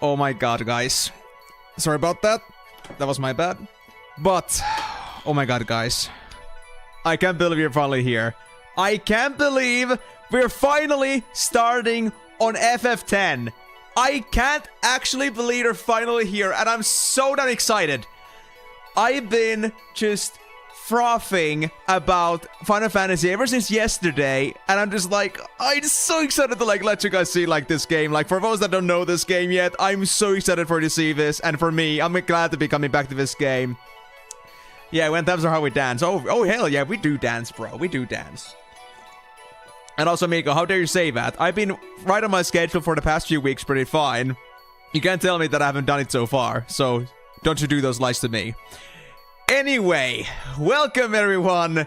Oh my god, guys. Sorry about that. That was my bad. But, oh my god, guys. I can't believe we're finally here. I can't believe we're finally starting on FF10. I can't actually believe we're finally here, and I'm so damn excited. I've been just frothing about Final Fantasy ever since yesterday, and I'm just like, I'm so excited to like let you guys see like this game. Like, for those that don't know this game yet, I'm so excited for you to see this, and for me, I'm glad to be coming back to this game. Yeah, when times are how we dance. Oh hell yeah, we do dance, bro. We do dance. And also, Miko, how dare you say that? I've been right on my schedule for the past few weeks pretty fine. You can't tell me that I haven't done it so far, so don't you do those lies to me. Anyway, welcome everyone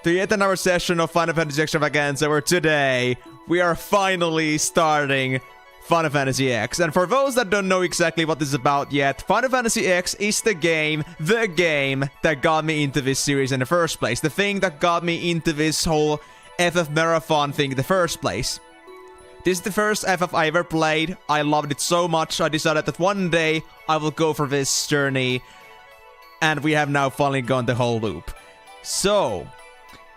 to yet another session of Final Fantasy Extravaganza, where today we are finally starting Final Fantasy X. And for those that don't know exactly what this is about yet, Final Fantasy X is the game that got me into this series in the first place. The thing that got me into this whole FF marathon thing in the first place. This is the first FF I ever played. I loved it so much, I decided that one day I will go for this journey. And we have now finally gone the whole loop. So,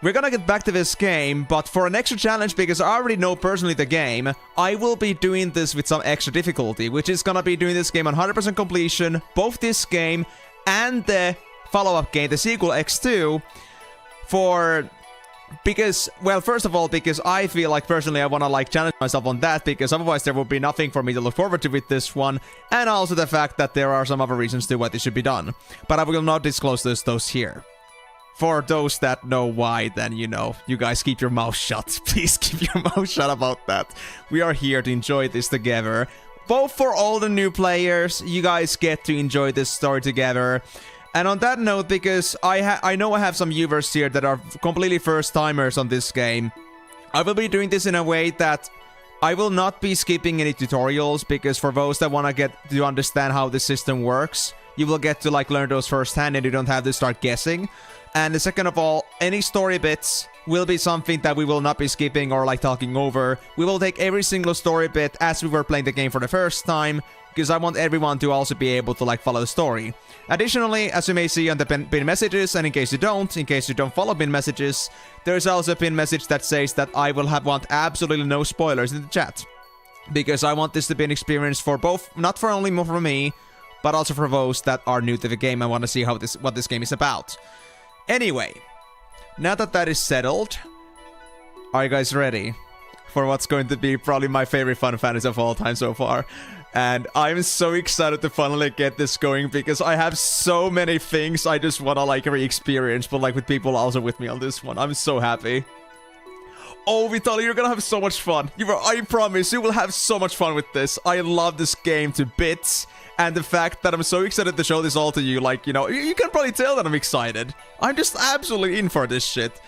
we're gonna get back to this game, but for an extra challenge, because I already know personally the game, I will be doing this with some extra difficulty, which is gonna be doing this game on 100% completion, both this game and the follow-up game, the sequel X2, because, well, first of all, because I feel like personally I want to like challenge myself on that, because otherwise there will be nothing for me to look forward to with this one, and also the fact that there are some other reasons to why this should be done. But I will not disclose those here. For those that know why, then, you know, you guys keep your mouth shut. Please keep your mouth shut about that. We are here to enjoy this together. Both for all the new players, you guys get to enjoy this story together. And on that note, because I know I have some viewers here that are completely first-timers on this game, I will be doing this in a way that I will not be skipping any tutorials, because for those that want to get to understand how the system works, you will get to like learn those firsthand and you don't have to start guessing. And second of all, any story bits will be something that we will not be skipping or like talking over. We will take every single story bit as we were playing the game for the first time, because I want everyone to also be able to like follow the story. Additionally, as you may see on the pin messages, and in case you don't follow pin messages, there's also a pin message that says that I will want absolutely no spoilers in the chat. Because I want this to be an experience for both, not for only for me, but also for those that are new to the game and want to see how what this game is about. Anyway, now that that is settled, are you guys ready for what's going to be probably my favorite Final Fantasy of all time so far? And I'm so excited to finally get this going, because I have so many things I just want to like re-experience, but like with people also with me on this one. I'm so happy. Oh, Vitaly, you're gonna have so much fun. I promise, you will have so much fun with this. I love this game to bits. And the fact that I'm so excited to show this all to you, like, you know, you can probably tell that I'm excited. I'm just absolutely in for this shit.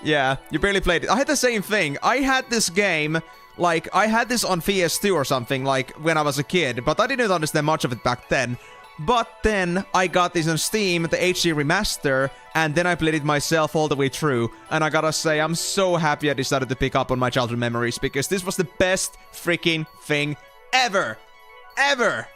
Yeah, you barely played it. I had the same thing. I had this game, like, I had this on PS2 or something, like, when I was a kid, but I didn't understand much of it back then. But then I got this on Steam, the HD Remaster, and then I played it myself all the way through. And I gotta say, I'm so happy I decided to pick up on my childhood memories, because this was the best freaking thing ever. Ever!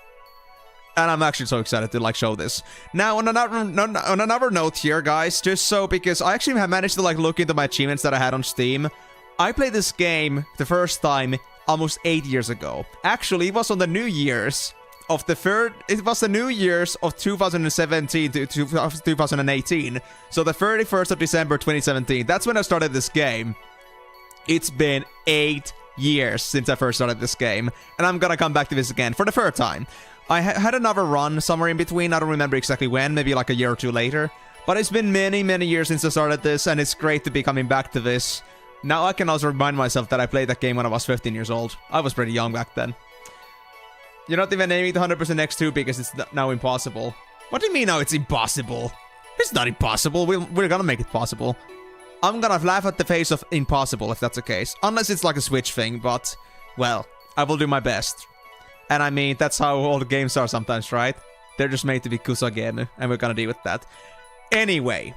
And I'm actually so excited to like show this. Now, on another note here, guys, just so, because I actually have managed to like look into my achievements that I had on Steam. I played this game the first time almost 8 years ago. Actually, it was on the New Year's of it was the New Year's of 2017 to 2018. So the 31st of December 2017. That's when I started this game. It's been 8 years since I first started this game. And I'm gonna come back to this again for the third time. I had another run somewhere in between. I don't remember exactly when, maybe like a year or two later. But it's been many, many years since I started this, and it's great to be coming back to this. Now I can also remind myself that I played that game when I was 15 years old. I was pretty young back then. You're not even aiming to 100% X2 because it's now impossible. What do you mean now it's impossible? It's not impossible. We're gonna make it possible. I'm gonna laugh at the face of impossible if that's the case. Unless it's like a Switch thing, but, well, I will do my best. And I mean, that's how all the games are sometimes, right? They're just made to be kusagenu, and we're gonna deal with that. Anyway,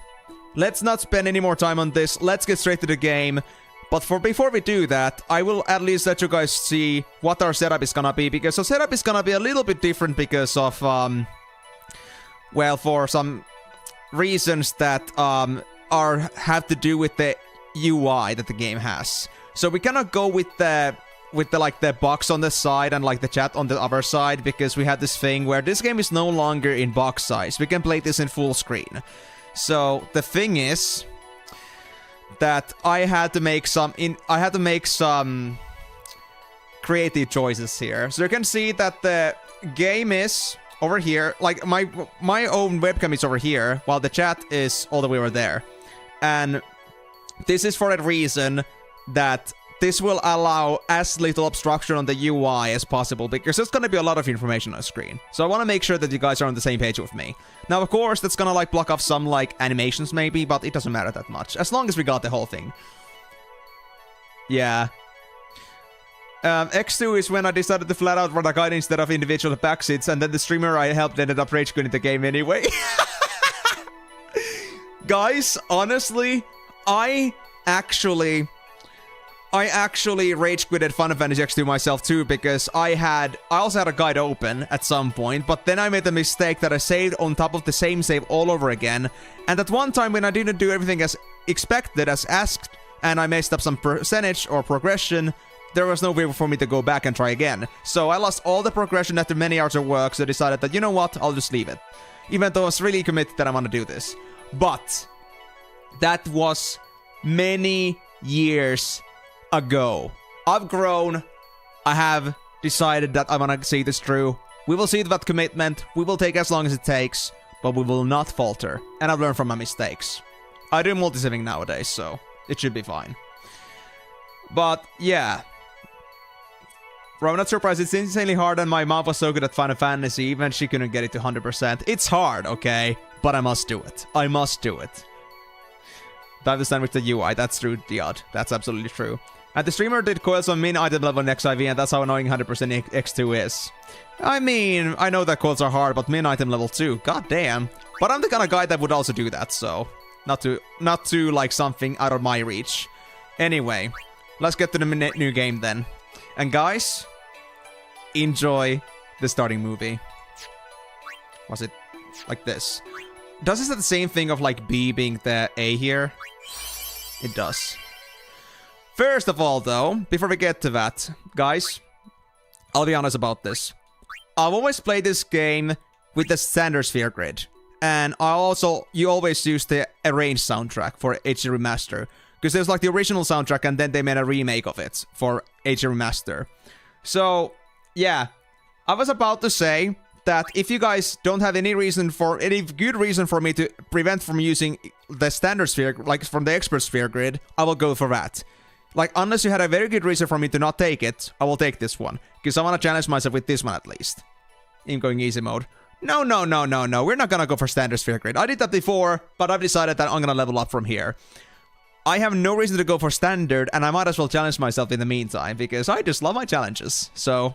let's not spend any more time on this. Let's get straight to the game. But before we do that, I will at least let you guys see what our setup is gonna be, because our setup is gonna be a little bit different because of, well, for some reasons that have to do with the UI that the game has. So we cannot go with the like the box on the side and like the chat on the other side, because we had this thing where this game is no longer in box size. We can play this in full screen. So the thing is that I had to make some creative choices here. So you can see that the game is over here, like my own webcam is over here, while the chat is all the way over there. And this is for a reason that this will allow as little obstruction on the UI as possible, because there's gonna be a lot of information on the screen. So I want to make sure that you guys are on the same page with me. Now, of course, that's gonna like block off some like animations maybe, but it doesn't matter that much, as long as we got the whole thing. Yeah. X2 is when I decided to flat out run a guide instead of individual backseats, and then the streamer I helped ended up rage quitting the game anyway. Guys, honestly, I actually rage quitted Final Fantasy EXTRAVAGANZA myself too, because I also had a guide open at some point, but then I made the mistake that I saved on top of the same save all over again. And at one time when I didn't do everything as expected, as asked, and I messed up some percentage or progression, there was no way for me to go back and try again. So I lost all the progression after many hours of work, so I decided that, you know what, I'll just leave it. Even though I was really committed that I want to do this. But that was many years ago. I've grown. I have decided that I want to see this through. We will see that commitment. We will take as long as it takes, but we will not falter. And I've learned from my mistakes. I do multi-saving nowadays, so it should be fine. But yeah. Bro, I'm not surprised. It's insanely hard, and my mom was so good at Final Fantasy, even she couldn't get it to 100%. It's hard, okay? But I must do it. I must do it. I understand with the UI. That's true, Diod. That's absolutely true. And the streamer did coils on min item level in XIV, and that's how annoying 100% X2 is. I mean, I know that coils are hard, but min item level 2. God damn. But I'm the kind of guy that would also do that, so not to like something out of my reach. Anyway, let's get to the new game then. And guys, enjoy the starting movie. Was it like this? Does this have the same thing of like B being the A here? It does. First of all, though, before we get to that, guys, I'll be honest about this. I've always played this game with the standard sphere grid. And you always use the arranged soundtrack for HD Remaster. Because there's like the original soundtrack and then they made a remake of it for HD Remaster. So, yeah. I was about to say that if you guys don't have any good reason for me to prevent from using the standard sphere, like from the expert sphere grid, I will go for that. Like, unless you had a very good reason for me to not take it, I will take this one. Because I want to challenge myself with this one at least. In going easy mode. No. We're not gonna go for standard sphere grid. I did that before, but I've decided that I'm gonna level up from here. I have no reason to go for standard, and I might as well challenge myself in the meantime, because I just love my challenges. So,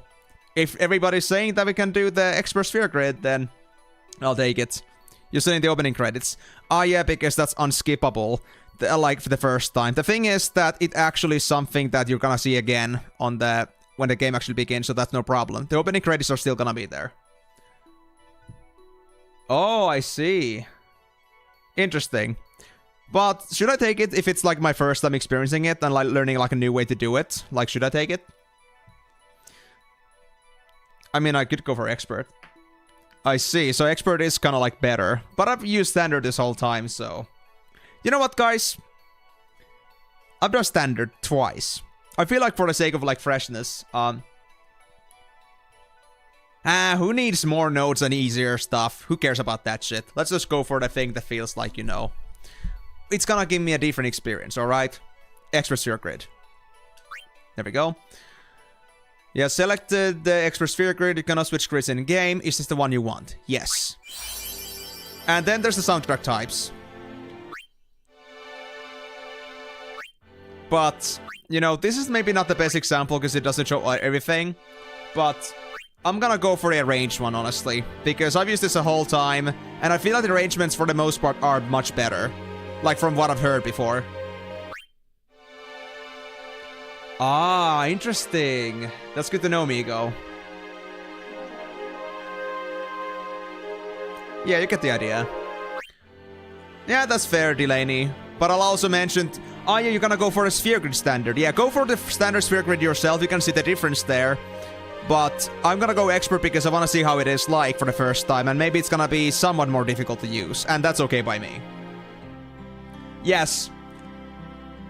if everybody's saying that we can do the expert sphere grid, then I'll take it. You're saying the opening credits. Ah, yeah, because that's unskippable. Like for the first time. The thing is that it actually is something that you're gonna see again on when the game actually begins, so that's no problem. The opening credits are still gonna be there. Oh, I see. Interesting. But should I take it if it's like my first time experiencing it and like learning like a new way to do it? Like, should I take it? I mean, I could go for expert. I see. So expert is kind of like better, but I've used standard this whole time, so. You know what, guys? I've done standard twice. I feel like for the sake of like freshness, who needs more nodes and easier stuff? Who cares about that shit? Let's just go for the thing that feels like, you know, it's gonna give me a different experience, alright? Expert sphere grid. There we go. Yeah, select the expert sphere grid. You cannot switch grids in game. Is this the one you want? Yes. And then there's the soundtrack types. But, you know, this is maybe not the best example because it doesn't show everything. But I'm gonna go for the arranged one, honestly. Because I've used this the whole time. And I feel like the arrangements for the most part are much better. Like from what I've heard before. Ah, interesting. That's good to know, Migo. Yeah, you get the idea. Yeah, that's fair, Delaney. But I'll also mention... Oh yeah, you're gonna go for a sphere grid standard. Yeah, go for the standard sphere grid yourself. You can see the difference there. But I'm gonna go expert because I want to see how it is like for the first time. And maybe it's gonna be somewhat more difficult to use. And that's okay by me. Yes.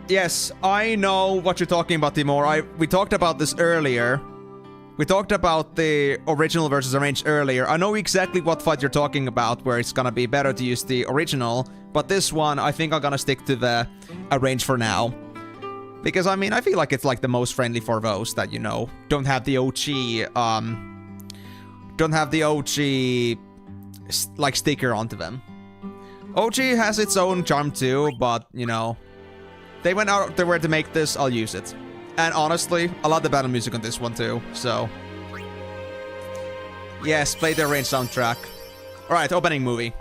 Yes, I know what you're talking about, Timur. We talked about this earlier. We talked about the original versus arranged earlier. I know exactly what fight you're talking about, where it's gonna be better to use the original. But this one, I think I'm gonna stick to the arranged for now. Because, I mean, I feel like it's like the most friendly for those that, you know, don't have the OG, like, sticker onto them. OG has its own charm too, but, you know, they went out there where to make this, I'll use it. And honestly, I love the battle music on this one too, so... Yes, play the arranged soundtrack. Alright, opening movie.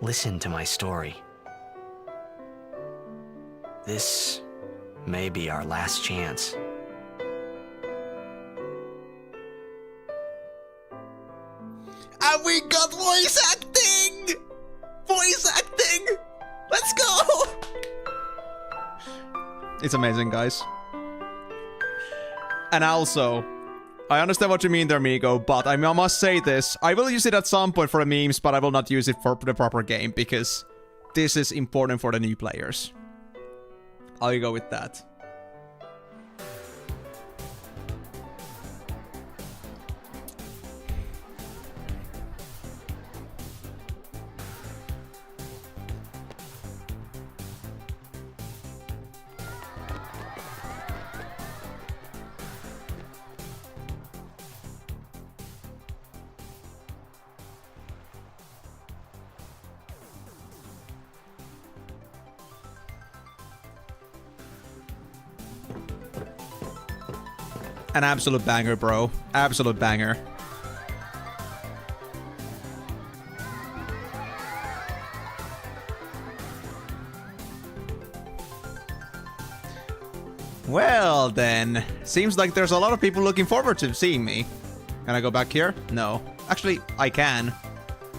Listen to my story. This may be our last chance. And we got voice acting! Voice acting! Let's go! It's amazing, guys. And also, I understand what you mean there, Migo, but I must say this. I will use it at some point for the memes, but I will not use it for the proper game, because this is important for the new players. I'll go with that. An absolute banger, bro. Absolute banger. Well, then. Seems like there's a lot of people looking forward to seeing me. Can I go back here? No. Actually, I can.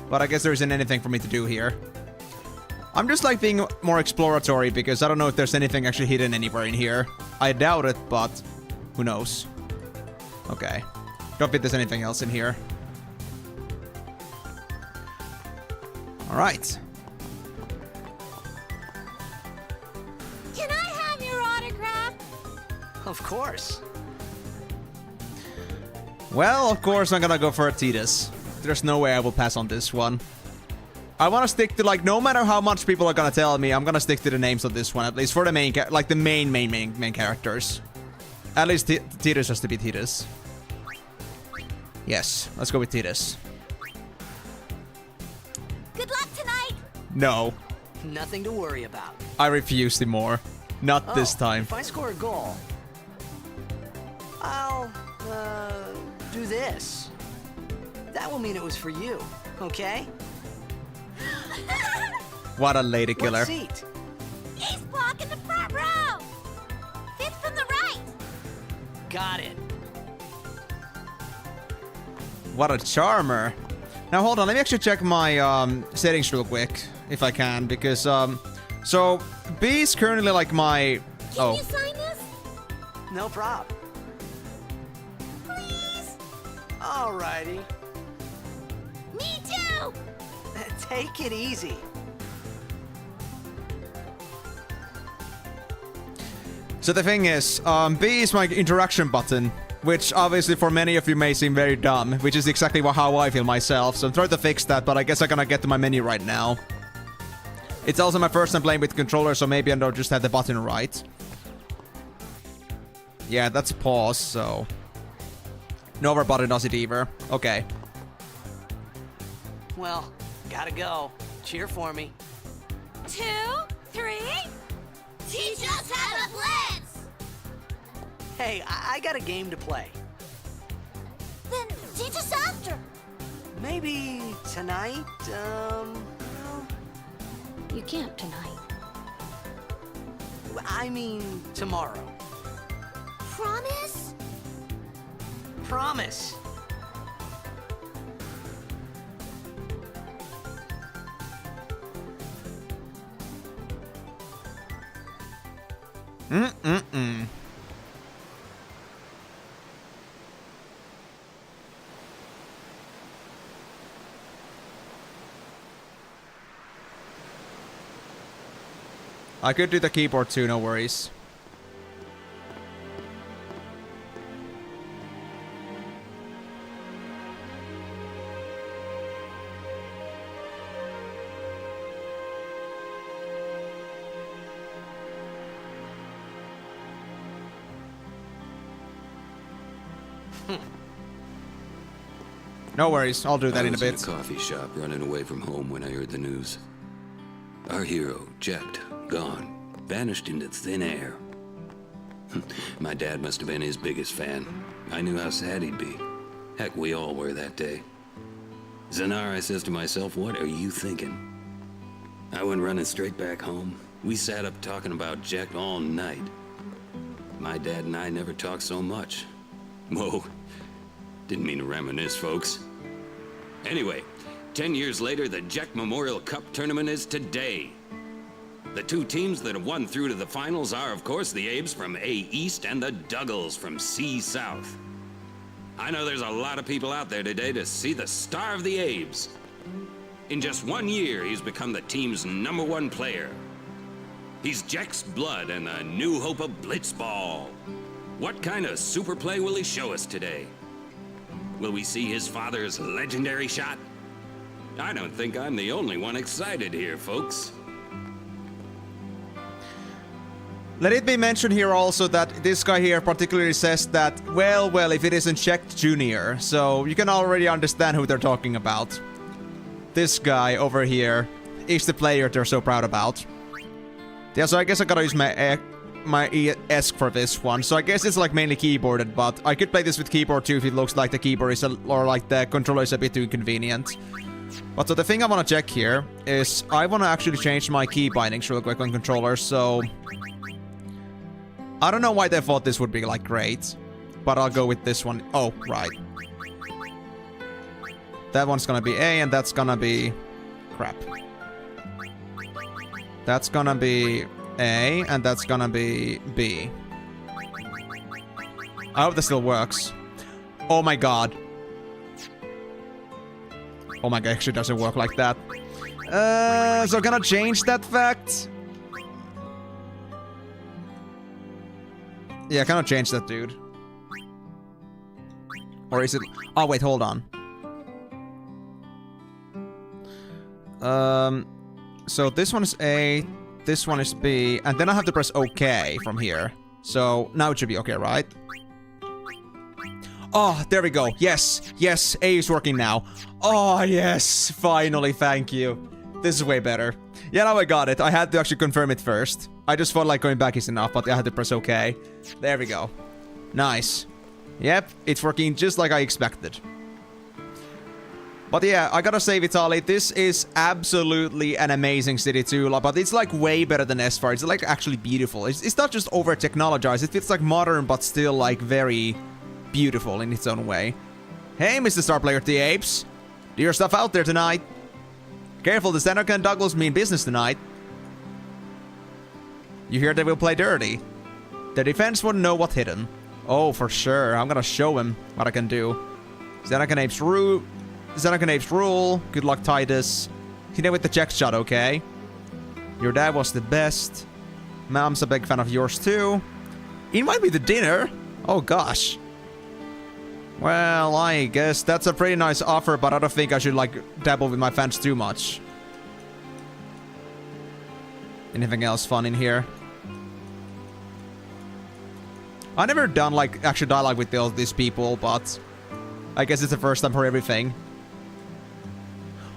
But I guess there isn't anything for me to do here. I'm just like being more exploratory because I don't know if there's anything actually hidden anywhere in here. I doubt it, but who knows? Okay. Don't think there's anything else in here. Alright. Can I have your autograph? Of course. Well, of course I'm gonna go for a Tidus. There's no way I will pass on this one. I want to stick to, like, no matter how much people are gonna tell me, I'm gonna stick to the names of this one, at least for the main, like, the main characters. At least Tidus has to be Tidus. Yes, let's go with Tidus. Good luck tonight. No, Nothing to worry about. I refuse, Timur. Not this time. If I score a goal, I'll, do this. That will mean it was for you, okay? What a lady killer. What seat? He's blocking the front row. Fifth from the right. Got it. What a charmer. Now hold on, let me actually check my settings real quick, if I can, because so B is currently like my Can you sign this? No prob. Please? Alrighty. Me too. Take it easy. So the thing is, B is my interaction button, which obviously for many of you may seem very dumb, which is exactly how I feel myself, so I'm trying to fix that, but I guess I'm gonna get to my menu right now. It's also my first time playing with controller, so maybe I don't just have the button right. Yeah, that's pause, so... No other button does it either. Okay. Well, gotta go. Cheer for me. 2, 3. Teach us how to blitz. Hey, I got a game to play. Then teach us after. Maybe tonight, well, You can't tonight. I mean tomorrow. Promise? Promise. I could do the keyboard too, no worries. No worries, I'll do that in a bit. I was in a coffee shop running away from home when I heard the news. Our hero, Jet, gone, vanished into thin air. My dad must have been his biggest fan. I knew how sad he'd be. Heck, we all were that day. Zanar, I says to myself, what are you thinking? I went running straight back home. We sat up talking about Jet all night. My dad and I never talked so much. Whoa. Didn't mean to reminisce, folks. Anyway, 10 years later, the Jack Memorial Cup tournament is today. The two teams that have won through to the finals are, of course, the Abes from A East and the Duggles from C South. I know there's a lot of people out there today to see the star of the Abes. In just 1 year, he's become the team's #1 player. He's Jack's blood and the new hope of Blitzball. What kind of super play will he show us today? Will we see his father's legendary shot? I don't think I'm the only one excited here, folks. Let it be mentioned here also that this guy here particularly says that, well, if it isn't Jack Jr., so you can already understand who they're talking about. This guy over here is the player they're so proud about. Yeah, so I guess I gotta use my ESC for this one. So I guess it's like mainly keyboarded, but I could play this with keyboard too if it looks like the keyboard is or like the controller is a bit too inconvenient. But so the thing I want to check here is I want to actually change my key bindings real quick on controllers, so... I don't know why they thought this would be like great, but I'll go with this one. Oh, right. That one's gonna be A and that's gonna be... crap. That's gonna be A, and that's gonna be B. I hope this still works. Oh my god. Oh my god, actually doesn't work like that. So can I change that fact? Yeah, can I change that, dude? Or is it... Oh, wait, hold on. So this one is A, this one is B, and then I have to press OK from here. So now it should be okay, right? Oh, there we go. Yes, yes, A is working now. Oh, yes, finally, thank you. This is way better. Yeah, now I got it. I had to actually confirm it first. I just felt like going back is enough, but I had to press OK. There we go. Nice. Yep, it's working just like I expected. But yeah, I gotta say, Vitaly, this is absolutely an amazing city too, but it's like way better than Esfar. It's like actually beautiful. It's not just over-technologized, it feels like modern, but still like very beautiful in its own way. Hey, Mr. Star Player T. Apes. Do your stuff out there tonight. Careful, the Seneca and Douglas mean business tonight. You hear they will play dirty. The defense wouldn't know what hit him. Oh, for sure. I'm gonna show him what I can do. Seneca Apes rule. Seneca Apes rule. Good luck, Titus. Hit him with the check shot, okay? Your dad was the best. Mom's a big fan of yours too. Invite me to dinner? Oh gosh. Well, I guess that's a pretty nice offer, but I don't think I should like dabble with my fans too much. Anything else fun in here? I never done like actual dialogue with all these people, but I guess it's the first time for everything.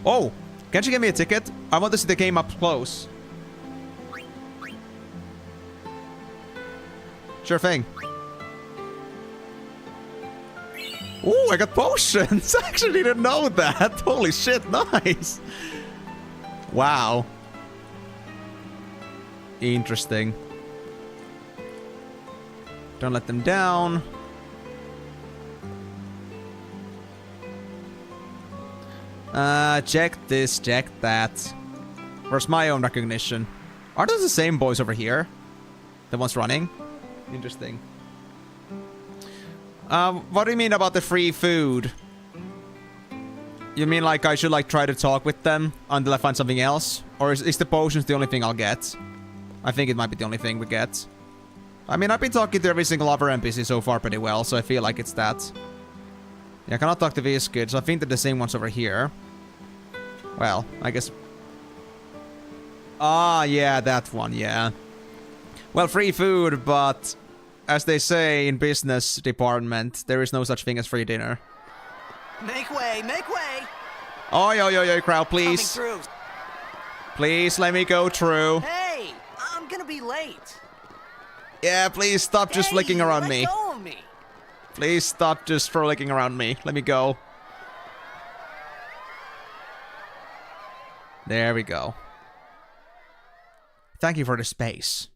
Oh, can't you get me a ticket? I want to see the game up close. Sure thing. Ooh, I got potions! I actually didn't know that! Holy shit, nice! Wow. Interesting. Don't let them down. Check this, check that. Where's my own recognition? Are those the same boys over here? The ones running? Interesting. What do you mean about the free food? You mean like I should like try to talk with them until I find something else? Or is the potions the only thing I'll get? I think it might be the only thing we get. I mean, I've been talking to every single other NPC so far pretty well, so I feel like it's that. Yeah, I cannot talk to these kids, so I think they're the same ones over here. Well, I guess... Ah, yeah, that one, yeah. Well, free food, but... As they say in business department, there is no such thing as free dinner. Make way, make way! Oh, yo, crowd, please. Coming through. Please let me go through. Hey, I'm gonna be late. Yeah, please stop just flicking around me. Let go of me. Please stop just frolicking around me. Let me go. There we go. Thank you for the space.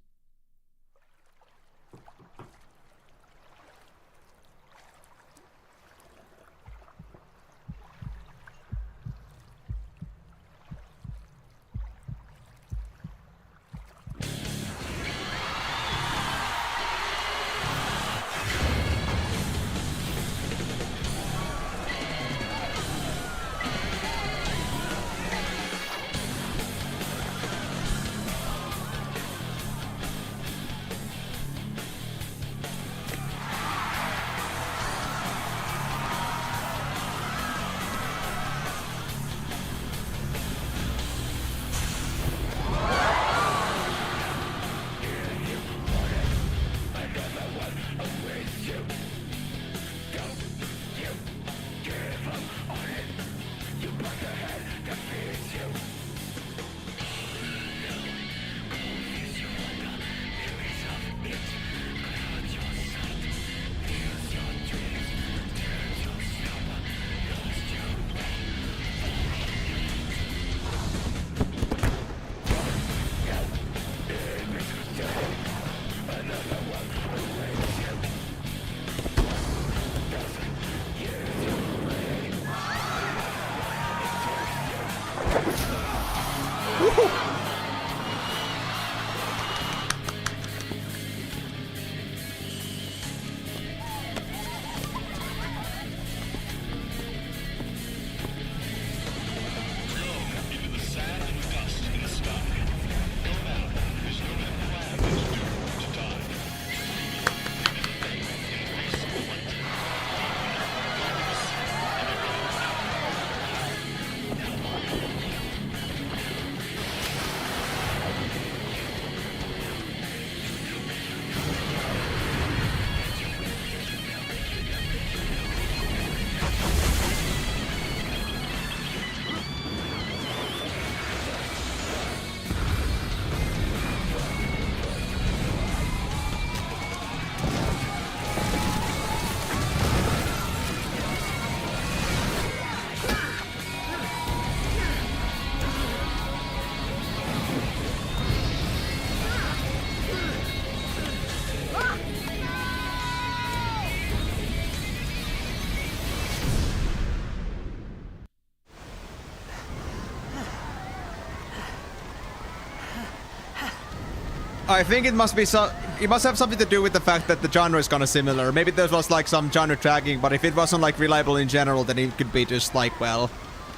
I think it must be it must have something to do with the fact that the genre is kind of similar. Maybe there was like some genre tracking, but if it wasn't like reliable in general, then it could be just like, well,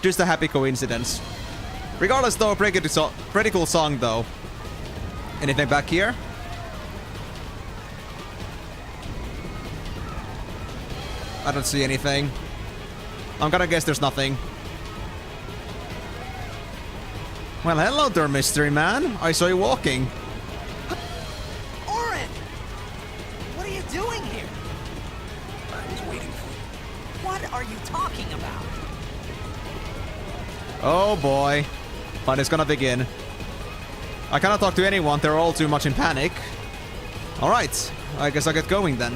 just a happy coincidence. Regardless though, pretty cool song though. Anything back here? I don't see anything. I'm gonna guess there's nothing. Well, hello there, mystery man. I saw you walking. Oren! What are you doing here? I was waiting for you. What are you talking about? Oh boy. Fun is gonna begin. I cannot talk to anyone, they're all too much in panic. Alright, I guess I'll get going then.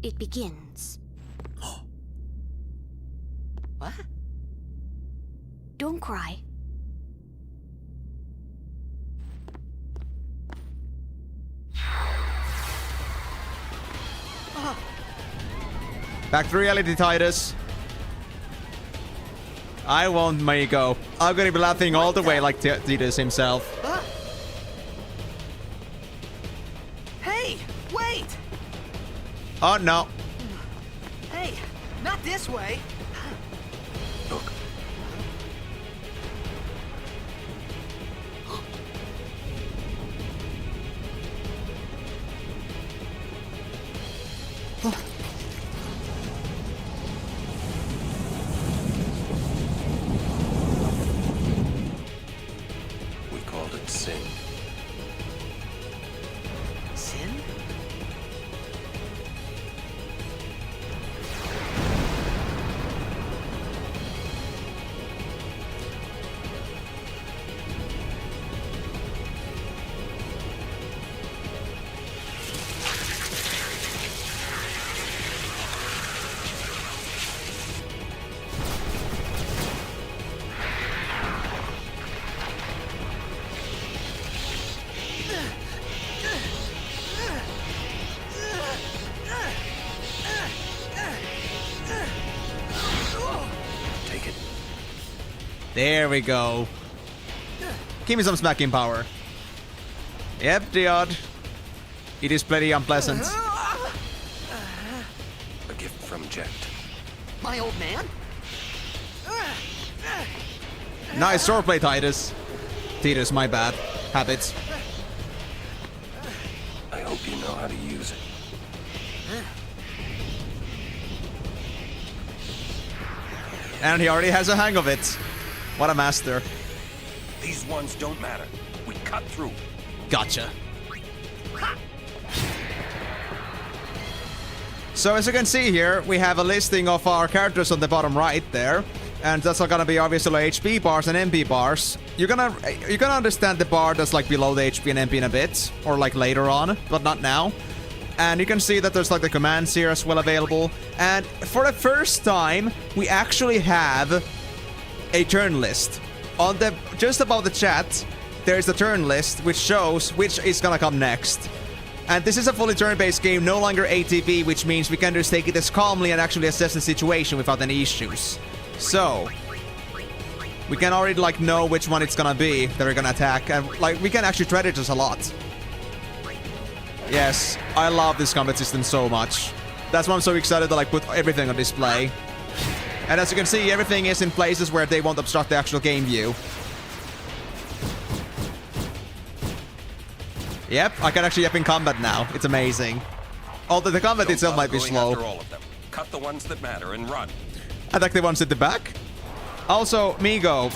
It begins. What? Don't cry. Back to reality, Titus. I won't make you go. I'm gonna be laughing all the way like Titus himself. Hey, wait! Oh no. Hey, not this way. Look. We called it sin. Sin? Take it. There we go. Give me some smacking power. Yep, the odd. It is pretty unpleasant. A gift from Jet. My old man? Nice swordplay, Titus. Titus, my bad. Habits. I hope you know how to use it. And he already has a hang of it. What a master. These ones don't matter. We cut through. Gotcha. So as you can see here, we have a listing of our characters on the bottom right there. And that's gonna be obviously HP bars and MP bars. You're gonna understand the bar that's like below the HP and MP in a bit. Or like later on, but not now. And you can see that there's like the commands here as well available. And for the first time, we actually have a turn list. On the just above the chat, there's a turn list which shows which is gonna come next. And this is a fully turn-based game, no longer ATB, which means we can just take it as calmly and actually assess the situation without any issues. So, we can already like know which one it's gonna be that we're gonna attack, and like we can actually strategize a lot. Yes, I love this combat system so much. That's why I'm so excited to like put everything on display. And as you can see, everything is in places where they won't obstruct the actual game view. Yep, I can actually up in combat now. It's amazing. Although the combat itself might be slow. After all of them. Cut the ones that matter and run. Attack the ones at the back. Also, Migo,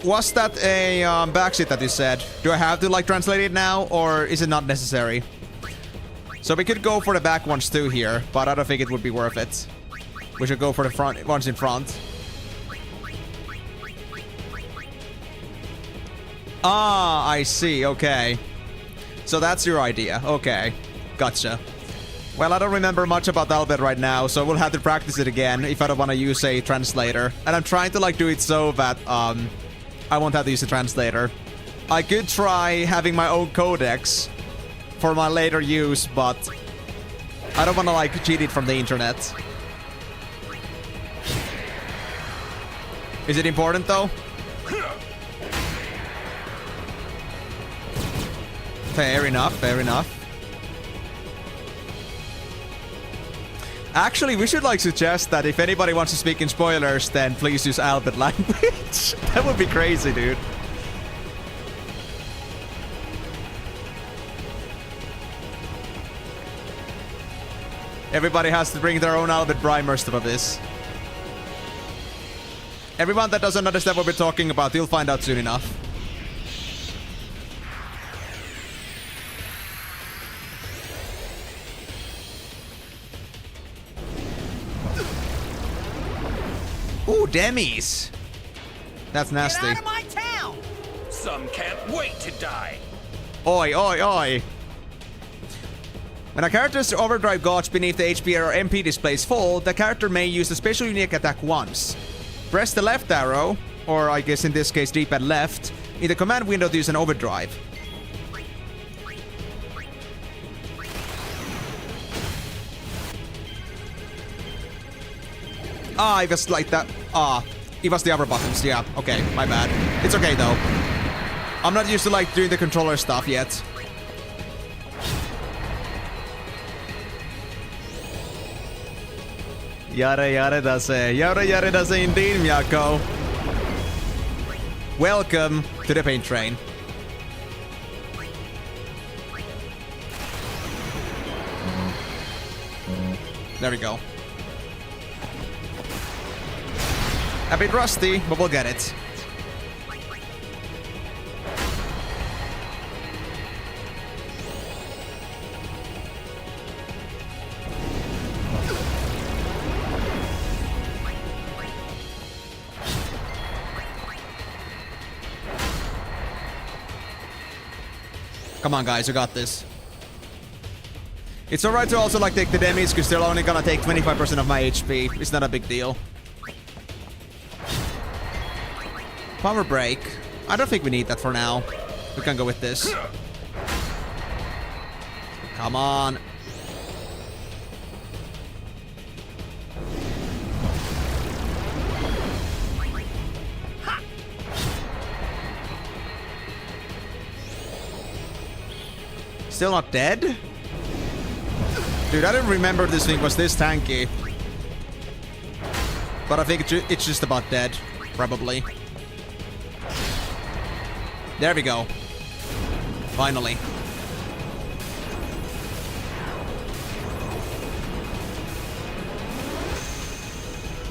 was that a backseat that you said? Do I have to like translate it now, or is it not necessary? So we could go for the back ones too here, but I don't think it would be worth it. We should go for the front ones in front. Ah, I see. Okay. So that's your idea. Okay. Gotcha. Well, I don't remember much about Albert right now, so we'll have to practice it again if I don't want to use a translator. And I'm trying to like do it so that I won't have to use a translator. I could try having my own codex for my later use, but I don't want to like cheat it from the internet. Is it important though? Fair enough, fair enough. Actually, we should like suggest that if anybody wants to speak in spoilers, then please use Albert language. That would be crazy, dude. Everybody has to bring their own Albert primers for this. Everyone that doesn't understand what we're talking about, you'll find out soon enough. Ooh, demis. That's nasty. Get out of my town! Some can't wait to die. Oi, oi, oi. When a character's overdrive gauge beneath the HP or MP displays full, the character may use a special unique attack once. Press the left arrow, or I guess in this case D-pad left, in the command window to use an overdrive. Ah, it was like that. Ah, it was the upper buttons. Yeah, okay, my bad. It's okay though. I'm not used to like doing the controller stuff yet. Yare does indeed, Miyako. Welcome to the paint train. There we go. A bit rusty, but we'll get it. Come on, guys, you got this. It's alright to also like take the demis because they're only gonna take 25% of my HP. It's not a big deal. Power break. I don't think we need that for now. We can go with this. Come on. Still not dead? Dude, I didn't remember this thing was this tanky. But I think it's just about dead. Probably. There we go. Finally.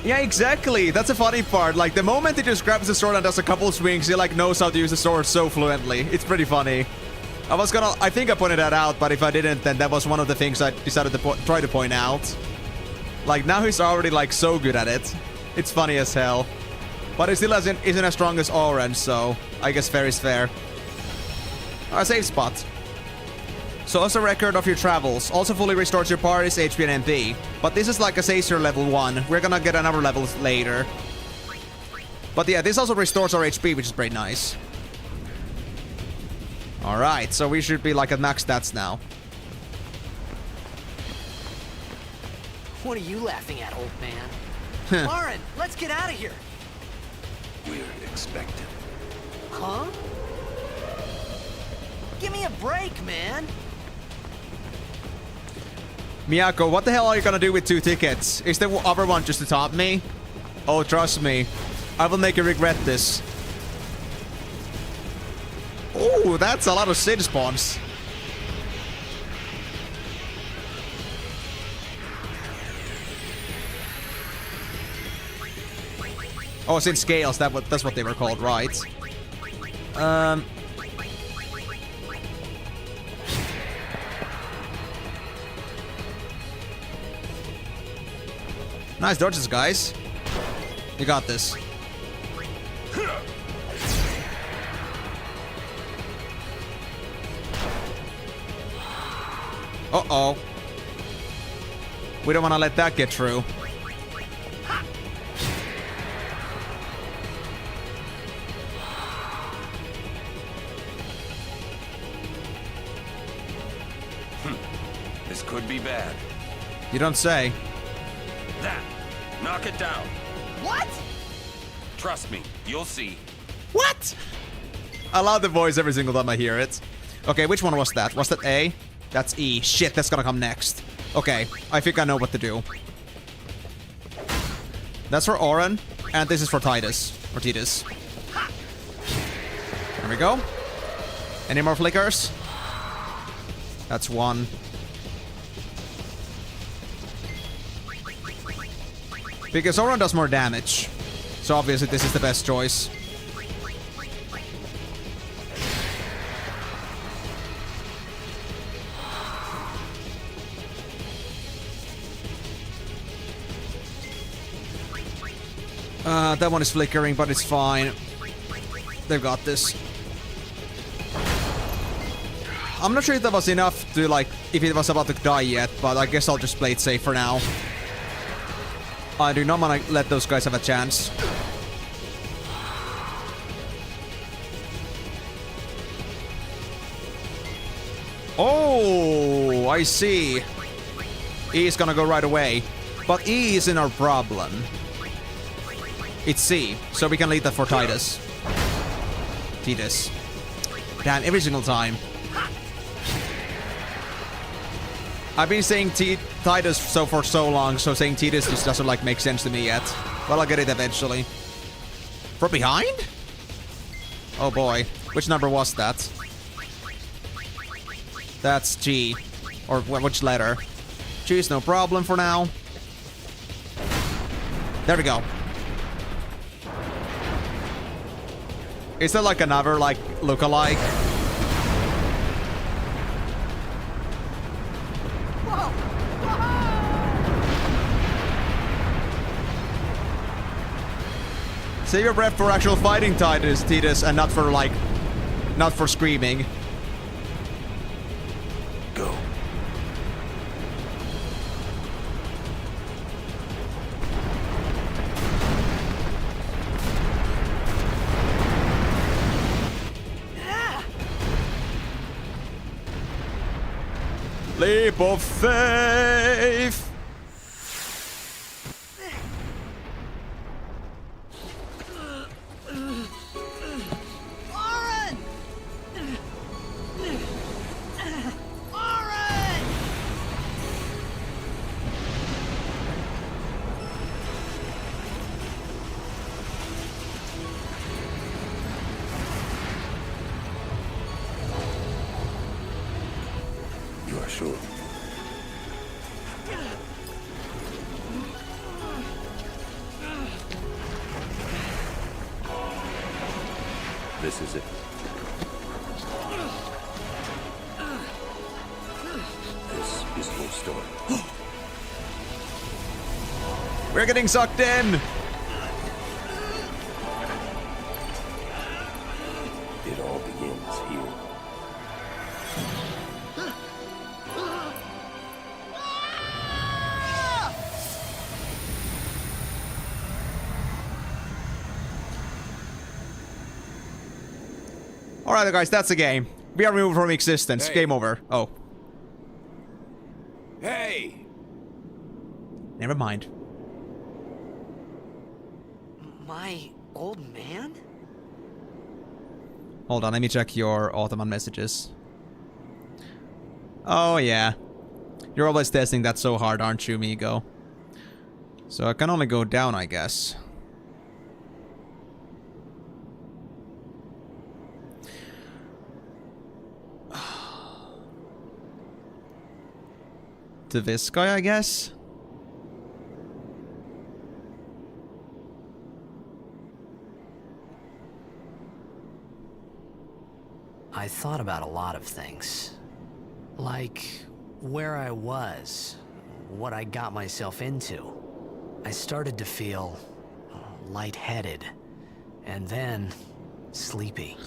Yeah, exactly. That's a funny part. Like, the moment he just grabs the sword and does a couple swings, he, like, knows how to use the sword so fluently. It's pretty funny. I think I pointed that out, but if I didn't, then that was one of the things I decided to try to point out. Like, now he's already, like, so good at it. It's funny as hell. But it still isn't as strong as Orange, so I guess fair is fair. A save spot. So also a record of your travels. Also fully restores your party's HP and MP. But this is like a Sacer level 1. We're gonna get another level later. But yeah, this also restores our HP, which is pretty nice. Alright, so we should be like at max stats now. What are you laughing at, old man? Lauren, let's get out of here. We're expected. Huh? Give me a break, man. Miyako, what the hell are you gonna do with 2 tickets? Is the other one just to top me? Oh, trust me. I will make you regret this. Oh, that's a lot of Sid spawns. Oh, Sid scales. That's what they were called, right? Nice dodges, guys. You got this. Uh-oh. We don't want to let that get through. This could be bad. You don't say. That. Knock it down. What? Trust me, you'll see. What? I love the voice every single time I hear it. Okay, which one was that? Was that A? That's E. Shit, that's gonna come next. Okay, I think I know what to do. That's for Oren, and this is for Titus. Or Titus. There we go. Any more flickers? That's one. Because Oren does more damage. So obviously this is the best choice. That one is flickering, but it's fine. They've got this. I'm not sure if that was enough to, like, if it was about to die yet, but I guess I'll just play it safe for now. I do not want to let those guys have a chance. Oh, I see. E is gonna go right away. But E isn't our problem. It's C, so we can leave that for Titus. Titus. Damn, every single time. I've been saying Titus for so long, so saying Titus just doesn't like make sense to me yet. But I'll get it eventually. From behind? Oh boy. Which number was that? That's G. Or which letter? G is no problem for now. There we go. Is that like another, like, look-alike? Save your breath for actual fighting, Titus, and not for, like, not for screaming. Go. Leap of faith! Oren! Oren! You are sure? This is it. This is your story. We're getting sucked in! It all begins here. Alright guys, that's the game. We are removed from existence. Hey. Game over. Oh. Hey! Never mind. My old man? Hold on, let me check your Ottoman messages. Oh yeah. You're always testing that so hard, aren't you, Migo? So I can only go down, I guess. To this guy, I guess? I thought about a lot of things. Like where I was, what I got myself into. I started to feel lightheaded, and then sleepy.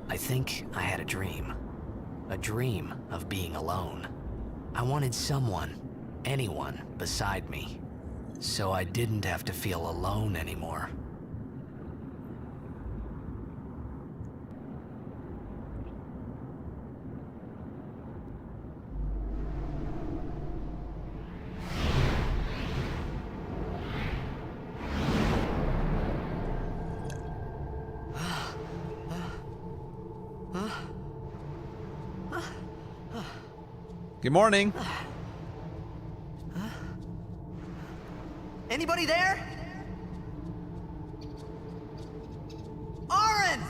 I think I had a dream a dream of being alone. I wanted someone, anyone, beside me, so I didn't have to feel alone anymore. Good morning. Anybody there? Aaron!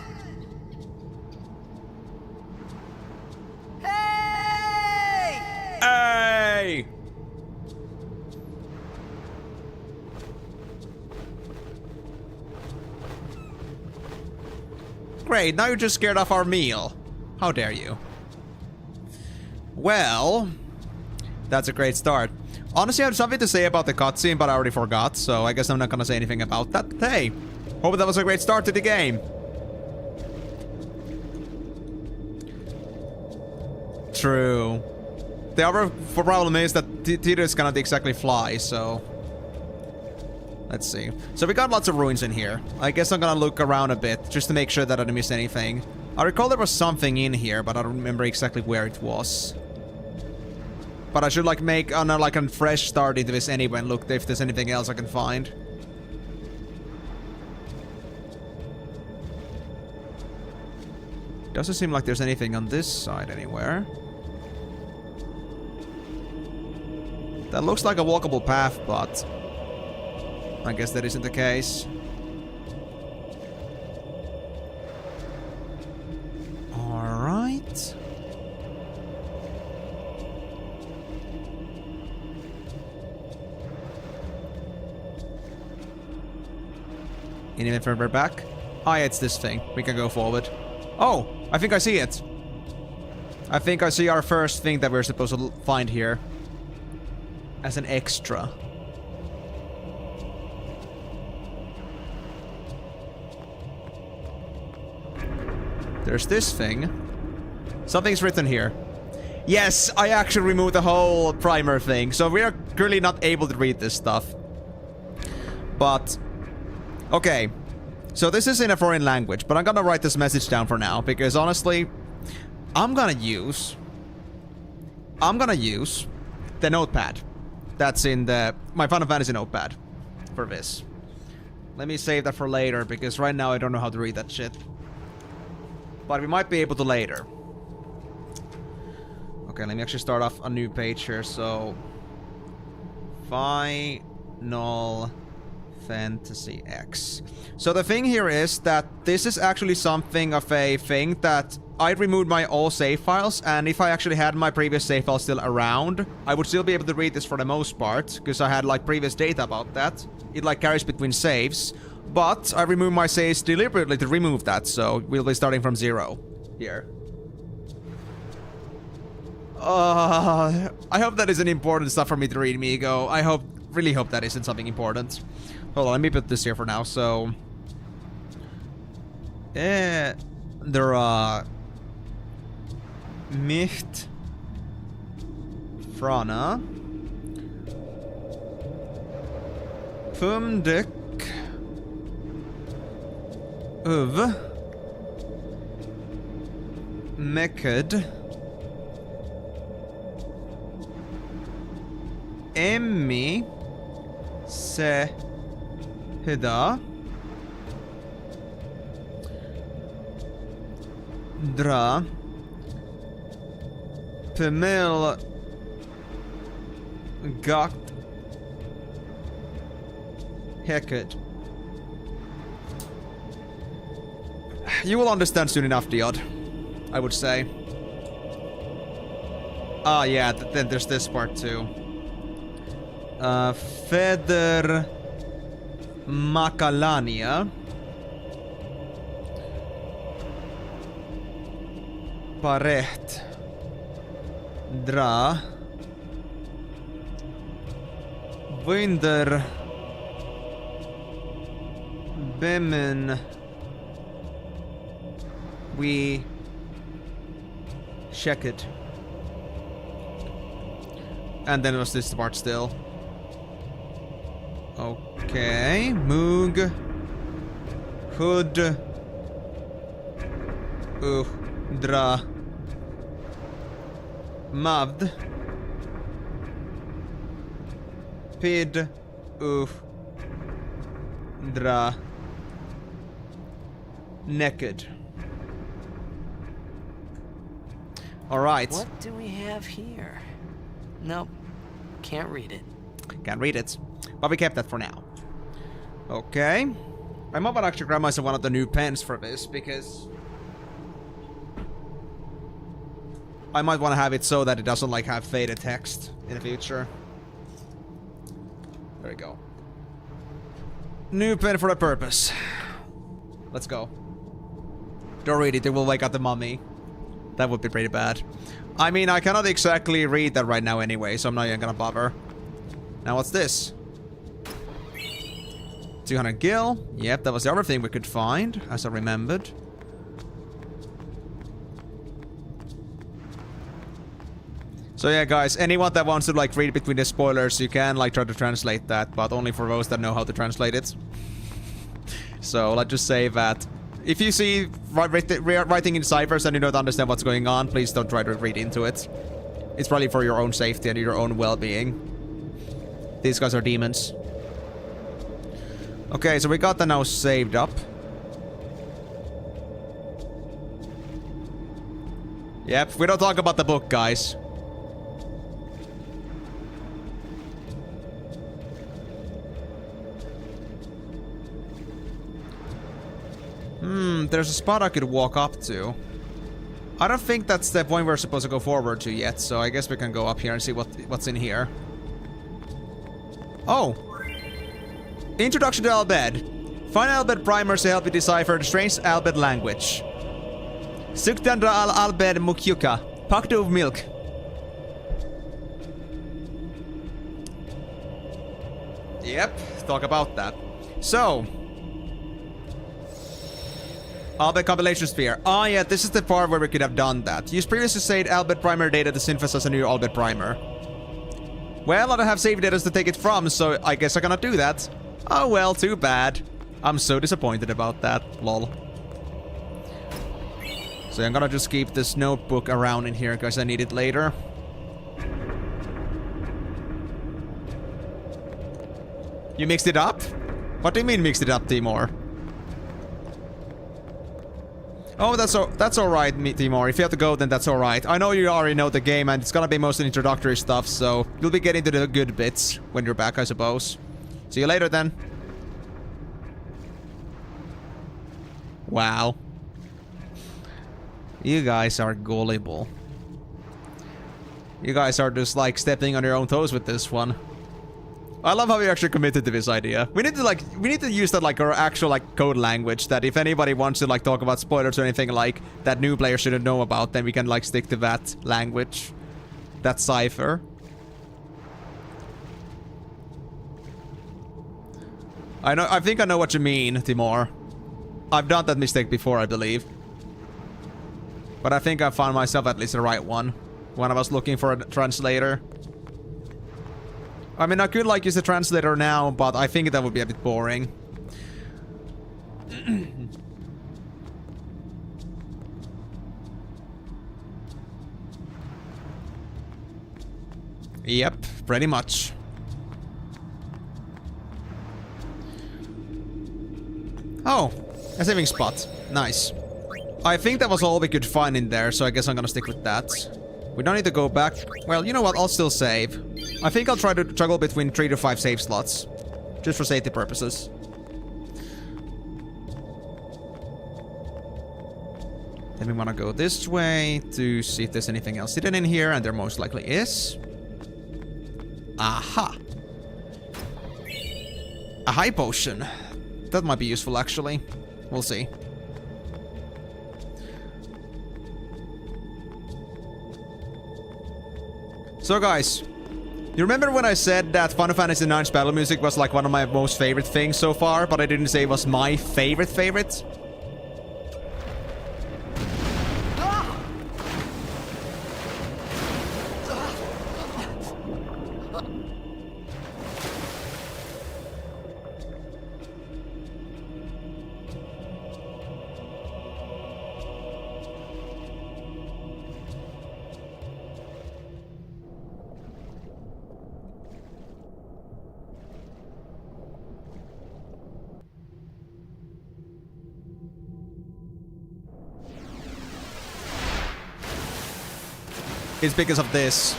Hey! Hey! Great, now you just scared off our meal. How dare you? Well, that's a great start. Honestly, I had something to say about the cutscene, but I already forgot, so I guess I'm not gonna say anything about that. Hey, hope that was a great start to the game. True. The other problem is that Tidus cannot exactly fly, so... Let's see. So we got lots of ruins in here. I guess I'm gonna look around a bit, just to make sure that I didn't miss anything. I recall there was something in here, but I don't remember exactly where it was. But I should like make like a fresh start into this anyway and look if there's anything else I can find. Doesn't seem like there's anything on this side anywhere. That looks like a walkable path, but I guess that isn't the case. Alright. Anything further back? Ah, yeah, it's this thing. We can go forward. Oh, I think I see it. I think I see our first thing that we're supposed to find here. As an extra. There's this thing. Something's written here. Yes, I actually removed the whole primer thing, so we are currently not able to read this stuff. But... okay, so this is in a foreign language, but I'm gonna write this message down for now, because honestly, I'm gonna use the notepad that's in my Final Fantasy notepad for this. Let me save that for later, because right now I don't know how to read that shit. But we might be able to later. Okay, let me actually start off a new page here, so... Final Fantasy X. So the thing here is that this is actually something of a thing that I removed my all save files, and if I actually had my previous save files still around, I would still be able to read this for the most part, because I had like previous data about that. It like carries between saves, but I removed my saves deliberately to remove that, so we'll be starting from 0 here. I hope that isn't important stuff for me to read, Migo. I really hope that isn't something important. Hold on, let me put this here for now, so... there are... Nicht... Frana... Fumdik... Uv... Meked... Emmi... Se... Hida... Dra... Pemel... Gakt... Heket. You will understand soon enough, Diod. I would say. Ah, yeah, then there's this part too. Feder... Macalania. Pareht. Dra. Winder. Bemen. We. Check it. And then it was this part still. Okay. Moog. Hood. Dra. Mavd. Pid. Dra. Naked. Alright. What do we have here? Nope. Can't read it. Can't read it. But we kept that for now. Okay. I might want to actually grab myself one of the new pens for this, because I might want to have it so that it doesn't like have faded text in the future. There we go. New pen for a purpose. Let's go. Don't read it, it will wake up the mummy. That would be pretty bad. I mean, I cannot exactly read that right now anyway, so I'm not even gonna bother. Now what's this? 200 gil. Yep, that was the other thing we could find, as I remembered. So yeah, guys, anyone that wants to like read between the spoilers, you can like try to translate that, but only for those that know how to translate it. So let's just say that if you see writing in ciphers and you don't understand what's going on, please don't try to read into it. It's probably for your own safety and your own well-being. These guys are demons. Okay, so we got that now saved up. Yep, we don't talk about the book, guys. There's a spot I could walk up to. I don't think that's the point we're supposed to go forward to yet, so I guess we can go up here and see what's in here. Oh! Introduction to Albed. Find Albed primers to help you decipher the strange Albed language. Suktandra al-Albed mukyuka. Pakto of milk. Yep, talk about that. So... Albed compilation sphere. Ah, yeah, this is the part where we could have done that. Use previously saved Albed primer data to synthesize a new Albed primer. Well, I don't have save data to take it from, so I guess I cannot do that. Oh well, too bad. I'm so disappointed about that. Lol. So I'm gonna just keep this notebook around in here because I need it later. You mixed it up? What do you mean mixed it up, Timor? Oh, that's alright, Timor. If you have to go, then that's alright. I know you already know the game, and it's gonna be mostly introductory stuff, so you'll be getting to the good bits when you're back, I suppose. See you later, then. Wow. You guys are gullible. You guys are just, like, stepping on your own toes with this one. I love how you actually committed to this idea. We need to use that like our actual like code language, that if anybody wants to like talk about spoilers or anything like that new players shouldn't know about, then we can like stick to that language. That cipher. I think I know what you mean, Timor. I've done that mistake before, I believe. But I think I found myself at least the right one when I was looking for a translator. I mean, I could like use the translator now, but I think that would be a bit boring. Yep, pretty much. Oh, a saving spot. Nice. I think that was all we could find in there, so I guess I'm gonna stick with that. We don't need to go back. Well, you know what? I'll still save. I think I'll try to juggle between 3 to 5 save slots. Just for safety purposes. Then we want to go this way to see if there's anything else hidden in here, and there most likely is. Aha! A high potion. That might be useful, actually. We'll see. So guys, you remember when I said that Final Fantasy IX's battle music was like one of my most favorite things so far, but I didn't say it was my favorite? It's because of this.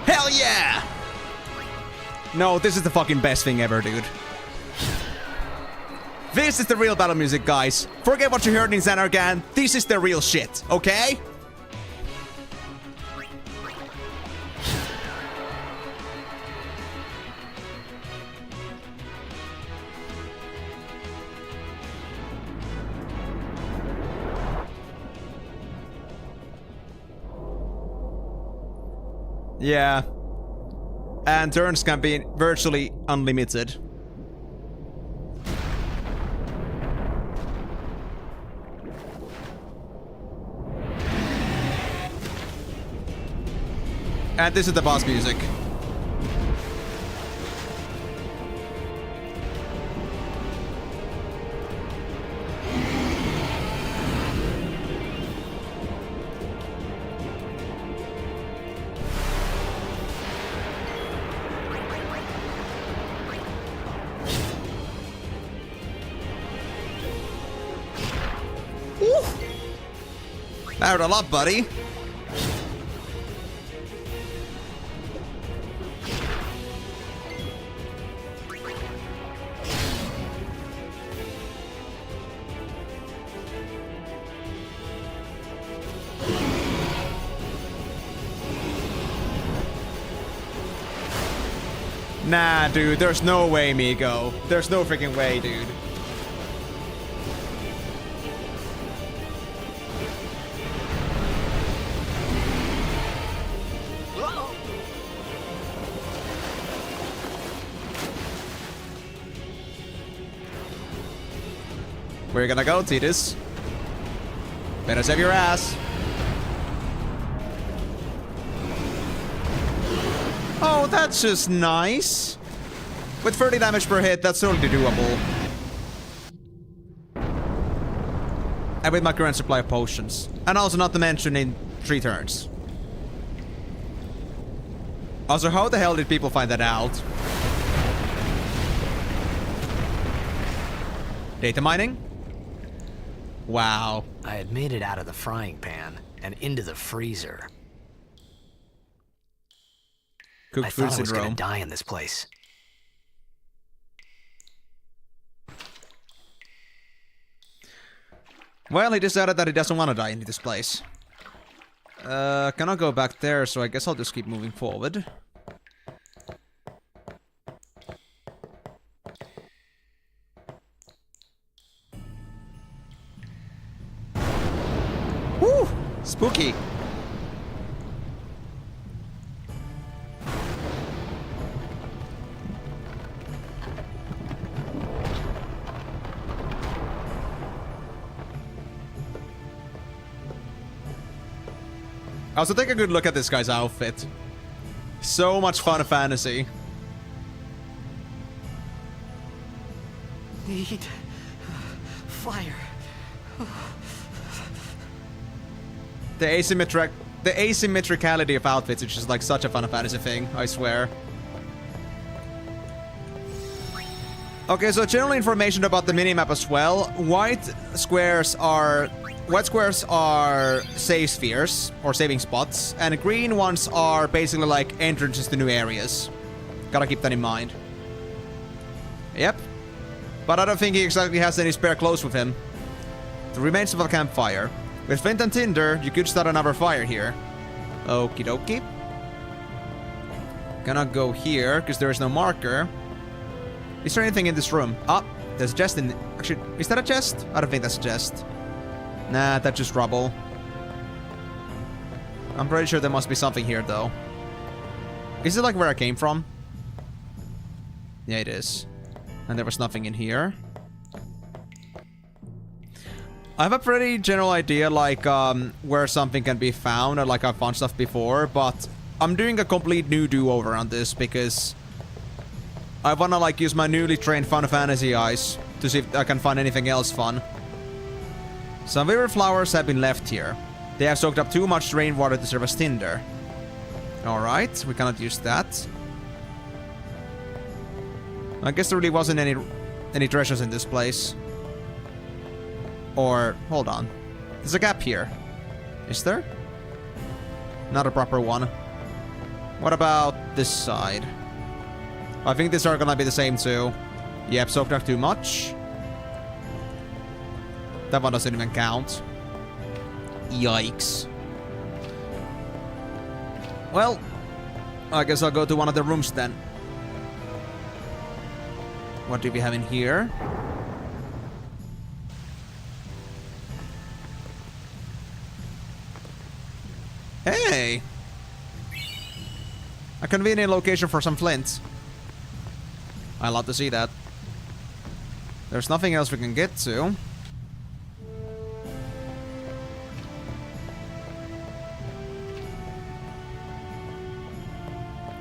Hell yeah! No, this is the fucking best thing ever, dude. This is the real battle music, guys. Forget what you heard in Xanargan. This is the real shit, okay? Yeah. And turns can be virtually unlimited. And this is the boss music. That hurt a lot, buddy. Nah, dude, there's no way, Migo. There's no freaking way, dude. Where you gonna go, Titus? Better save your ass. Oh, that's just nice. With 30 damage per hit, that's totally doable. And with my current supply of potions. And also not to mention in 3 turns. Also, how the hell did people find that out? Data mining? Wow. I had made it out of the frying pan and into the freezer. Cooked I food thought I was syndrome. gonna die in this place. Well, he decided that he doesn't want to die in this place. Cannot go back there, so I guess I'll just keep moving forward. Woo! Spooky. Also, take a good look at this guy's outfit. So much Final Fantasy. Need fire. The asymmetricality of outfits is just like such a Final Fantasy thing, I swear. Okay, so general information about the minimap as well. White squares are save spheres, or saving spots, and green ones are basically like entrances to new areas. Gotta keep that in mind. Yep. But I don't think he exactly has any spare clothes with him. The remains of a campfire. With flint and tinder, you could start another fire here. Okie dokie. Gonna go here, because there is no marker. Is there anything in this room? Ah, there's a chest in... Actually, is that a chest? I don't think that's a chest. Nah, that's just rubble. I'm pretty sure there must be something here, though. Is it like where I came from? Yeah, it is. And there was nothing in here. I have a pretty general idea, like, where something can be found, and like I've found stuff before, but I'm doing a complete new do-over on this because I wanna, like, use my newly trained Final Fantasy eyes to see if I can find anything else fun. Some river flowers have been left here. They have soaked up too much rainwater to serve as tinder. Alright, we cannot use that. I guess there really wasn't any treasures in this place. Or, hold on. There's a gap here. Is there? Not a proper one. What about this side? I think these are gonna be the same too. Yep, soaked up too much. That one doesn't even count. Yikes. Well, I guess I'll go to one of the rooms then. What do we have in here? Hey! A convenient location for some flint. I love to see that. There's nothing else we can get to.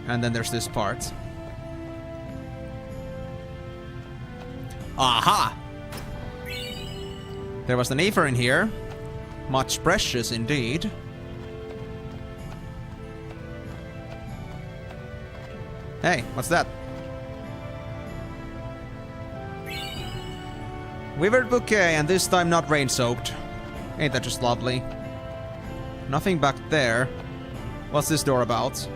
And then there's this part. Aha! There was an aether in here. Much precious indeed. Hey, what's that? Revered bouquet, and this time not rain-soaked. Ain't that just lovely? Nothing back there. What's this door about?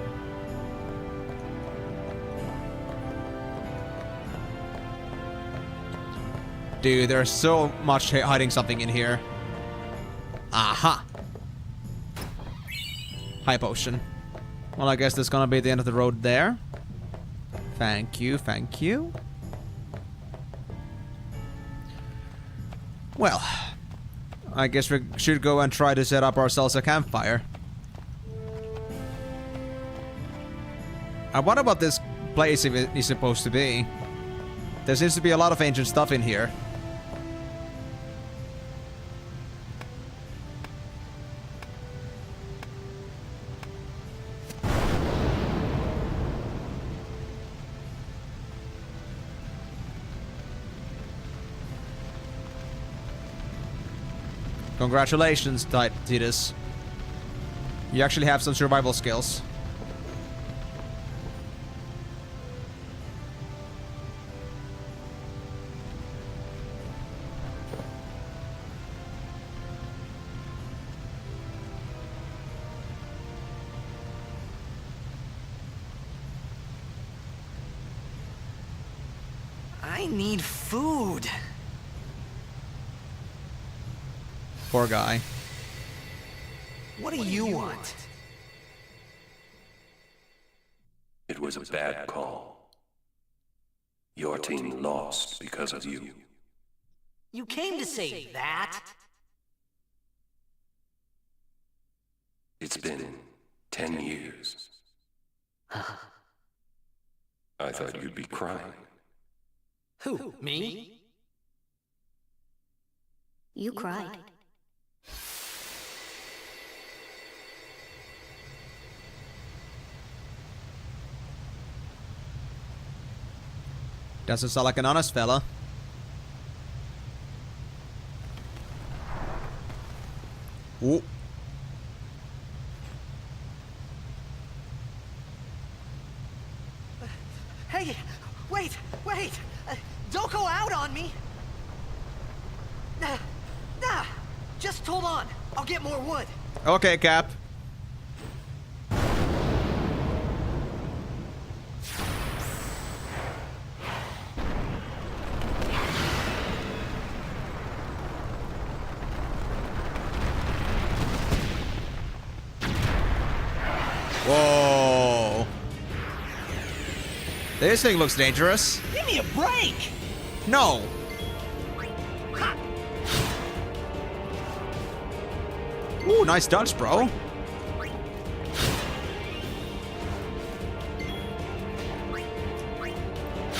Dude, there's so much hiding something in here. Aha! High potion. Well, I guess that's gonna be the end of the road there. Thank you, thank you. Well, I guess we should go and try to set up ourselves a campfire. I wonder what this place is supposed to be. There seems to be a lot of ancient stuff in here. Congratulations, Titus. You actually have some survival skills. I need food. Poor guy. What do you want? It was a bad call. Your team lost because of you. You came to say that? It's been 10 years. I thought you'd be crying. Who, me? You cried. Doesn't sound like an honest fella. Ooh. Hey, wait! Don't go out on me! Nah, just hold on. I'll get more wood. Okay, Cap. Whoa. This thing looks dangerous. Give me a break! No. Ooh, nice dodge, bro.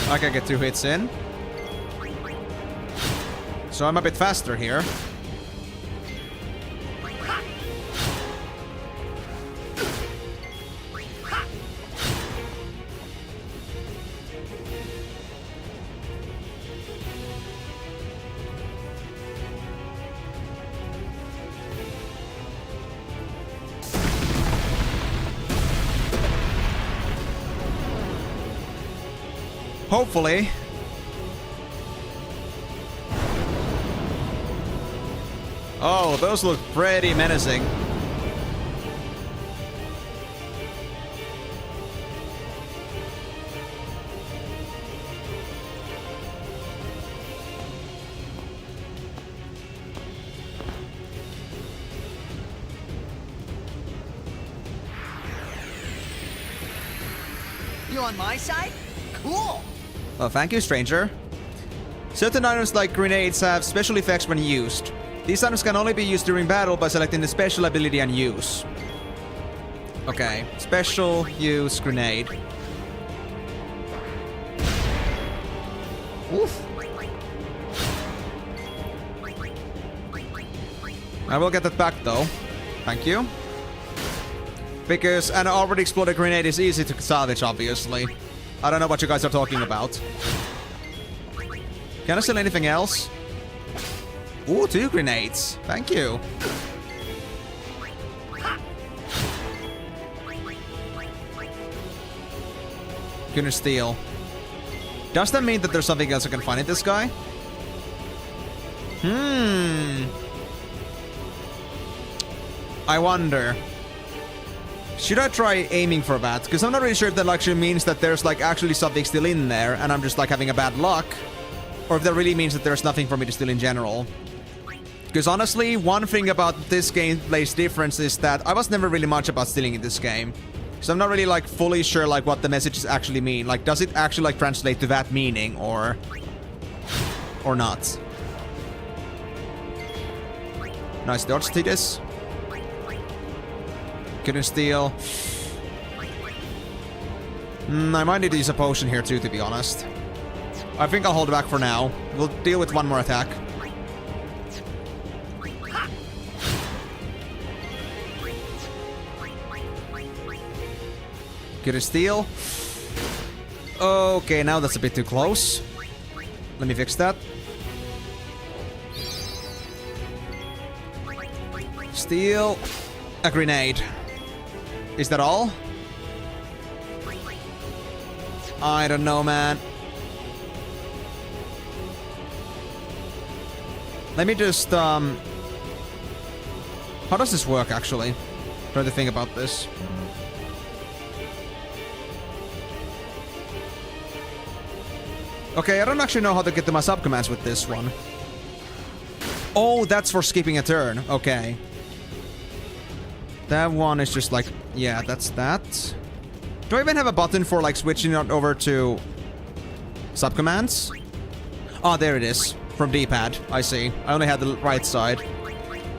I can get 2 hits in. So I'm a bit faster here. Hopefully. Oh, those look pretty menacing. You on my side? Cool! Well, thank you, stranger. Certain items like grenades have special effects when used. These items can only be used during battle by selecting the special ability and use. Okay, special use grenade. Oof. I will get that back though. Thank you. Because an already exploded grenade is easy to salvage, obviously. I don't know what you guys are talking about. Can I sell anything else? Ooh, 2 grenades. Thank you. Couldn't steal. Does that mean that there's something else I can find in this guy? I wonder. Should I try aiming for that? Because I'm not really sure if that actually means that there's like actually something still in there and I'm just like having a bad luck. Or if that really means that there's nothing for me to steal in general. Because honestly, one thing about this gameplay's difference is that I was never really much about stealing in this game. So I'm not really like fully sure like what the messages actually mean. Like, does it actually like translate to that meaning or not? Nice dodge, Tidus. Couldn't steal. I might need to use a potion here too, to be honest. I think I'll hold back for now. We'll deal with one more attack. Couldn't steal. Okay, now that's a bit too close. Let me fix that. Steal a grenade. Is that all? I don't know, man. Let me just, how does this work, actually? Try to think about this. Okay, I don't actually know how to get to my subcommands with this one. Oh, that's for skipping a turn. Okay. That one is just like, yeah, that's that. Do I even have a button for like switching it over to subcommands? Oh, there it is. From D-pad. I see. I only had the right side.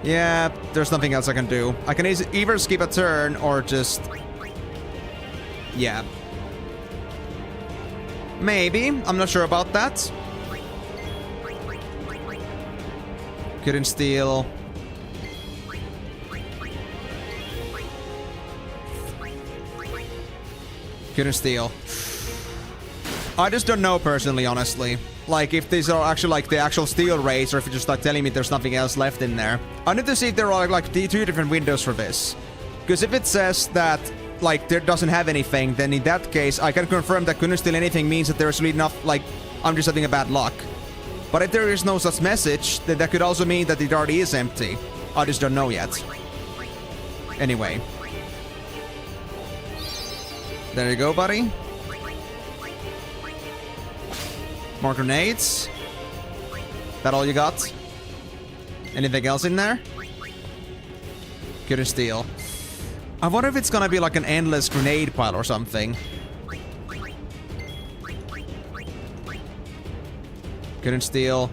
Yeah, there's nothing else I can do. I can either skip a turn or just... yeah. Maybe. I'm not sure about that. Couldn't steal. Couldn't steal. I just don't know personally, honestly. Like, if these are actually like the actual steal rates, or if you just like telling me there's nothing else left in there. I need to see if there are like 2 different windows for this. Because if it says that like there doesn't have anything, then in that case I can confirm that couldn't steal anything means that there's really enough, like, I'm just having a bad luck. But if there is no such message, then that could also mean that it already is empty. I just don't know yet. Anyway. There you go, buddy. More grenades. That all you got? Anything else in there? Couldn't steal. I wonder if it's gonna be like an endless grenade pile or something. Couldn't steal.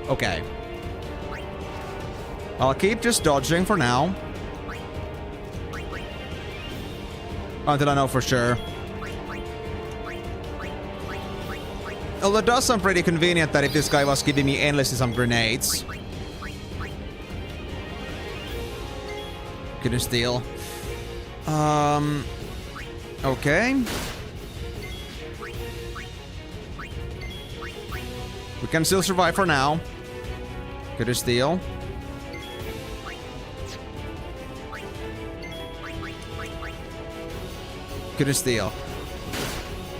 Okay. I'll keep just dodging for now. Until I know for sure. Although it does sound pretty convenient that if this guy was giving me endlessly some grenades. Couldn't steal. Okay. We can still survive for now. Couldn't steal. Couldn't steal.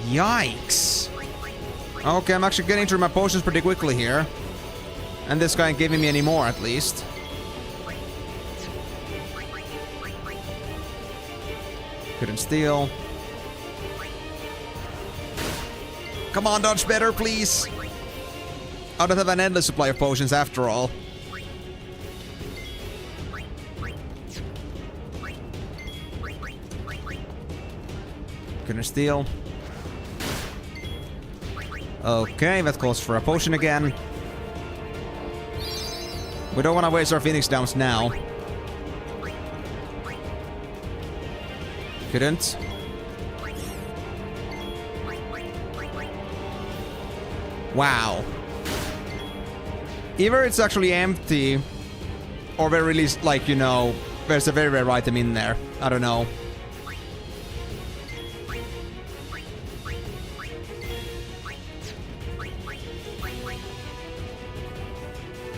Yikes. Okay, I'm actually getting through my potions pretty quickly here. And this guy ain't giving me any more, at least. Couldn't steal. Come on, dodge better, please. I don't have an endless supply of potions after all. Couldn't steal. Okay, that calls for a potion again. We don't want to waste our Phoenix Downs now. Couldn't. Wow. Either it's actually empty, or very really, like, you know, there's a very rare item in there. I don't know.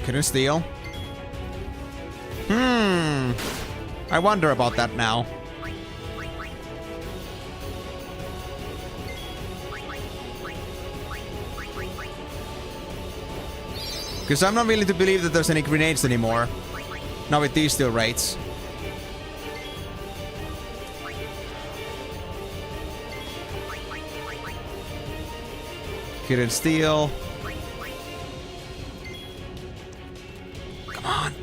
Couldn't steal. I wonder about that now. Because I'm not willing to believe that there's any grenades anymore. Not with these two rates. Couldn't steal. Come on.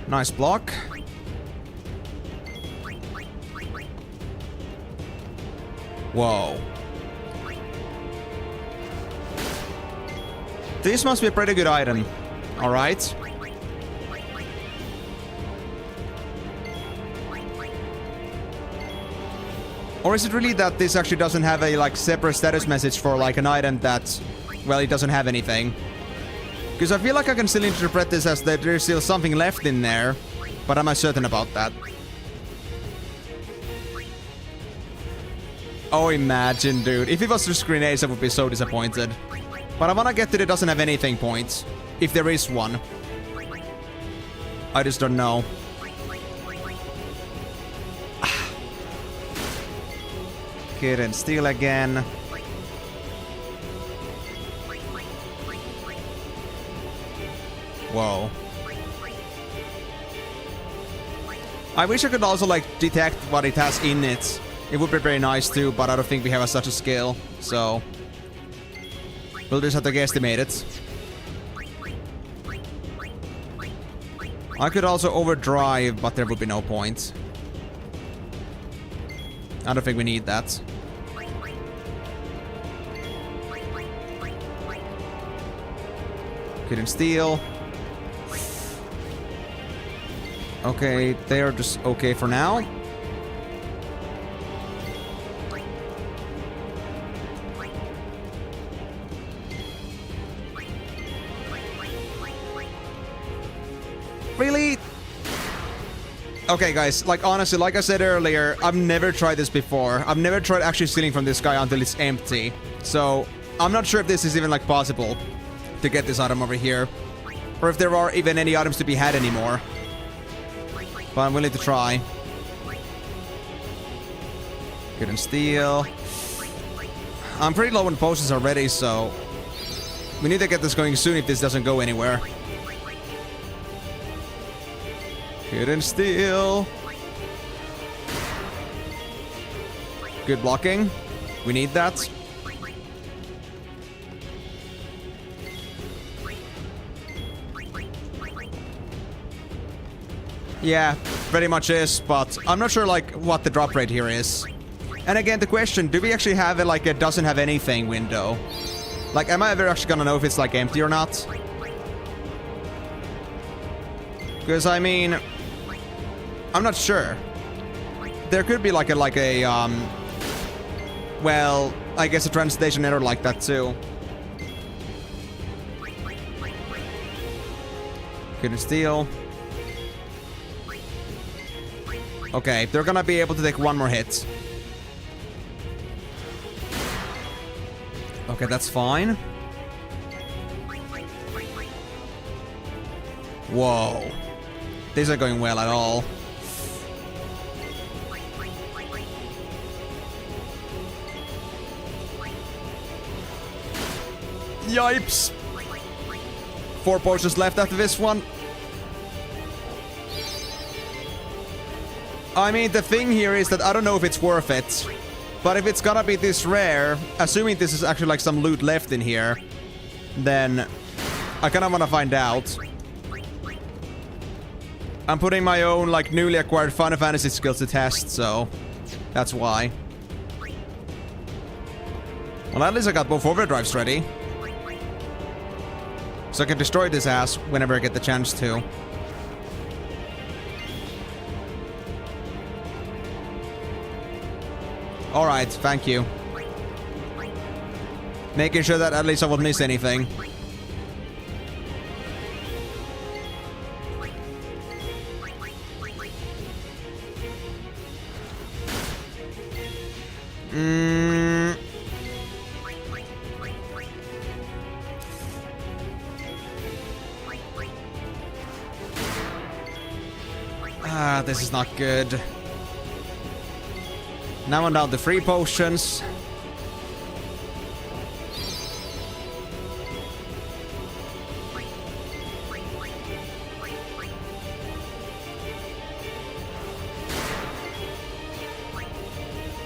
Nice block. Whoa. This must be a pretty good item. Alright. Or is it really that this actually doesn't have a like separate status message for like an item that, well, it doesn't have anything? Because I feel like I can still interpret this as that there's still something left in there, but I'm not certain about that. Oh, imagine, dude. If it was just grenades, I would be so disappointed. But I wanna get that it doesn't have anything points. If there is one. I just don't know. Couldn't steal again. Whoa. I wish I could also like detect what it has in it. It would be very nice too, but I don't think we have such a skill, so we'll just have to guesstimate it. I could also overdrive, but there would be no point. I don't think we need that. Couldn't steal. Okay, they are just okay for now. Really? Okay, guys, like honestly, like I said earlier, I've never tried this before. I've never tried actually stealing from this guy until it's empty. So, I'm not sure if this is even like possible to get this item over here. Or if there are even any items to be had anymore. But I'm willing to try. Couldn't steal. I'm pretty low on potions already, so we need to get this going soon if this doesn't go anywhere. Couldn't steal. Good blocking. We need that. Yeah, pretty much is, but I'm not sure like what the drop rate here is. And again, the question, do we actually have it like it doesn't have anything window? Like, am I ever actually gonna know if it's like empty or not? Because I mean, I'm not sure. there could be like a well, I guess a translation error like that too. Couldn't steal. Okay, they're gonna be able to take one more hit. Okay, that's fine. Whoa. These are going well at all. Yipes! 4 potions left after this one. I mean, the thing here is that I don't know if it's worth it. But if it's gonna be this rare, assuming this is actually like some loot left in here, then I kinda wanna find out. I'm putting my own, like, newly acquired Final Fantasy skills to test, so that's why. Well, at least I got both overdrives ready. So I can destroy this ass whenever I get the chance to. Alright, thank you. Making sure that at least I won't miss anything. This is not good. Now I'm down to 3 potions.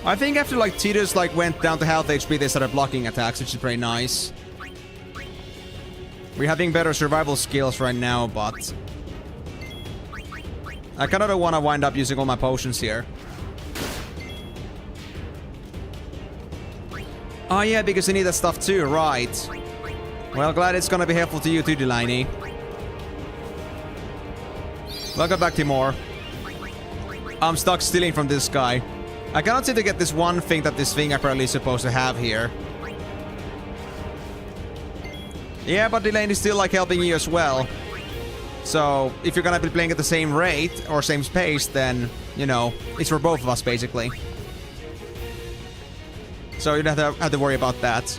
I think after like Tidus like went down to health HP, they started blocking attacks, which is pretty nice. We're having better survival skills right now, but I kinda don't wanna wind up using all my potions here. Oh yeah, because you need that stuff too, right. Well, glad it's gonna be helpful to you too, Delaney. Welcome back, Timor. I'm stuck stealing from this guy. I cannot seem to get this one thing that this thing apparently is supposed to have here. Yeah, but Delaney is still like helping you as well. So, if you're gonna be playing at the same rate or same pace, then, you know, it's for both of us basically. So you don't have to worry about that.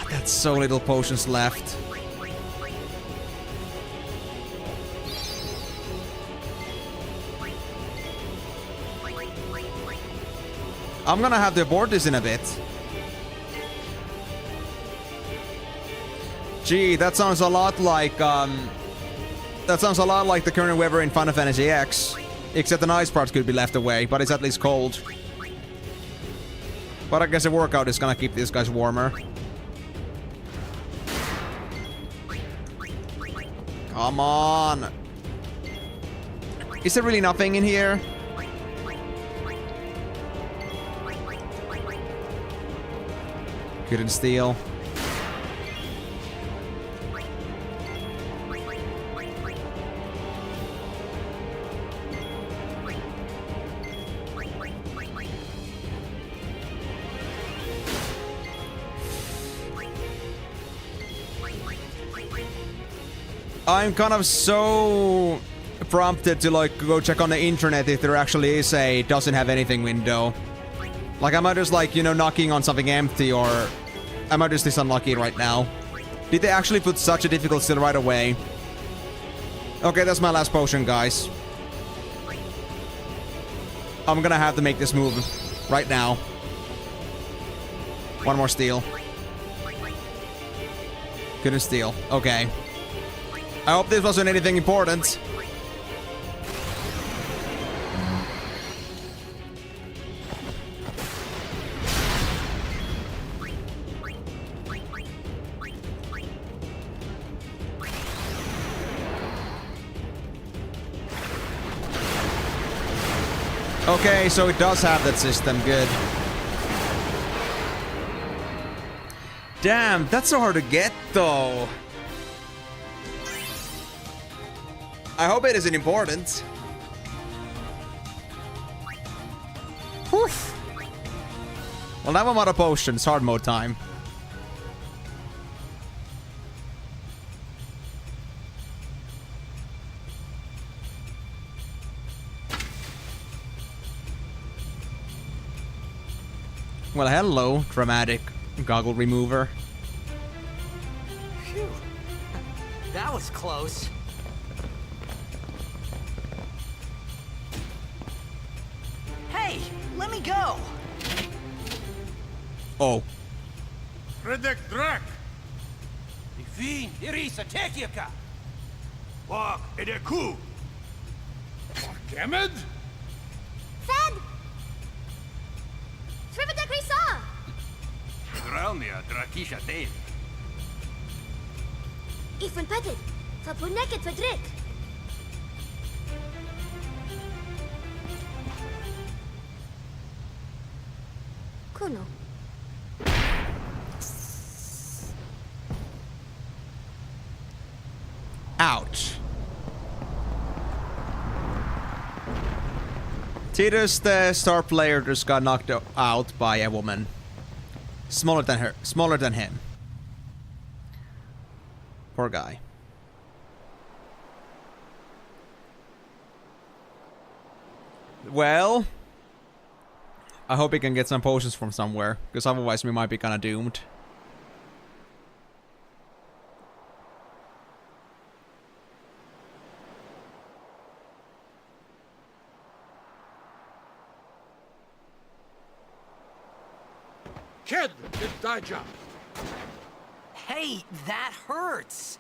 That's so little potions left. I'm gonna have to abort this in a bit. Gee, that sounds a lot like, that sounds a lot like the current weather in Final Fantasy X. Except the ice parts could be left away, but it's at least cold. But I guess a workout is gonna keep these guys warmer. Come on! Is there really nothing in here? Couldn't steal. I'm kind of so prompted to like go check on the internet if there actually is a doesn't have anything window. Like I might just like, you know, knocking on something empty, or I might just this unlucky right now. Did they actually put such a difficult skill right away? Okay, that's my last potion, guys. I'm gonna have to make this move right now. One more steal. Couldn't steal. Okay. I hope this wasn't anything important. Okay, so it does have that system. Good. Damn, that's so hard to get, though. I hope it isn't important. Whew. Well, now I'm out of potions. Hard mode time. Well, hello, dramatic goggle remover. Phew. That was close. Hey, let me go. Oh. Redek Drak! Ifin, Irisa, Tekiaka! Wak Edeku! Kemed? Fed! Trividak Risa! Dralmia, Drakisha Dale. Ifun Petit! Fapuneket Fedrik! Kuno. Ouch. Titus, the star player, just got knocked out by a woman. Smaller than her. Smaller than him. Poor guy. Well, I hope he can get some potions from somewhere, because otherwise we might be kinda doomed. Ked! Daija! Hey, that hurts.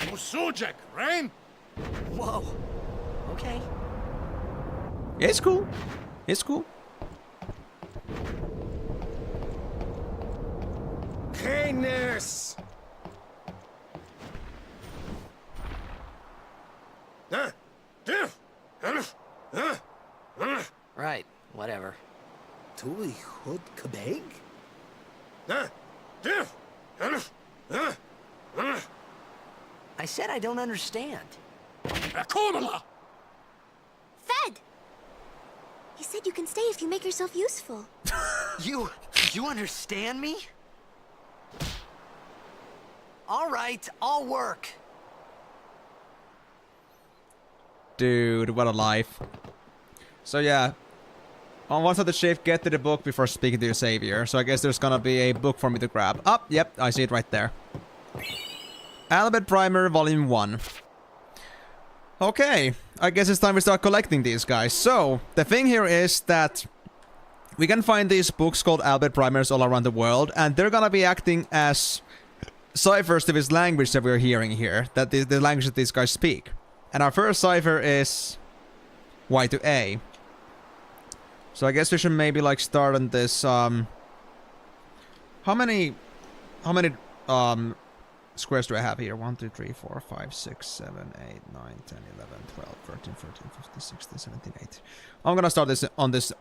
Musujek, Rain? Whoa. Okay. It's cool. It's cool. Canis! Right, whatever. Tuli Hood Kabeg? I said I don't understand. Akomala! Fed! He said you can stay if you make yourself useful. You understand me? All right, I'll work. Dude, what a life. So yeah. On one side of the shift, get to the book before speaking to your savior. So I guess there's gonna be a book for me to grab. Oh, yep, I see it right there. Albert Primer, Volume 1. Okay, I guess it's time we start collecting these guys. So, the thing here is that we can find these books called Albert Primers all around the world, and they're gonna be acting as ciphers to this language that we're hearing here, that the language that these guys speak. And our first cipher is Y to A. So I guess we should maybe like start on this, how many squares do I have here? 1, 2, 3, 4, 5, 6, 7, 8, 9, 10, 11, 12, 13, 14, 15, 16, 17, 18. I'm gonna start this on this.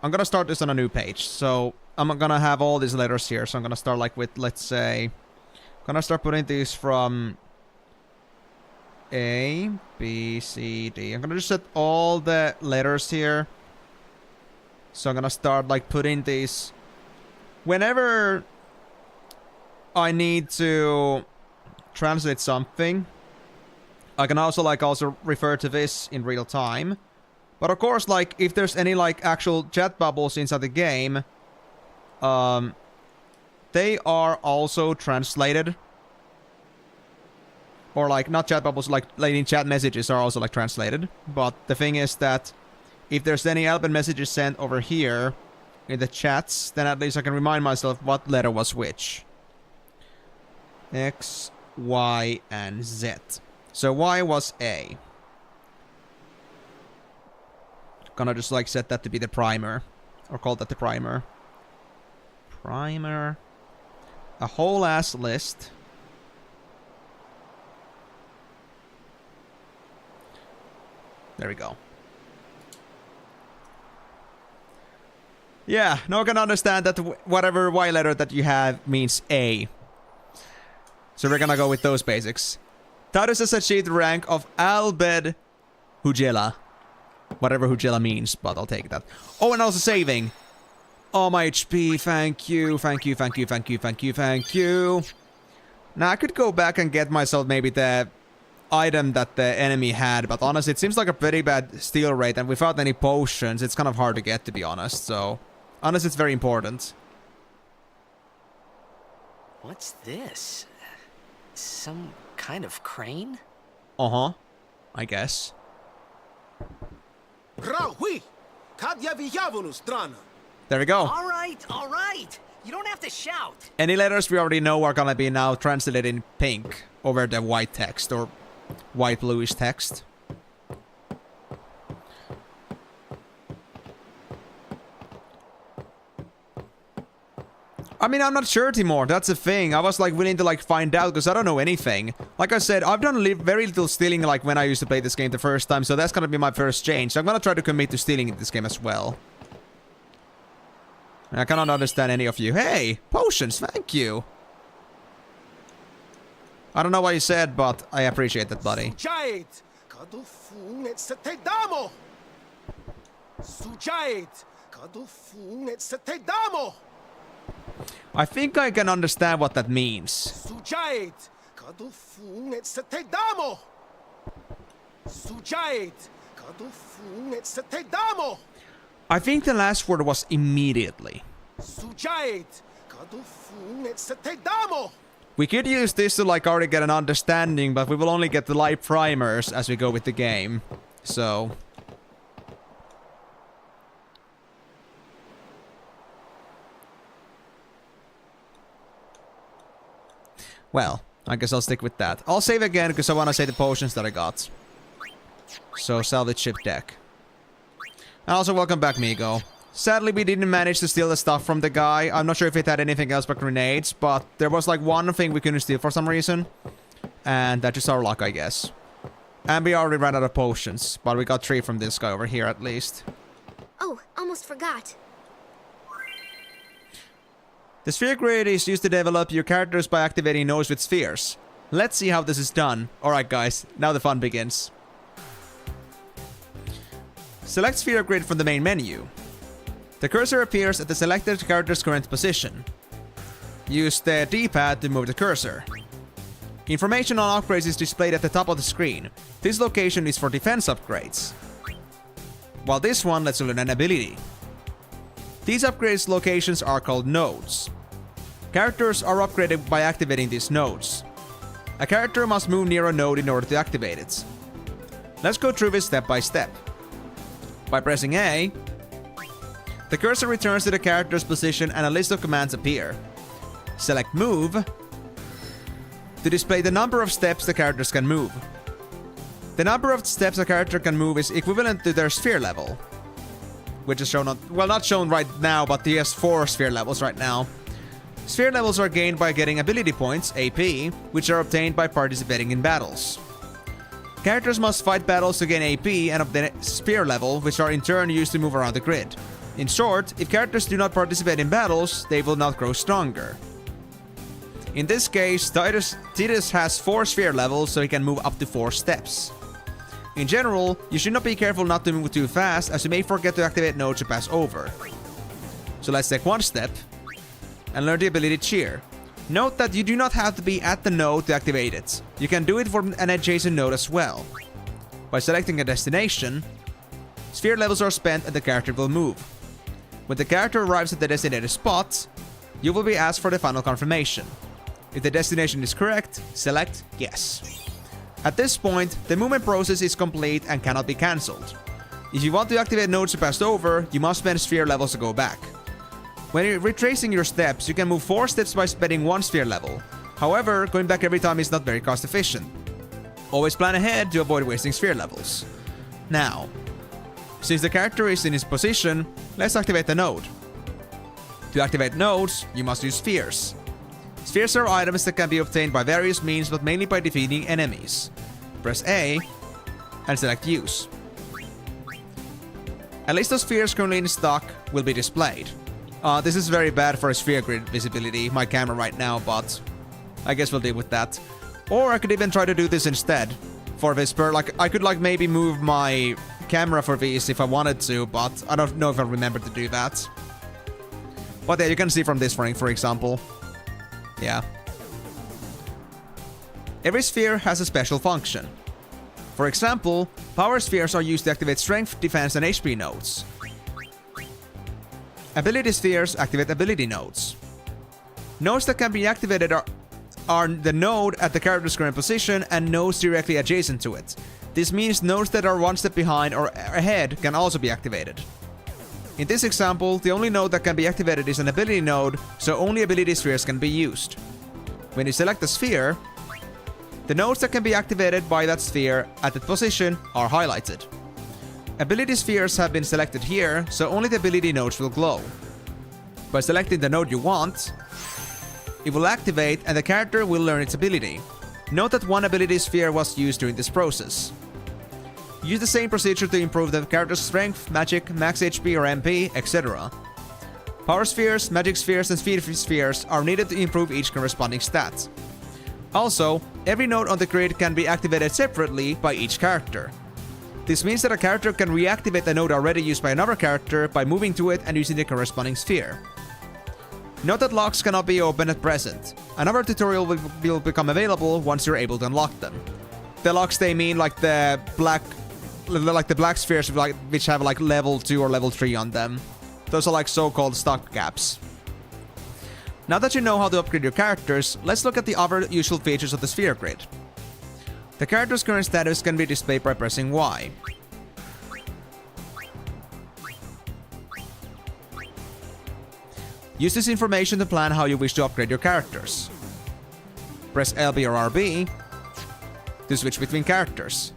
I'm gonna start this on a new page. So I'm gonna have all these letters here. So I'm gonna start like with, let's say, gonna start putting these from A, B, C, D. I'm gonna just set all the letters here. So I'm gonna start like putting these whenever I need to translate something. I can also refer to this in real time. But of course, like if there's any like actual chat bubbles inside the game, they are also translated. Or like not chat bubbles, like in chat messages are also like translated. But the thing is that if there's any Albert messages sent over here in the chats, then at least I can remind myself what letter was which. X, Y, and Z. So Y was A. Gonna just like set that to be the primer. Or call that the primer. Primer. A whole ass list. There we go. Yeah, no one can understand that whatever Y letter that you have means A. So we're gonna go with those basics. Titus has achieved the rank of Albed Hujela. Whatever Hujela means, but I'll take that. Oh, and also saving. Oh, my HP. Thank you. Thank you, thank you, thank you, thank you, thank you. Now, I could go back and get myself maybe the item that the enemy had, but honestly, it seems like a pretty bad steal rate, and without any potions, it's kind of hard to get, to be honest, so... Honestly, it's very important. What's this? Some kind of crane? Uh-huh. I guess. There we go. All right. You don't have to shout. Any letters we already know are gonna be now translated in pink over the white text, or white bluish text. I mean, I'm not sure, Timor. That's the thing. I was like willing to like find out because I don't know anything. Like I said, I've done very little stealing like when I used to play this game the first time, so that's gonna be my first change. So I'm gonna try to commit to stealing in this game as well. And I cannot understand any of you. Hey, potions, thank you. I don't know what you said, but I appreciate that, buddy. I think I can understand what that means. I think the last word was immediately. We could use this to like already get an understanding, but we will only get the light primers as we go with the game. So... Well, I guess I'll stick with that. I'll save again because I want to say the potions that I got. So, salvage ship deck. And also, welcome back, Migo. Sadly, we didn't manage to steal the stuff from the guy. I'm not sure if it had anything else but grenades, but there was like one thing we couldn't steal for some reason. And that's just our luck, I guess. And we already ran out of potions, but we got 3 from this guy over here at least. Oh, almost forgot. The sphere grid is used to develop your characters by activating nodes with spheres. Let's see how this is done. Alright guys, now the fun begins. Select sphere grid from the main menu. The cursor appears at the selected character's current position. Use the D-pad to move the cursor. Information on upgrades is displayed at the top of the screen. This location is for defense upgrades, while this one lets you learn an ability. These upgrades locations are called nodes. Characters are upgraded by activating these nodes. A character must move near a node in order to activate it. Let's go through this step by step. By pressing A, the cursor returns to the character's position and a list of commands appear. Select Move to display the number of steps the characters can move. The number of steps a character can move is equivalent to their sphere level, which is shown on, well, not shown right now, but he has 4 sphere levels right now. Sphere levels are gained by getting ability points, AP, which are obtained by participating in battles. Characters must fight battles to gain AP and obtain sphere level, which are in turn used to move around the grid. In short, if characters do not participate in battles, they will not grow stronger. In this case, Titus has 4 sphere levels, so he can move up to 4 steps. In general, you should not be careful not to move too fast, as you may forget to activate nodes to pass over. So let's take 1 step and learn the ability Cheer. Note that you do not have to be at the node to activate it. You can do it from an adjacent node as well. By selecting a destination, sphere levels are spent and the character will move. When the character arrives at the designated spot, you will be asked for the final confirmation. If the destination is correct, select Yes. At this point, the movement process is complete and cannot be cancelled. If you want to activate nodes to pass over, you must spend sphere levels to go back. When you're retracing your steps, you can move 4 steps by spending 1 sphere level. However, going back every time is not very cost efficient. Always plan ahead to avoid wasting sphere levels. Now, since the character is in his position, let's activate the node. To activate nodes, you must use spheres. Spheres are items that can be obtained by various means, but mainly by defeating enemies. Press A and select Use. A list of spheres currently in stock will be displayed. This is very bad for sphere grid visibility, my camera right now, but I guess we'll deal with that. Or I could even try to do this instead for Whisper. Like, I could like maybe move my camera for these if I wanted to, but I don't know if I remember to do that. But yeah, you can see from this ring, for example. Yeah. Every sphere has a special function. For example, power spheres are used to activate strength, defense, and HP nodes. Ability spheres activate ability nodes. Nodes that can be activated are the node at the character's current position and nodes directly adjacent to it. This means nodes that are one step behind or ahead can also be activated. In this example, the only node that can be activated is an ability node, so only ability spheres can be used. When you select a sphere, the nodes that can be activated by that sphere at that position are highlighted. Ability spheres have been selected here, so only the ability nodes will glow. By selecting the node you want, it will activate and the character will learn its ability. Note that one ability sphere was used during this process. Use the same procedure to improve the character's strength, magic, max HP or MP, etc. Power spheres, magic spheres, and speed spheres are needed to improve each corresponding stat. Also, every node on the grid can be activated separately by each character. This means that a character can reactivate the node already used by another character by moving to it and using the corresponding sphere. Note that locks cannot be opened at present. Another tutorial will become available once you're able to unlock them. The locks, they mean like the black spheres which have like level 2 or level 3 on them. Those are like so-called stock gaps. Now that you know how to upgrade your characters, let's look at the other useful features of the sphere grid. The character's current status can be displayed by pressing Y. Use this information to plan how you wish to upgrade your characters. Press LB or RB to switch between characters.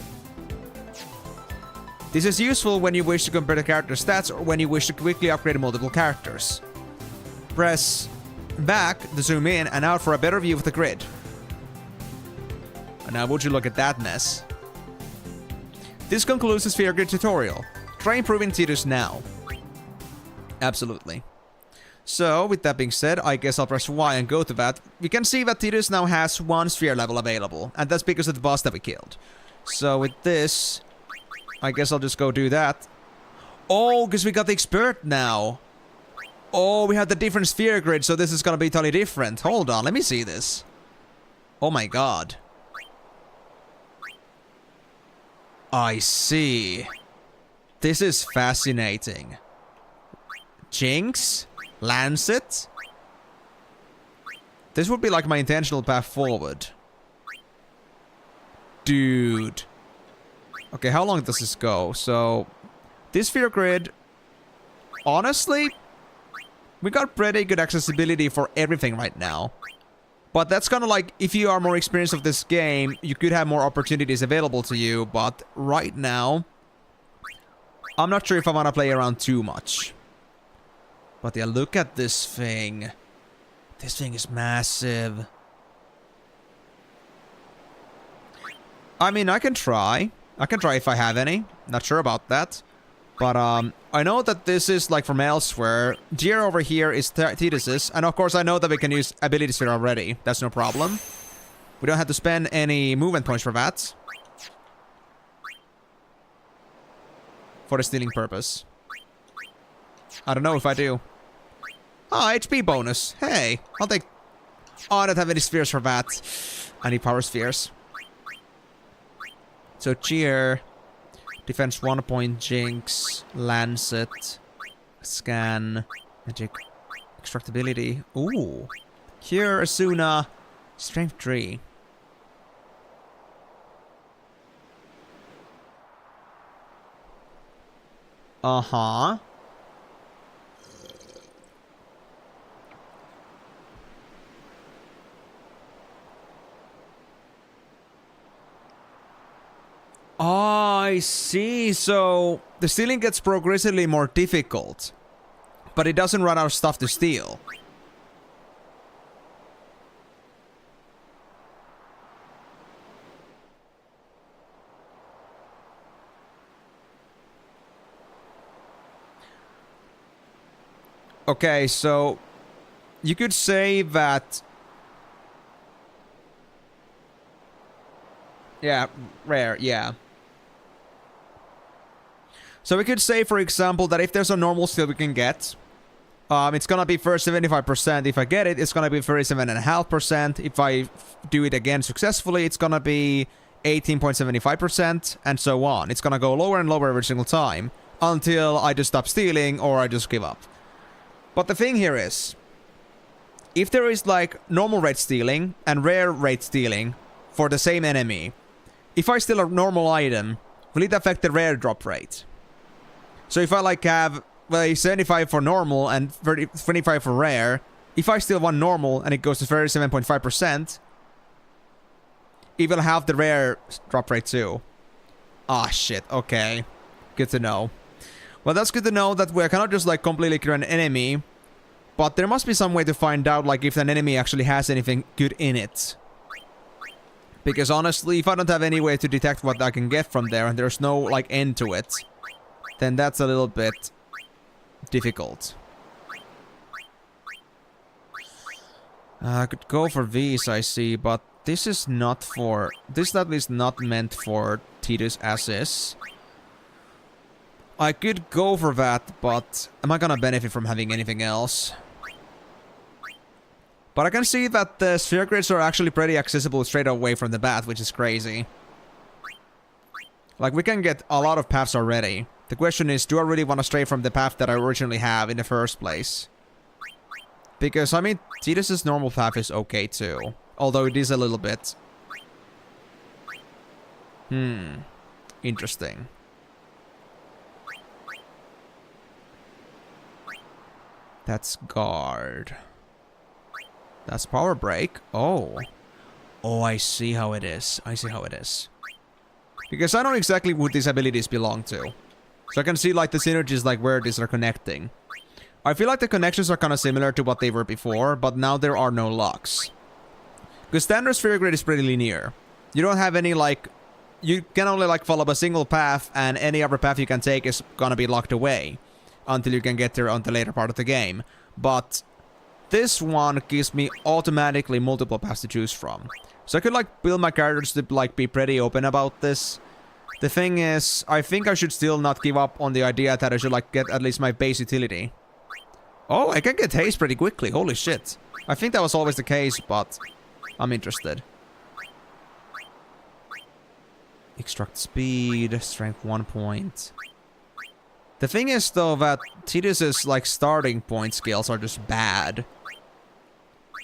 This is useful when you wish to compare the character's stats or when you wish to quickly upgrade multiple characters. Press back to zoom in and out for a better view of the grid. And now would you look at that mess. This concludes the sphere grid tutorial. Try improving Tidus now. Absolutely. So, with that being said, I guess I'll press Y and go to that. We can see that Tidus now has one sphere level available, and that's because of the boss that we killed. So with this, I guess I'll just go do that. Oh, because we got the expert now. Oh, we have the different sphere grid, so this is gonna be totally different. Hold on, let me see this. Oh my god. I see. This is fascinating. Jinx? Lancet? This would be like my intentional path forward. Dude. Okay, how long does this go? So, this sphere grid, honestly, we got pretty good accessibility for everything right now. But that's kind of like, if you are more experienced of this game, you could have more opportunities available to you. But right now, I'm not sure if I want to play around too much. But yeah, look at this thing. This thing is massive. I mean, I can try. I can try if I have any. Not sure about that. But I know that this is like from elsewhere. GR over here is Tidus's. And of course I know that we can use ability sphere already. That's no problem. We don't have to spend any movement points for that. For the stealing purpose. I don't know if I do. Ah, HP bonus. Hey, I'll take... Oh, I don't have any spheres for that. I need power spheres. So cheer, defense 1 point, Jinx, Lancet, Scan, Magic, Extractability. Ooh. Here, Asuna, Strength 3. Uh-huh. Oh, I see. So the stealing gets progressively more difficult, but it doesn't run out of stuff to steal. Okay, so you could say that Yeah, rare, yeah. So we could say, for example, that if there's a normal skill we can get, it's gonna be first 75%. If I get it, it's gonna be 37.5%. If I do it again successfully, it's gonna be 18.75%, and so on. It's gonna go lower and lower every single time, until I just stop stealing, or I just give up. But the thing here is, if there is like normal rate stealing and rare rate stealing for the same enemy, if I steal a normal item, will it affect the rare drop rate? So if I like have, well, 75 for normal and 25 for rare, if I steal one normal and it goes to 37.5%, it will have the rare drop rate too. Ah, shit, okay. Good to know. Well, that's good to know that we cannot just like completely clear an enemy, but there must be some way to find out like if an enemy actually has anything good in it. Because honestly, if I don't have any way to detect what I can get from there and there's no like end to it, then that's a little bit difficult. I could go for these, I see, but this is not for... This at least not meant for Tidus Asses. I could go for that, but am I gonna benefit from having anything else? But I can see that the sphere grids are actually pretty accessible straight away from the bat, which is crazy. Like, we can get a lot of paths already. The question is, do I really want to stray from the path that I originally have in the first place? Because, I mean, Tidus' normal path is okay too. Although it is a little bit... Interesting. That's guard. That's power break. Oh. Oh, I see how it is. I see how it is. Because I know exactly what these abilities belong to. So I can see like the synergies, like where these are connecting. I feel like the connections are kind of similar to what they were before, but now there are no locks. Because standard sphere grid is pretty linear. You don't have any like... You can only like follow a single path, and any other path you can take is gonna be locked away. Until you can get there on the later part of the game. But this one gives me automatically multiple paths to choose from. So I could like build my characters to like be pretty open about this. The thing is, I think I should still not give up on the idea that I should like get at least my base utility. Oh, I can get haste pretty quickly, holy shit. I think that was always the case, but I'm interested. Extract speed, strength 1 point. The thing is though that Tidus' like starting point skills are just bad.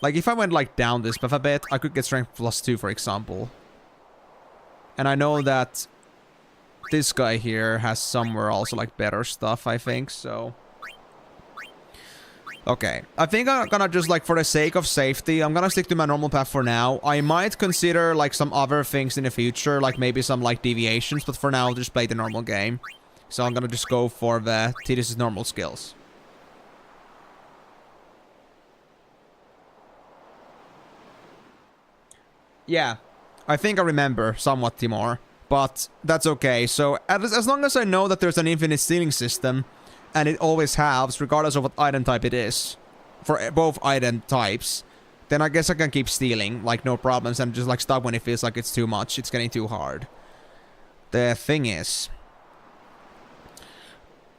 Like if I went like down this path a bit, I could get strength +2 for example. And I know that this guy here has somewhere also like better stuff, I think, so... Okay, I think I'm gonna just like for the sake of safety, I'm gonna stick to my normal path for now. I might consider like some other things in the future, like maybe some like deviations, but for now I'll just play the normal game. So I'm gonna just go for the Tidus' normal skills. Yeah, I think I remember somewhat, Timor. But that's okay. So as long as I know that there's an infinite stealing system, and it always halves, regardless of what item type it is, for both item types, then I guess I can keep stealing, like no problems, and just like stop when it feels like it's too much, it's getting too hard. The thing is,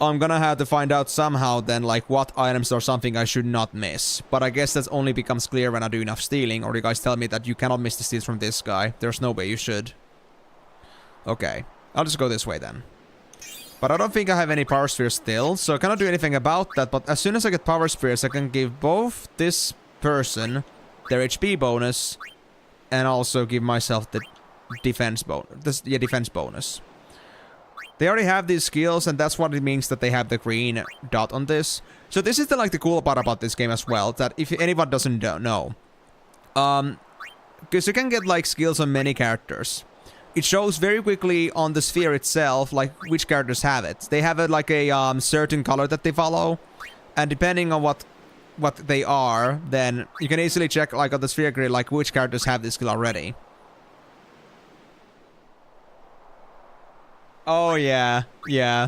I'm gonna have to find out somehow then like what items or something I should not miss. But I guess that only becomes clear when I do enough stealing, or you guys tell me that you cannot miss the steals from this guy. There's no way you should. Okay, I'll just go this way then. But I don't think I have any power spheres still, so I cannot do anything about that. But as soon as I get power spheres, I can give both this person their HP bonus, and also give myself the defense bonus. Defense bonus. They already have these skills, and that's what it means that they have the green dot on this. So this is the cool part about this game as well, that if anyone doesn't know, because you can get like skills on many characters. It shows very quickly on the sphere itself, like which characters have it. They have like a certain color that they follow, and depending on what they are, then you can easily check like on the sphere grid like which characters have this skill already. Oh yeah, yeah.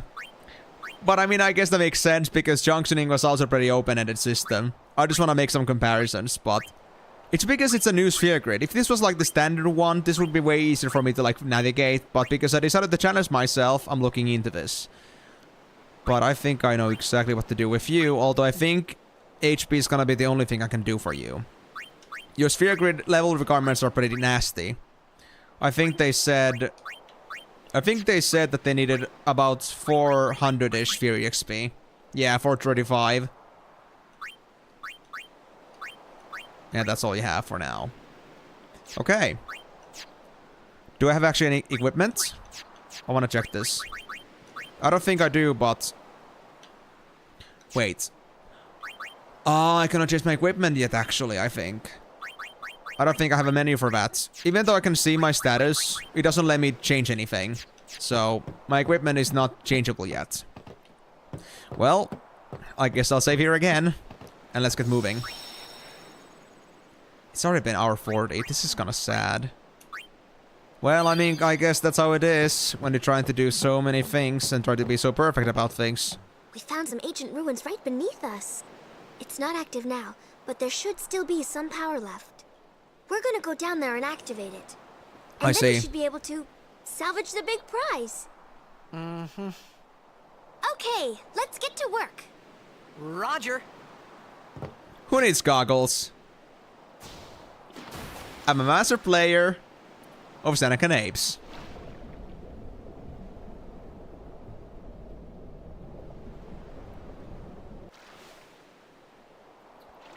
But I mean, I guess that makes sense because junctioning was also a pretty open-ended system. I just want to make some comparisons, but It's because it's a new sphere grid. If this was like the standard one, this would be way easier for me to like navigate. But because I decided to challenge myself, I'm looking into this. But I think I know exactly what to do with you. Although I think HP is gonna be the only thing I can do for you. Your sphere grid level requirements are pretty nasty. I think they said that they needed about 400-ish sphere XP. Yeah, 435. Yeah, that's all you have for now. Okay. Do I have actually any equipment? I want to check this. I don't think I do, but... Wait. Oh, I cannot change my equipment yet, actually, I think. I don't think I have a menu for that. Even though I can see my status, it doesn't let me change anything. So, my equipment is not changeable yet. Well, I guess I'll save here again. And let's get moving. It's already been hour 40. This is kinda sad. Well, I mean, I guess that's how it is when you're trying to do so many things and try to be so perfect about things. We found some ancient ruins right beneath us. It's not active now, but there should still be some power left. We're gonna go down there and activate it. And I then see. we should be able to salvage the big prize. Mm-hmm. Okay, let's get to work. Roger. Who needs goggles? I'm a master player of Seneca Apes.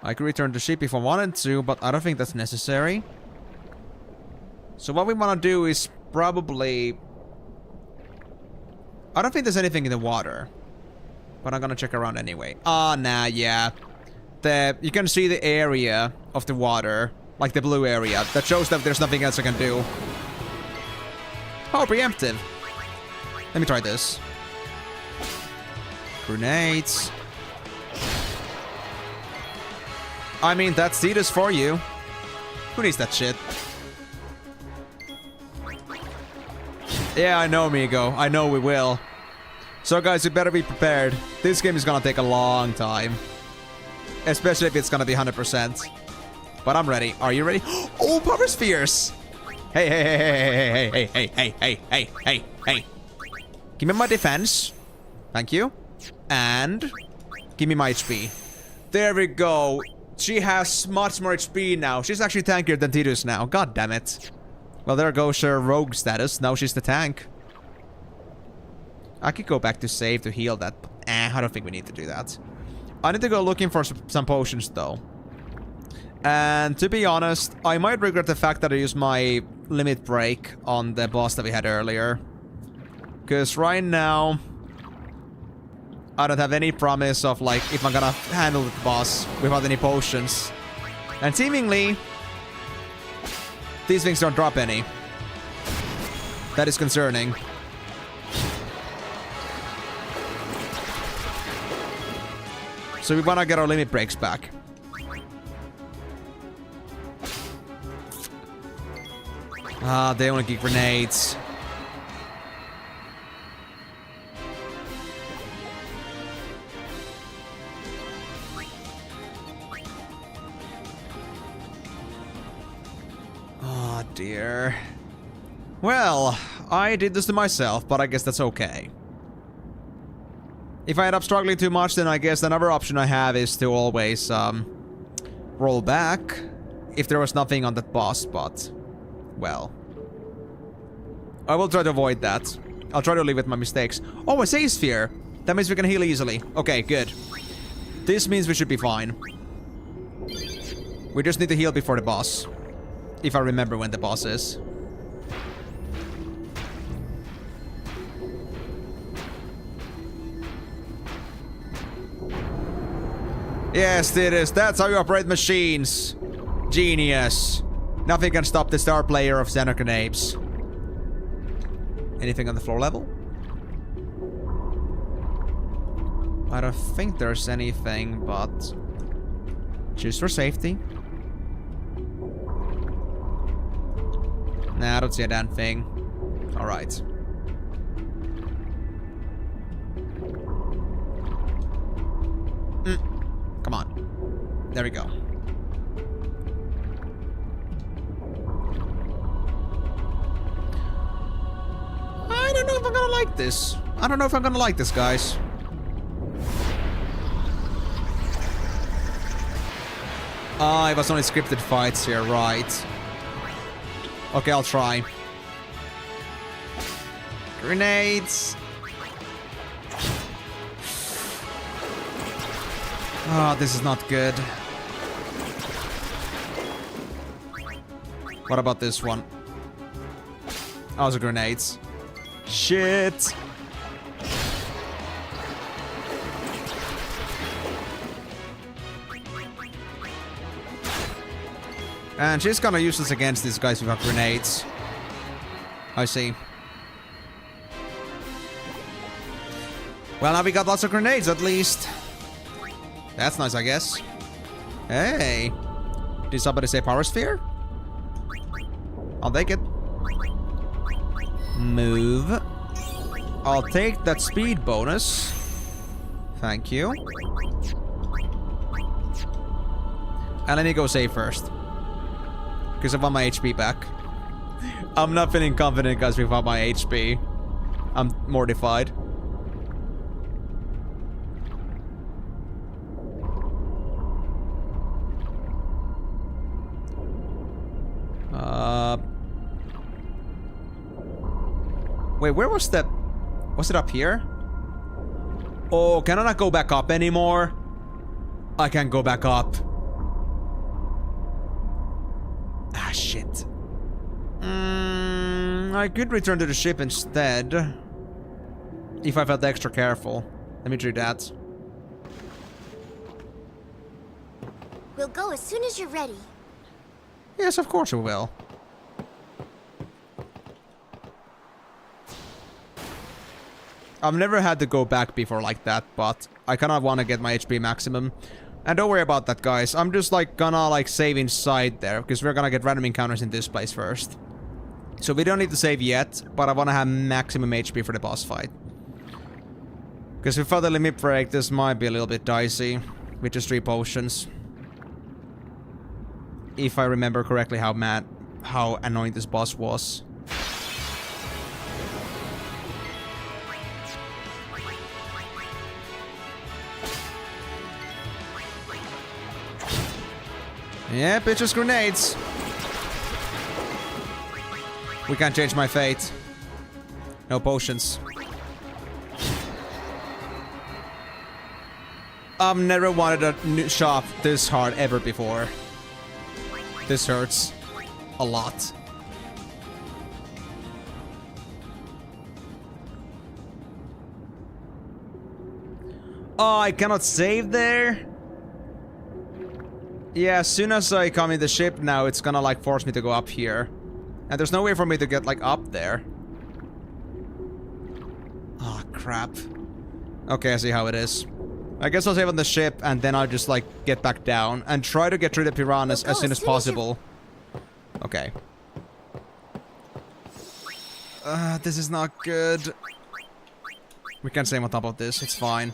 I could return the ship if I wanted to, but I don't think that's necessary. So what we want to do is probably... I don't think there's anything in the water. But I'm gonna check around anyway. Ah, nah, yeah. You can see the area of the water. Like the blue area. That shows that there's nothing else I can do. Oh, preemptive. Let me try this. Grenades. I mean, that's Cetus for you. Who needs that shit? Yeah, I know, Migo. I know we will. So guys, you better be prepared. This game is gonna take a long time. Especially if it's gonna be 100%. But I'm ready. Are you ready? Oh, power spheres! Hey, hey, hey, hey, hey, hey, hey, hey, hey, hey, hey. Give me my defense. Thank you. And give me my HP. There we go. She has much more HP now. She's actually tankier than Tidus now. God damn it. Well, there goes her rogue status. Now she's the tank. I could go back to save to heal that. But, I don't think we need to do that. I need to go looking for some potions, though. And to be honest, I might regret the fact that I used my limit break on the boss that we had earlier. Because right now, I don't have any promise of, like, if I'm gonna handle the boss without any potions. And seemingly, these things don't drop any. That is concerning. So we wanna get our limit breaks back. Ah, they only get grenades. Oh dear. Well, I did this to myself, but I guess that's okay. If I end up struggling too much, then I guess another option I have is to always roll back if there was nothing on that boss spot. Well, I will try to avoid that. I'll try to live with my mistakes. Oh, a save sphere. That means we can heal easily. Okay, good. This means we should be fine. We just need to heal before the boss. If I remember when the boss is. Yes, it is. That's how you operate machines. Genius. Nothing can stop the star player of Xanarcan Apes. Anything on the floor level? I don't think there's anything, but... just for safety. Nah, I don't see a damn thing. Alright. Come on. There we go. I'm gonna like this. I don't know if I'm gonna like this, guys. Ah, it was only scripted fights here, right. Okay, I'll try. Grenades! Ah, this is not good. What about this one? Oh, the grenades. Shit! And she's gonna use this against these guys without grenades. I see. Well, now we got lots of grenades at least. That's nice, I guess. Hey! Did somebody say power sphere? I'll take it. Move. I'll take that speed bonus. Thank you. And let me go save first. Because I want my HP back. I'm not feeling confident guys without my HP. I'm mortified. Wait, where was that? Was it up here? Oh, can I not go back up anymore? I can't go back up. Ah, shit. I could return to the ship instead. If I felt extra careful. Let me do that. We'll go as soon as you're ready. Yes, of course we will. I've never had to go back before like that, but I kind of want to get my HP maximum. And don't worry about that, guys. I'm just like gonna like save inside there, because we're gonna get random encounters in this place first. So we don't need to save yet, but I want to have maximum HP for the boss fight. Because without the limit break, this might be a little bit dicey with just 3 potions. If I remember correctly how annoying this boss was. Yep, it's just grenades. We can't change my fate. No potions. I've never wanted a shop this hard ever before. This hurts a lot. Oh, I cannot save there? Yeah, as soon as I come in the ship now, it's gonna like force me to go up here. And there's no way for me to get like up there. Oh, crap. Okay, I see how it is. I guess I'll save on the ship and then I'll just like get back down and try to get through the piranhas as soon as possible. Okay. This is not good. We can save on top of this, it's fine.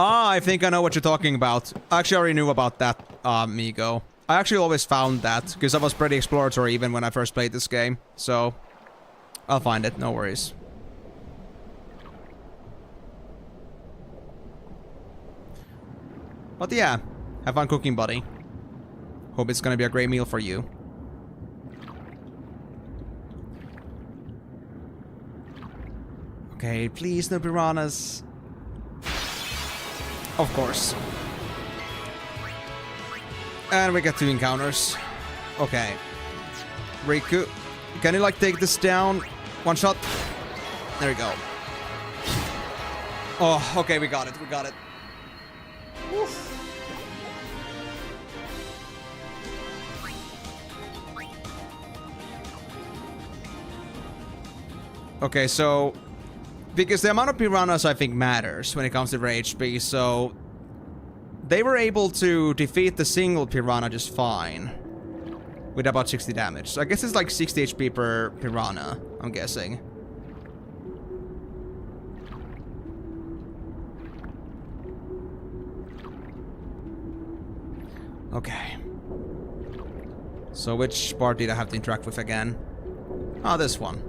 Ah, I think I know what you're talking about. I actually already knew about that, Migo. I actually always found that, because I was pretty exploratory even when I first played this game. So, I'll find it, no worries. But yeah, have fun cooking, buddy. Hope it's gonna be a great meal for you. Okay, please no piranhas. Of course. And we get 2 encounters. Okay. Riku, can you like take this down? One shot. There we go. Oh, okay, we got it, we got it. Oof. Okay, so because the amount of piranhas I think matters when it comes to their HP, so they were able to defeat the single piranha just fine with about 60 damage. So I guess it's like 60 HP per piranha, I'm guessing. Okay. So which part did I have to interact with again? Oh, this one.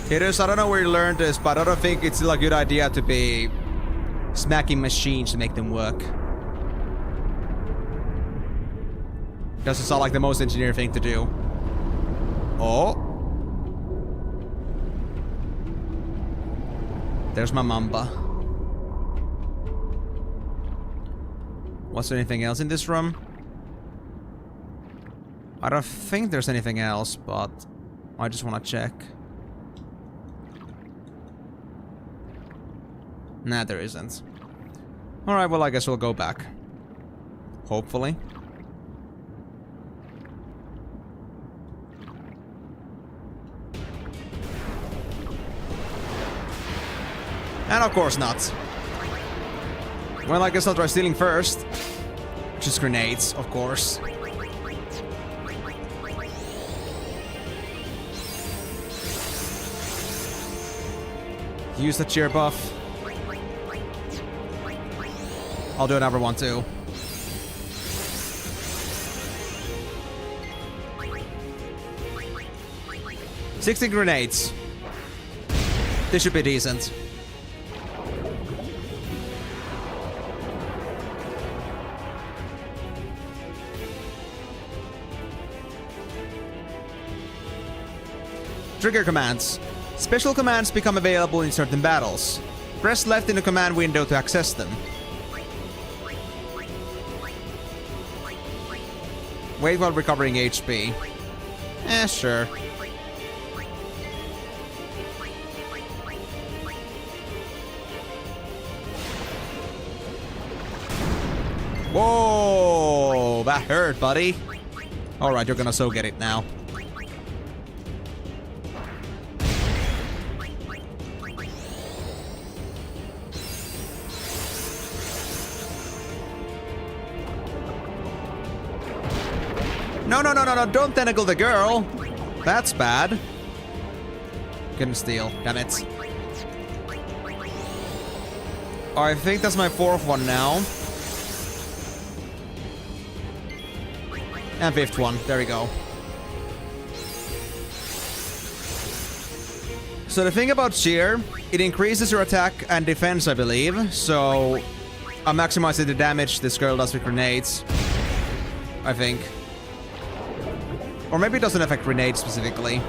Hitters, I don't know where you learned this, but I don't think it's still a good idea to be smacking machines to make them work. Doesn't sound like the most engineering thing to do. Oh. There's my Mamba. Was there anything else in this room? I don't think there's anything else, but I just want to check. Nah, there isn't. Alright, well, I guess we'll go back. Hopefully. And of course not. Well, I guess I'll try stealing first. Just grenades, of course. Use the cheer buff. I'll do another one too. $60 grenades. This should be decent. Trigger commands. Special commands become available in certain battles. Press left in the command window to access them. Wait while recovering HP. Sure. Whoa! That hurt, buddy. Alright, you're gonna so get it now. No, don't tentacle the girl. That's bad. Couldn't steal, damn it. I think that's my 4th one now. And 5th one, there we go. So the thing about cheer, it increases your attack and defense, I believe. So I'm maximizing the damage this girl does with grenades, I think. Or maybe it doesn't affect grenades specifically.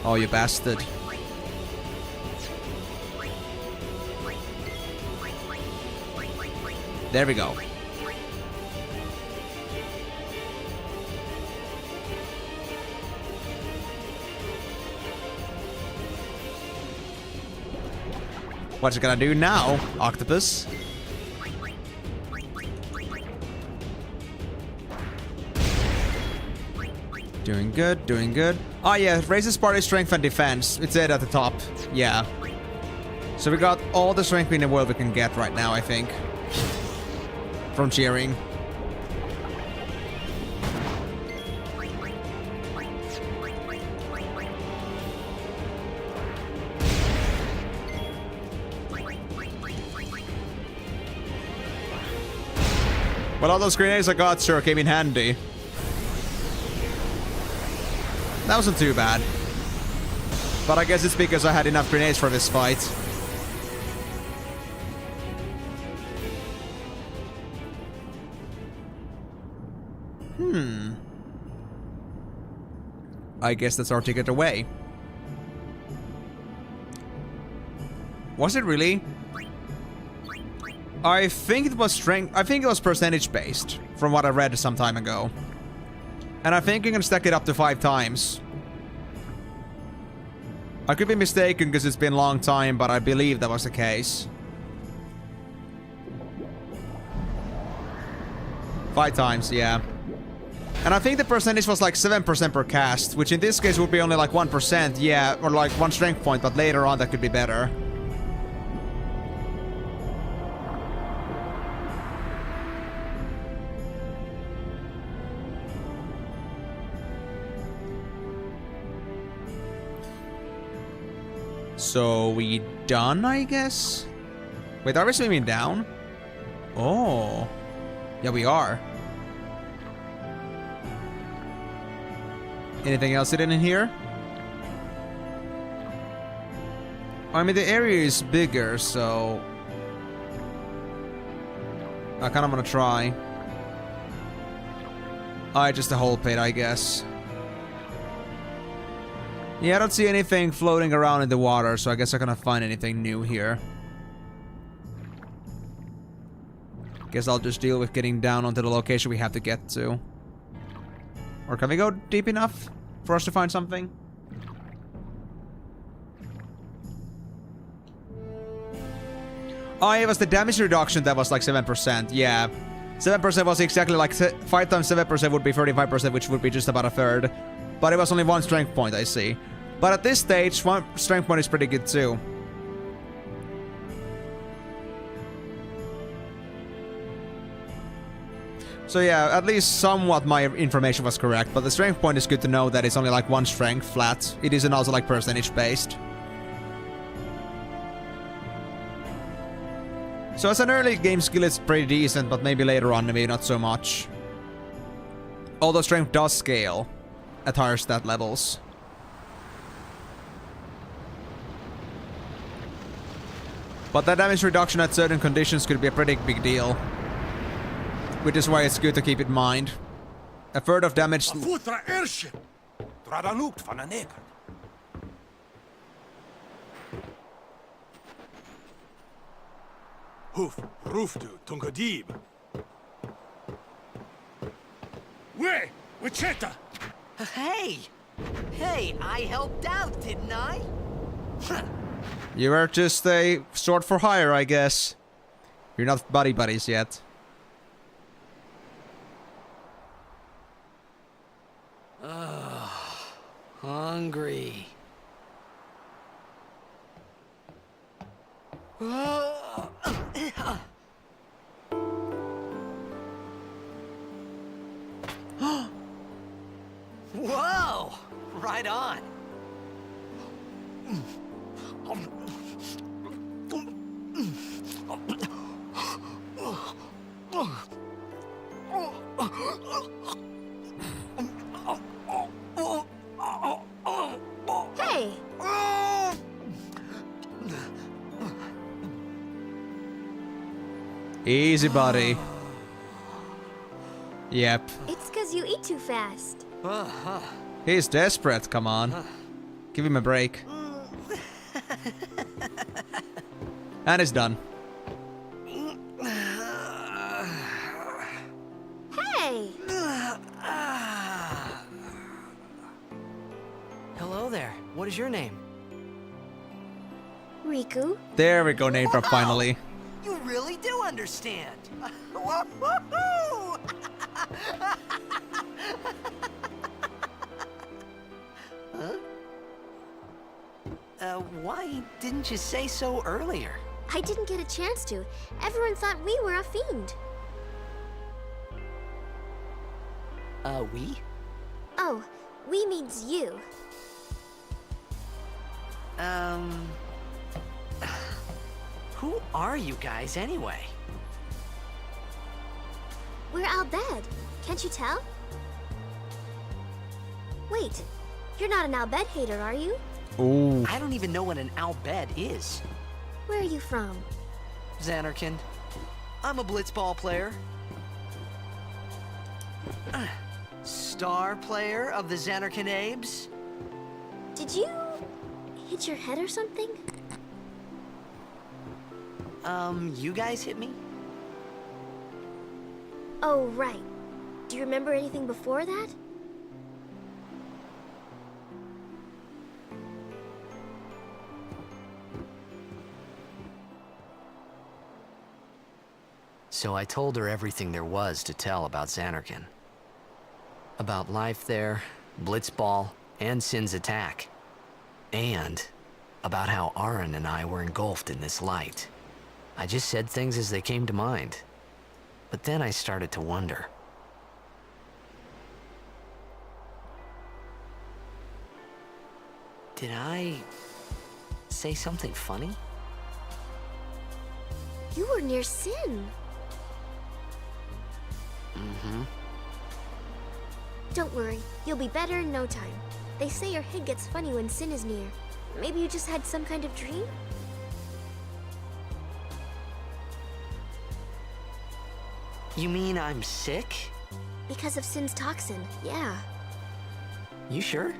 Oh, you bastard. There we go. What's it gonna do now, Octopus? Doing good, doing good. Oh yeah, it raises party strength and defense. It said at the top. Yeah. So we got all the strength in the world we can get right now, I think. From cheering. Well, all those grenades I got sure came in handy. That wasn't too bad. But I guess it's because I had enough grenades for this fight. I guess that's our ticket away. Was it really? I think it was strength. I think it was percentage based from what I read some time ago. And I think you can stack it up to 5 times. I could be mistaken because it's been a long time, but I believe that was the case. 5 times, yeah. And I think the percentage was like 7% per cast, which in this case would be only like 1%, yeah, or like 1 strength point, but later on that could be better. So we done, I guess? Wait, are we swimming down? Oh. Yeah, we are. Anything else hidden in here? I mean, the area is bigger, so... I kinda wanna try. Alright, just a whole pit, I guess. Yeah, I don't see anything floating around in the water, so I guess I'm gonna find anything new here. Guess I'll just deal with getting down onto the location we have to get to. Or can we go deep enough for us to find something? Oh, it was the damage reduction that was like 7%. Yeah. 7% was exactly like 5 times 7% would be 35%, which would be just about a third. But it was only one strength point, I see. But at this stage, one strength point is pretty good too. So yeah, at least somewhat my information was correct, but the strength point is good to know that it's only like one strength flat. It isn't also like percentage based. So as an early game skill it's pretty decent, but maybe later on maybe not so much. Although strength does scale at higher stat levels. But that damage reduction at certain conditions could be a pretty big deal. Which is why it's good to keep in mind. A third of damage... Futra airship! Dradanukt van een neker. Hoof, roofdu, tungadib. Way, Wicheta! Hey! Hey, I helped out, didn't I? You are just a sword for hire, I guess. You're not buddies yet. Hungry. Whoa! Right on. Hey! Easy, buddy. Yep. It's because you eat too fast. He's desperate, come on. Give him a break. And it's done. Hey! Hello there. What is your name? Riku? There we go, name drop finally. You really do understand. Woo-hoo-hoo! Why didn't you say so earlier? I didn't get a chance to. Everyone thought we were a fiend. We? Oh, we means you. Who are you guys anyway? We're Albed. Can't you tell? Wait, you're not an Albed hater, are you? Ooh. I don't even know what an Albed is. Where are you from? Xanarkin. I'm a blitzball player. Star player of the Xanarkin Abes. Did you hit your head or something? You guys hit me? Oh, right. Do you remember anything before that? So I told her everything there was to tell about Xanarkin. About life there, Blitzball, and Sin's attack. And about how Aaron and I were engulfed in this light. I just said things as they came to mind. But then I started to wonder. Did I say something funny? You were near Sin. Mm-hmm. Don't worry, you'll be better in no time. They say your head gets funny when Sin is near. Maybe you just had some kind of dream? You mean I'm sick? Because of Sin's toxin, yeah. You sure?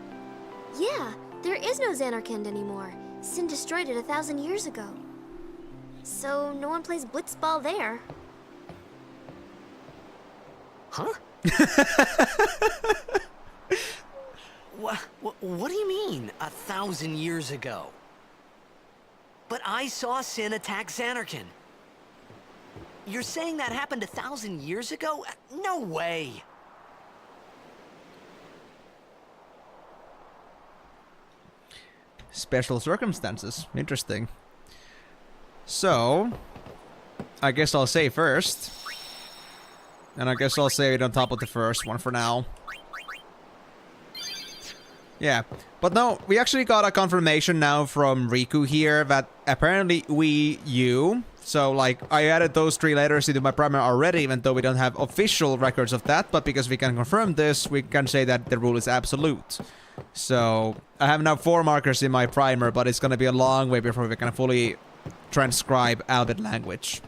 Yeah, there is no Xanarkand anymore. Sin destroyed it 1,000 years ago. So no one plays blitzball there. Huh? What do you mean, 1,000 years ago? But I saw Sin attack Xanarkand. You're saying that happened 1,000 years ago? No way! Special circumstances. Interesting. So, I guess I'll say first. And I guess I'll save it on top of the first one for now. Yeah. But no, we actually got a confirmation now from Riku here that apparently you. So, like, I added those 3 letters into my primer already, even though we don't have official records of that. But because we can confirm this, we can say that the rule is absolute. So, I have now 4 markers in my primer, but it's gonna be a long way before we can fully transcribe Albert language.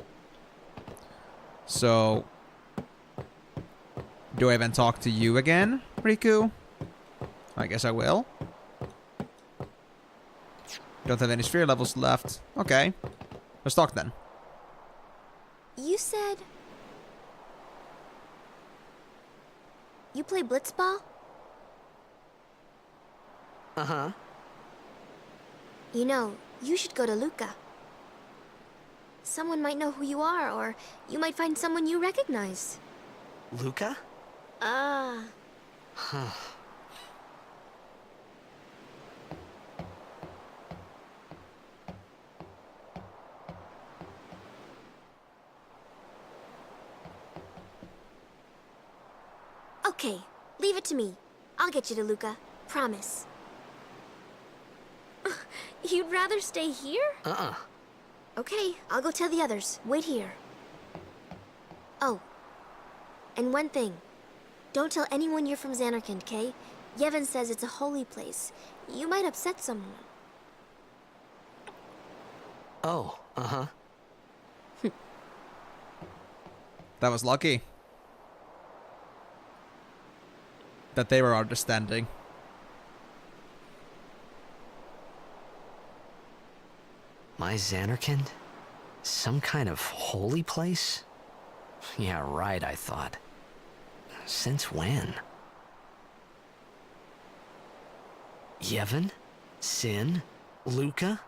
So, do I even talk to you again, Riku? I guess I will. Don't have any sphere levels left. Okay. Let's talk then. You said... You play blitzball? Uh-huh. You know, you should go to Luca. Someone might know who you are, or you might find someone you recognize. Luca? Ah. Huh. Okay, leave it to me. I'll get you to Luca. Promise. You'd rather stay here? Uh-uh. Okay, I'll go tell the others. Wait here. Oh. And one thing. Don't tell anyone you're from Xanarkand, okay? Yevon says it's a holy place. You might upset someone. Oh, uh-huh. That was lucky. That they were understanding. My Xanarkand? Some kind of holy place? Yeah, right, I thought. Since when? Yevon? Sin? Luca?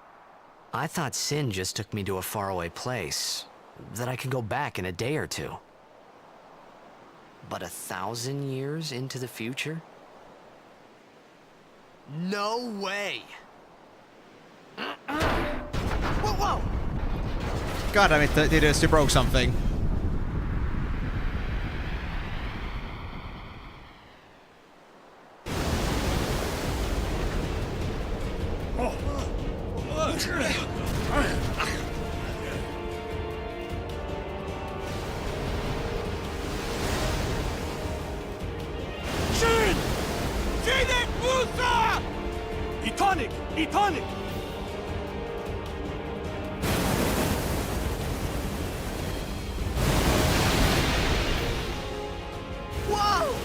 I thought Sin just took me to a faraway place, that I could go back in a day or two. But 1,000 years into the future? No way! Whoa, whoa! God damn it, Tidus, you broke something. Shin! Sinek Musa! Etonic! Etonic! Whoa!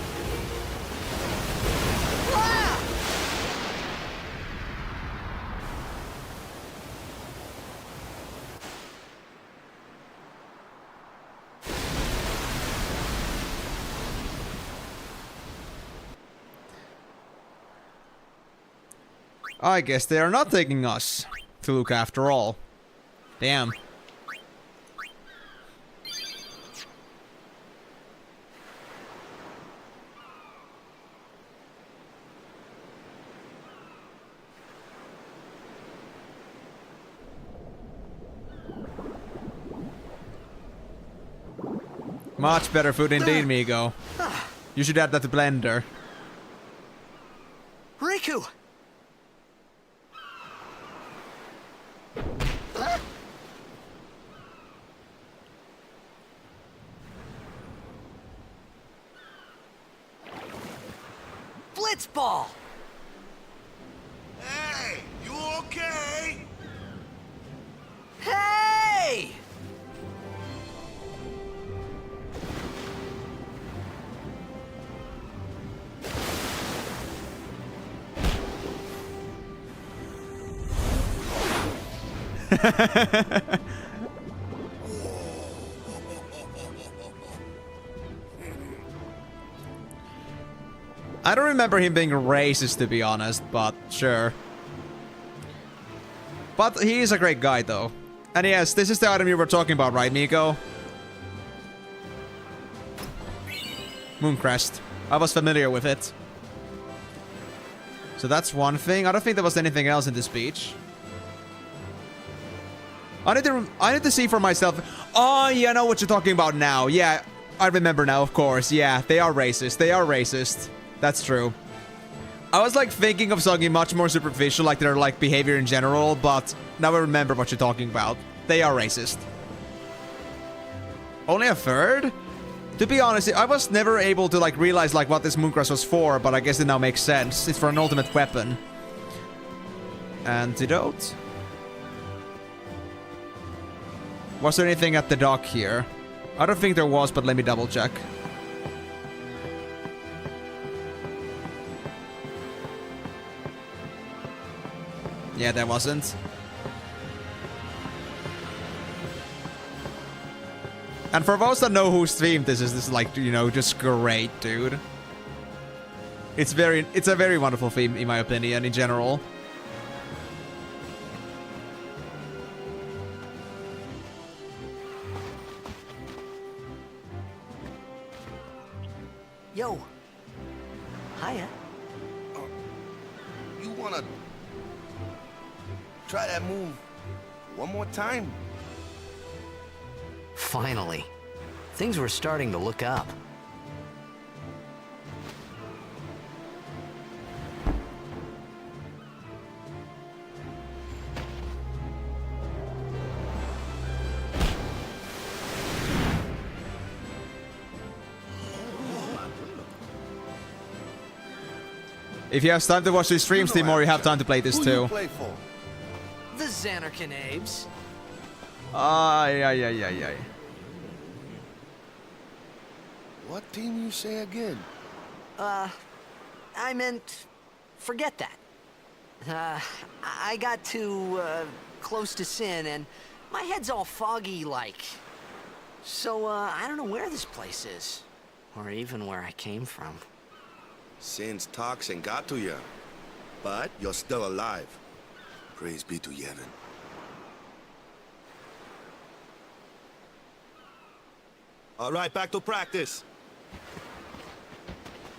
Ah! I guess they are not taking us to Luca after all. Damn. Much better food indeed, Migo. You should add that to blender. Riku! blitzball! Hey, you okay? Hey! I don't remember him being racist, to be honest, but sure. But he is a great guy, though. And yes, this is the item you were talking about, right, Miko? Mooncrest. I was familiar with it. So that's one thing. I don't think there was anything else in this speech. I need to see for myself. Oh, yeah, I know what you're talking about now. Yeah, I remember now, of course. Yeah, they are racist. They are racist. That's true. I was like thinking of something much more superficial, like their like behavior in general, but now I remember what you're talking about. They are racist. Only a third? To be honest, I was never able to like realize like what this Mooncrest was for, but I guess it now makes sense. It's for an ultimate weapon. Antidote? Was there anything at the dock here? I don't think there was, but let me double check. Yeah, there wasn't. And for those that know whose theme this is like, you know, just great, dude. It's a very wonderful theme, in my opinion, in general. Yo. Hiya. You wanna try that move one more time? Finally. Things were starting to look up. If you have time to watch these streams, Timor, you have time to play this Who too. you play for? The Xanarkin Abes. Ay. What team you say again? I meant, forget that. I got too, close to Sin, and my head's all foggy like. So, I don't know where this place is. Or even where I came from. Sin's toxin got to you, but you're still alive. Praise be to Yevon. All right, back to practice.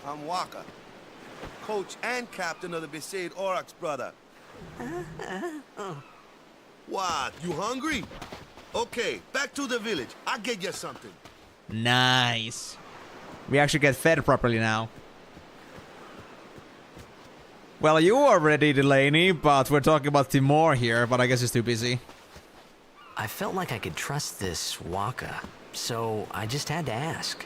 I'm Waka, coach and captain of the Besaid Aurochs, brother. What, you hungry? Okay, back to the village. I'll get you something. Nice. We actually get fed properly now. Well, you are ready, Delaney, but we're talking about Timor here, but I guess he's too busy. I felt like I could trust this Waka, so I just had to ask.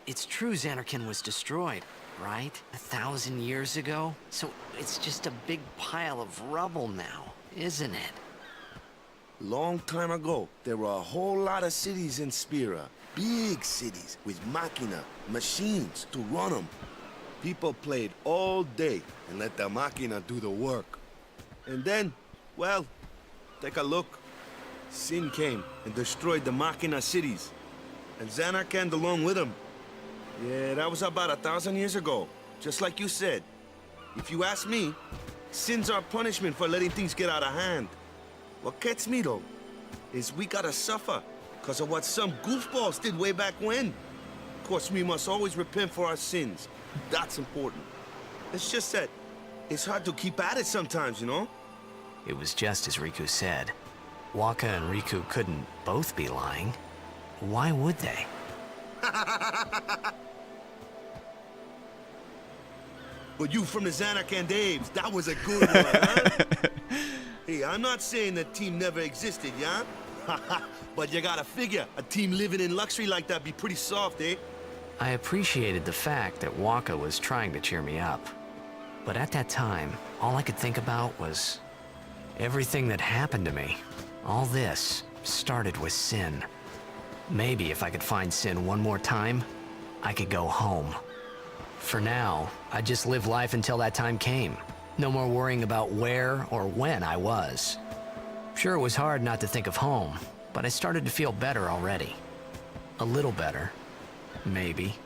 It's true Xanarkin was destroyed, right? 1,000 years ago? So it's just a big pile of rubble now, isn't it? Long time ago, there were a whole lot of cities in Spira. Big cities with machina, machines to run them. People played all day and let the machina do the work. And then, well, take a look. Sin came and destroyed the machina cities. And Xanarkand along with him. Yeah, that was about 1,000 years ago. Just like you said. If you ask me, Sin's our punishment for letting things get out of hand. What gets me, though, is we gotta suffer because of what some goofballs did way back when. Of course, we must always repent for our sins. That's important. It's just that it's hard to keep at it sometimes, you know? It was just as Riku said. Waka and Riku couldn't both be lying. Why would they? But you from the Xanarkand Abes, that was a good one, huh? Hey, I'm not saying that team never existed, yeah? But you gotta figure, a team living in luxury like that be pretty soft, eh? I appreciated the fact that Waka was trying to cheer me up. But at that time, all I could think about was everything that happened to me. All this started with Sin. Maybe if I could find Sin one more time, I could go home. For now, I just live life until that time came. No more worrying about where or when I was. Sure, it was hard not to think of home, but I started to feel better already. A little better. Maybe.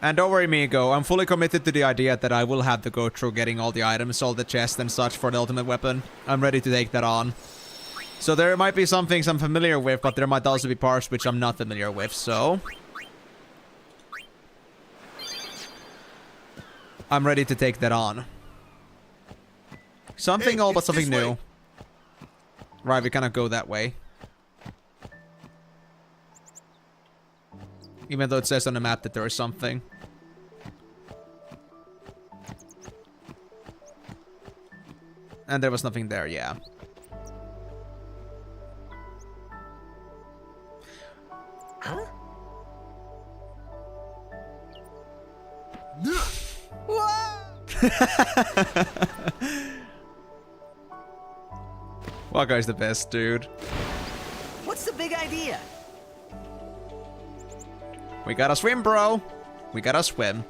And don't worry, Migo, I'm fully committed to the idea that I will have to go through getting all the items, all the chests and such for the ultimate weapon. I'm ready to take that on. So there might be some things I'm familiar with, but there might also be parts which I'm not familiar with, so... I'm ready to take that on. Something old, but something new. Right, we cannot go that way. Even though it says on the map that there is something. And there was nothing there, yeah. Huh? Waka is the best, dude. What's the big idea? We gotta swim, bro. We gotta swim.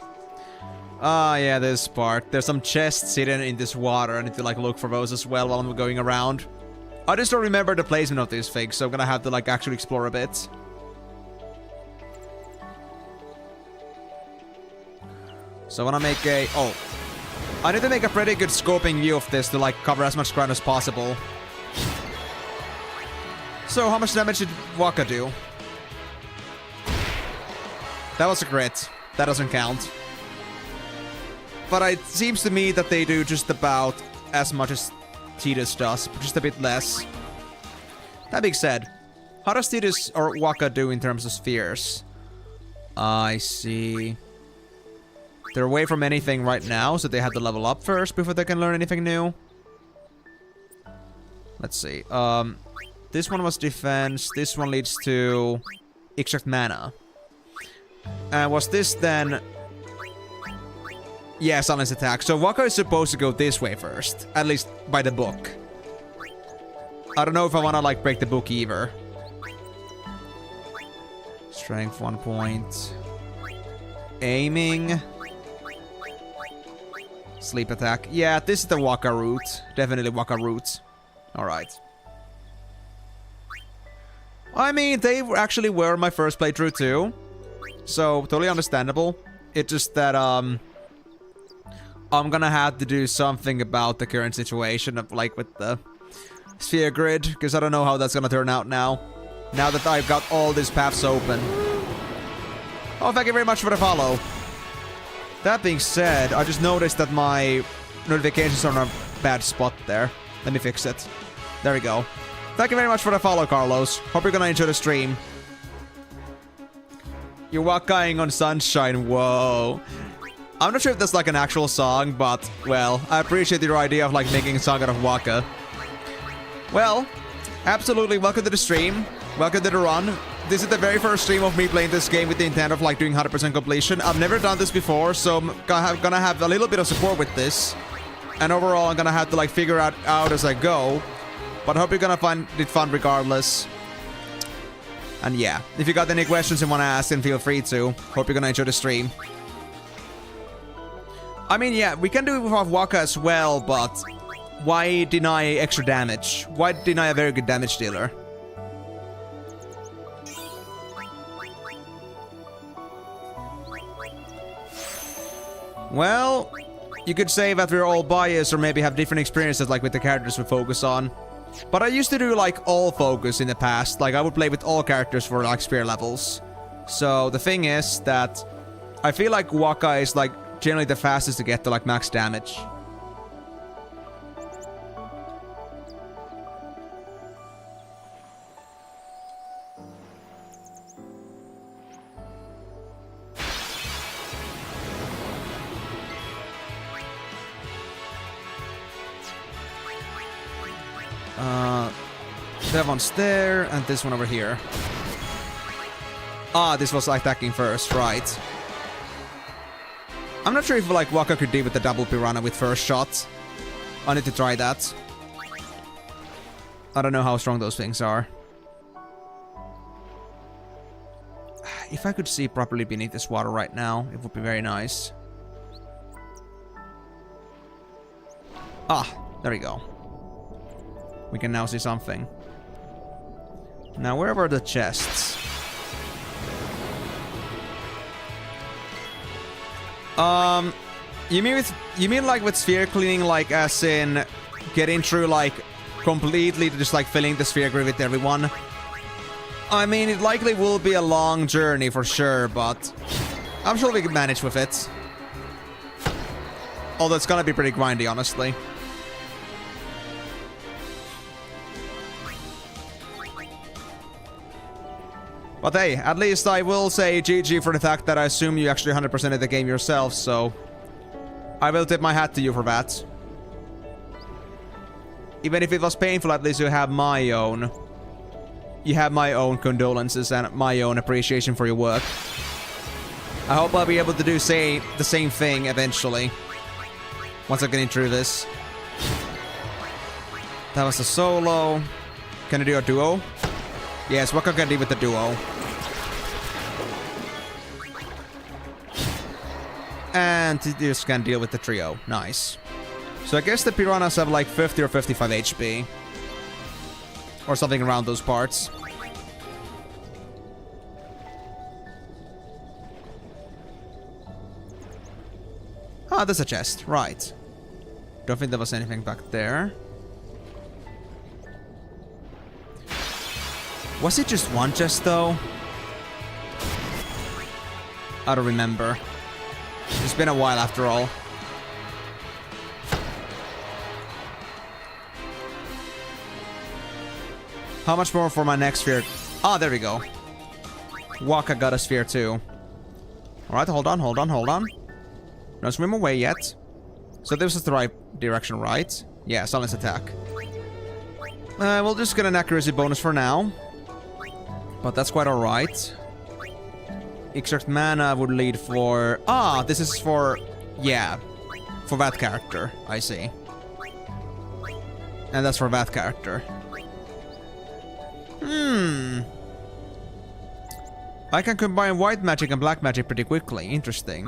Ah, yeah, this part. There's some chests hidden in this water. I need to, like, look for those as well while I'm going around. I just don't remember the placement of these things, so I'm gonna have to, like, actually explore a bit. So I wanna make a... Oh. I need to make a pretty good scoping view of this to, like, cover as much ground as possible. So, how much damage did Waka do? That was a crit. That doesn't count. But it seems to me that they do just about as much as Tidus does, but just a bit less. That being said, how does Tidus or Waka do in terms of spheres? I see. They're away from anything right now, so they have to level up first before they can learn anything new. Let's see. This one was defense. This one leads to extract mana. Was this then... Yeah, silence attack. So Waka is supposed to go this way first. At least by the book. I don't know if I want to, like, break the book either. Strength 1 point. Aiming. Sleep attack. Yeah, this is the Waka route. Definitely Waka route. Alright. I mean, they actually were my first playthrough too. So, totally understandable. It's just that, I'm gonna have to do something about the current situation of, like, with the sphere grid, because I don't know how that's gonna turn out now. Now that I've got all these paths open. Oh, thank you very much for the follow. That being said, I just noticed that my notifications are on a bad spot there. Let me fix it. There we go. Thank you very much for the follow, Carlos. Hope you're gonna enjoy the stream. You're Wakaing on Sunshine, whoa. I'm not sure if that's like an actual song, but, well, I appreciate your idea of, like, making a song out of Waka. Well, absolutely, welcome to the stream. Welcome to the run. This is the very first stream of me playing this game with the intent of, like, doing 100% completion. I've never done this before, so I'm gonna have a little bit of support with this. And overall, I'm gonna have to, like, figure out as I go. But I hope you're gonna find it fun regardless. And yeah, if you got any questions you wanna ask, then feel free to. Hope you're gonna enjoy the stream. I mean, yeah, we can do it with Waka as well, but why deny extra damage? Why deny a very good damage dealer? Well, you could say that we're all biased or maybe have different experiences, like with the characters we focus on. But I used to do, like, all focus in the past. Like, I would play with all characters for, like, spear levels. So, the thing is that I feel like Waka is, like, generally the fastest to get to, like, max damage. That one's there, and this one over here. Ah, this was attacking first, right. I'm not sure if like Waka could deal with the double piranha with first shot. I need to try that. I don't know how strong those things are. If I could see properly beneath this water right now, it would be very nice. Ah, there we go. We can now see something. Now, where were the chests? You mean like with sphere cleaning, like as in getting through like completely just like filling the sphere grid with everyone? I mean, it likely will be a long journey for sure, but I'm sure we can manage with it. Although it's gonna be pretty grindy, honestly. But hey, at least I will say GG for the fact that I assume you actually 100%ed the game yourself, so I will tip my hat to you for that. Even if it was painful, at least you have my own. You have my own condolences and my own appreciation for your work. I hope I'll be able to do the same thing eventually. Once I'm getting through this. That was a solo. Can I do a duo? Yes, what can I do with the duo? And this can deal with the trio. Nice. So I guess the piranhas have like 50 or 55 HP. Or something around those parts. Ah, there's a chest. Right. Don't think there was anything back there. Was it just one chest, though? I don't remember. It's been a while after all. How much more for my next sphere? Ah, there we go. Waka got a sphere too. Alright, hold on. Don't swim away yet. So this is the right direction, right? Yeah, silence attack. We'll just get an accuracy bonus for now. But that's quite alright. Extract mana would lead for... Ah, this is for... Yeah. For that character, I see. And that's for that character. I can combine white magic and black magic pretty quickly. Interesting.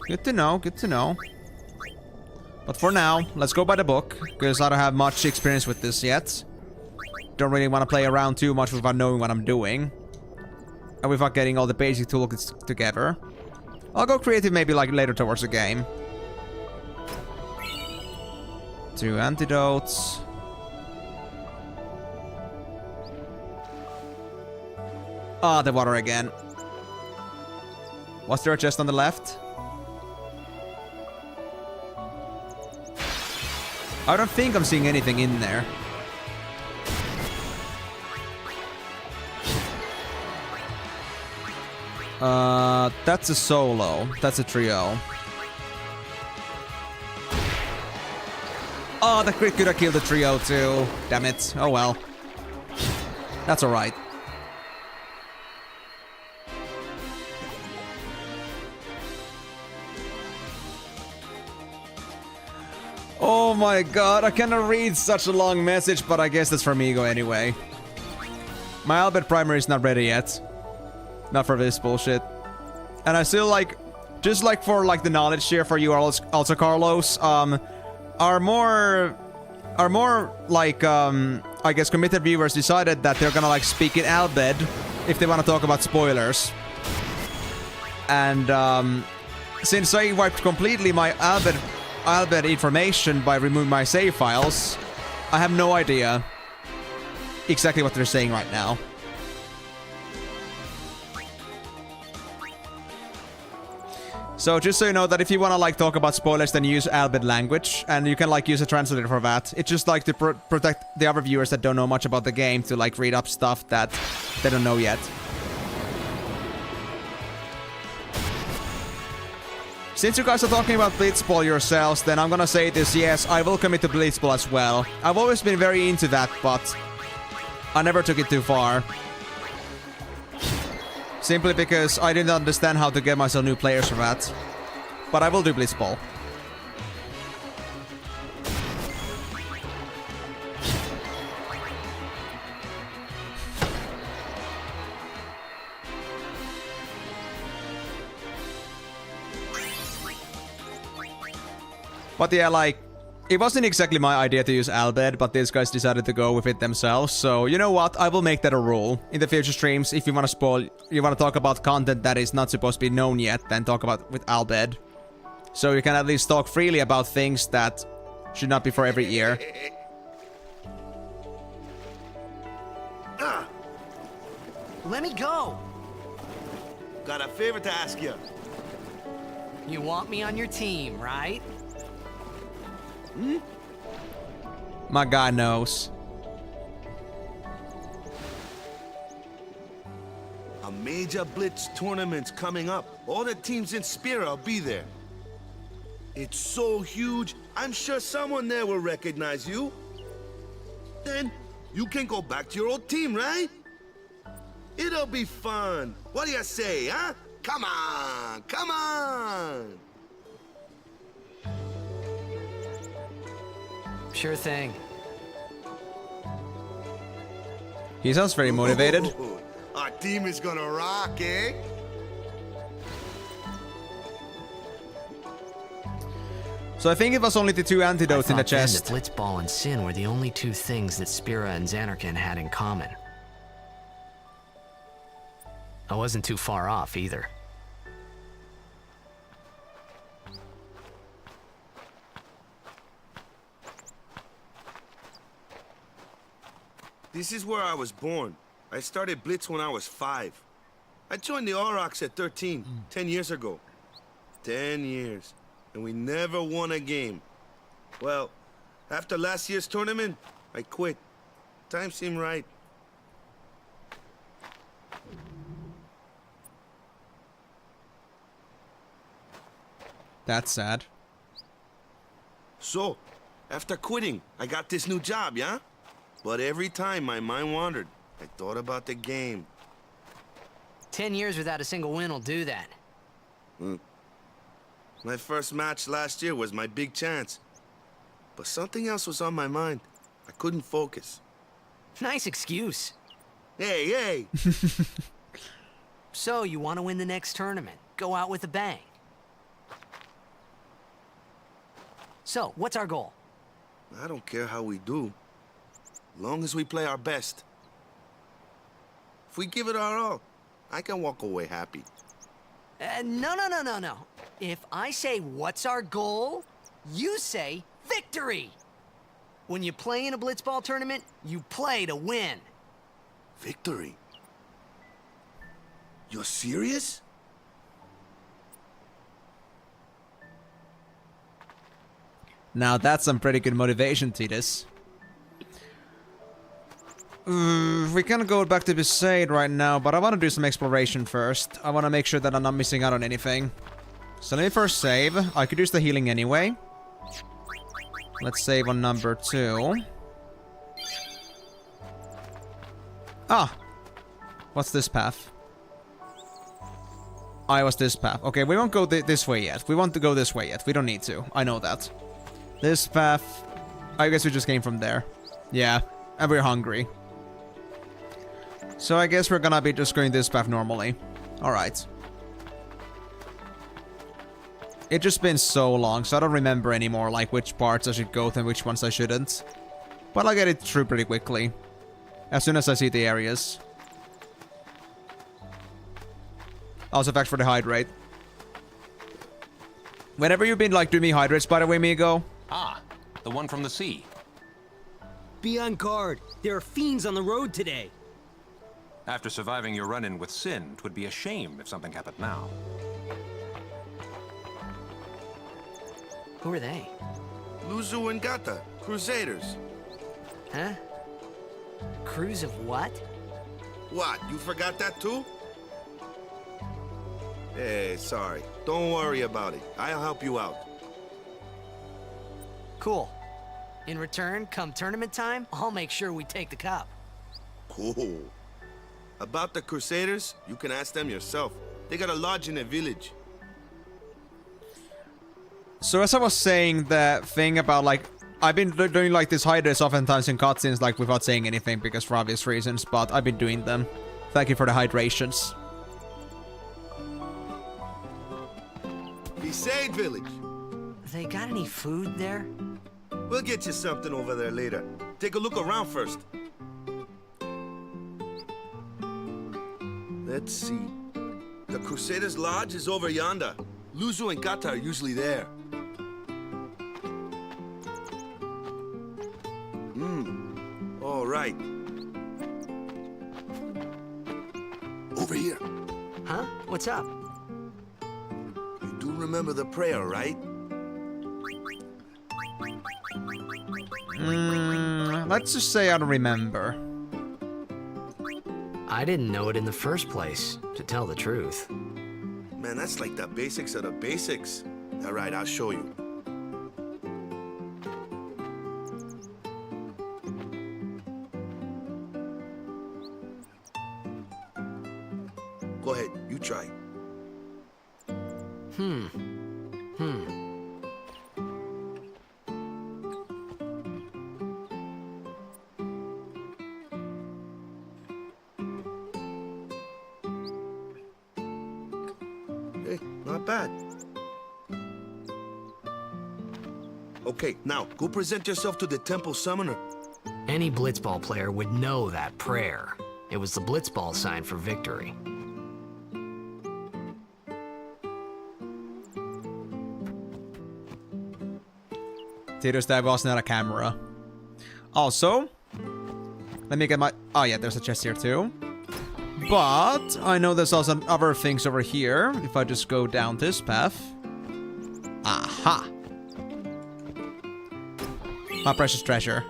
Good to know, good to know. But for now, let's go by the book, because I don't have much experience with this yet. Don't really want to play around too much without knowing what I'm doing. And without getting all the basic toolkits together. I'll go creative maybe like later towards the game. 2 antidotes. Ah, the water again. Was there a chest on the left? I don't think I'm seeing anything in there. That's a solo. That's a trio. Oh, the crit could have killed the trio too. Damn it. Oh well. That's alright. Oh my god, I cannot read such a long message, but I guess that's from Ego anyway. My Albert primary is not ready yet. Not for this bullshit. And I still like, just like for like the knowledge share for you also Carlos, our more like, I guess committed viewers decided that they're gonna like speak in Albed if they want to talk about spoilers. And since I wiped completely my Albed information by removing my save files, I have no idea exactly what they're saying right now. So just so you know that if you want to like talk about spoilers, then use Albed language, and you can like use a translator for that. It's just like to protect the other viewers that don't know much about the game to like read up stuff that they don't know yet. Since you guys are talking about Blitzball yourselves, then I'm gonna say this, yes, I will commit to Blitzball as well. I've always been very into that, but I never took it too far. Simply because I didn't understand how to get myself new players for that. But I will do Blitzball. But yeah, like, it wasn't exactly my idea to use Albed, but these guys decided to go with it themselves. So, you know what? I will make that a rule. In the future streams, if you want to spoil, you want to talk about content that is not supposed to be known yet, then talk about with Albed. So you can at least talk freely about things that should not be for every ear. Let me go! Got a favor to ask you. You want me on your team, right? My guy knows. A major Blitz tournament's coming up. All the teams in Spira will be there. It's so huge, I'm sure someone there will recognize you. Then, you can go back to your old team, right? It'll be fun. What do you say, huh? Come on, come on! Sure thing. He sounds very motivated. Ooh, our team is gonna rock, eh? So I think it was only the 2 antidotes in the chest. That Blitzball and Sin were the only 2 things that Spira and Xanarkand had in common. I wasn't too far off either. This is where I was born. I started Blitz when I was 5. I joined the Aurochs at 13, 10 years ago. 10 years. And we never won a game. Well, after last year's tournament, I quit. Time seemed right. That's sad. So, after quitting, I got this new job, yeah? But every time my mind wandered, I thought about the game. 10 years without a single win will do that. My first match last year was my big chance. But something else was on my mind. I couldn't focus. Nice excuse. Hey, hey! So, you want to win the next tournament? Go out with a bang. So, what's our goal? I don't care how we do. Long as we play our best. If we give it our all, I can walk away happy. No. If I say, what's our goal? You say, victory! When you play in a Blitzball tournament, you play to win. Victory? You're serious? Now that's some pretty good motivation, Titus. We can go back to Besaid right now, but I want to do some exploration first. I want to make sure that I'm not missing out on anything. So let me first save. I could use the healing anyway. Let's save on number 2. Ah! What's this path? I was this path. Okay, we won't go this way yet. We want to go this way yet. We don't need to. I know that. This path... I guess we just came from there. Yeah, and we're hungry. So I guess we're gonna be just going this path normally. Alright. It's just been so long, so I don't remember anymore, like, which parts I should go to and which ones I shouldn't. But I'll get it through pretty quickly. As soon as I see the areas. Also, thanks for the hydrate. Whenever you've been, like, doing me hydrates, by the way, Migo? Ah, the one from the sea. Be on guard. There are fiends on the road today. After surviving your run-in with Sin, 'twould be a shame if something happened now. Who are they? Luzu and Gata, Crusaders. Huh? Crews of what? What, you forgot that too? Hey, sorry. Don't worry about it. I'll help you out. Cool. In return, come tournament time, I'll make sure we take the cup. Cool. About the Crusaders, you can ask them yourself. They got a lodge in their village. So as I was saying, the thing about like, I've been doing like these hiders oftentimes in cutscenes like without saying anything because for obvious reasons, but I've been doing them. Thank you for the hydrations. Besaid village. They got any food there? We'll get you something over there later. Take a look around first. Let's see. The Crusaders' Lodge is over yonder. Luzu and Kata are usually there. All right. Over here. Huh? What's up? You do remember the prayer, right? Let's just say I don't remember. I didn't know it in the first place, to tell the truth. Man, that's like the basics of the basics. All right, I'll show you. Go ahead, you try. Hey, not bad. Okay, now, go present yourself to the temple summoner. Any blitzball player would know that prayer. It was the blitzball sign for victory. Tietysti there was not a camera. Also, let me get my... Oh yeah, there's a chest here too. But I know there's also other things over here. If I just go down this path. Aha! My precious treasure.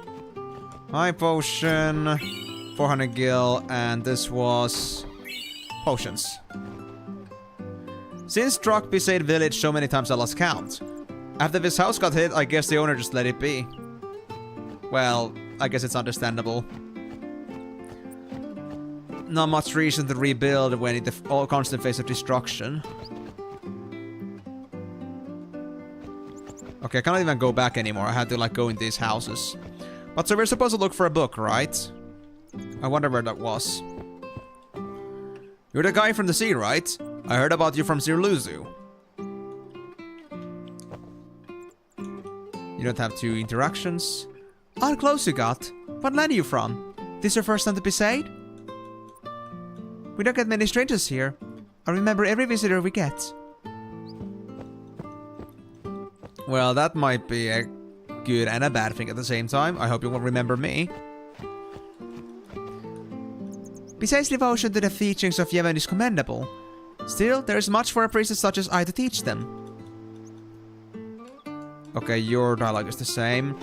My potion. 400 gil. And this was... potions. Since struck Besaid village so many times I lost count. After this house got hit, I guess the owner just let it be. Well, I guess it's understandable. Not much reason to rebuild when in the constant face of destruction. Okay, I can't even go back anymore. I had to like go in these houses. But so we're supposed to look for a book, right? I wonder where that was. You're the guy from the sea, right? I heard about you from Sir Luzu. You don't have two interactions. How close you got? What land are you from? This your first time to Besaid? We don't get many strangers here. I remember every visitor we get. Well, that might be a good and a bad thing at the same time. I hope you will remember me. Besaid's devotion to the teachings of Yemen is commendable. Still, there is much for a priest such as I to teach them. Okay, your dialogue is the same.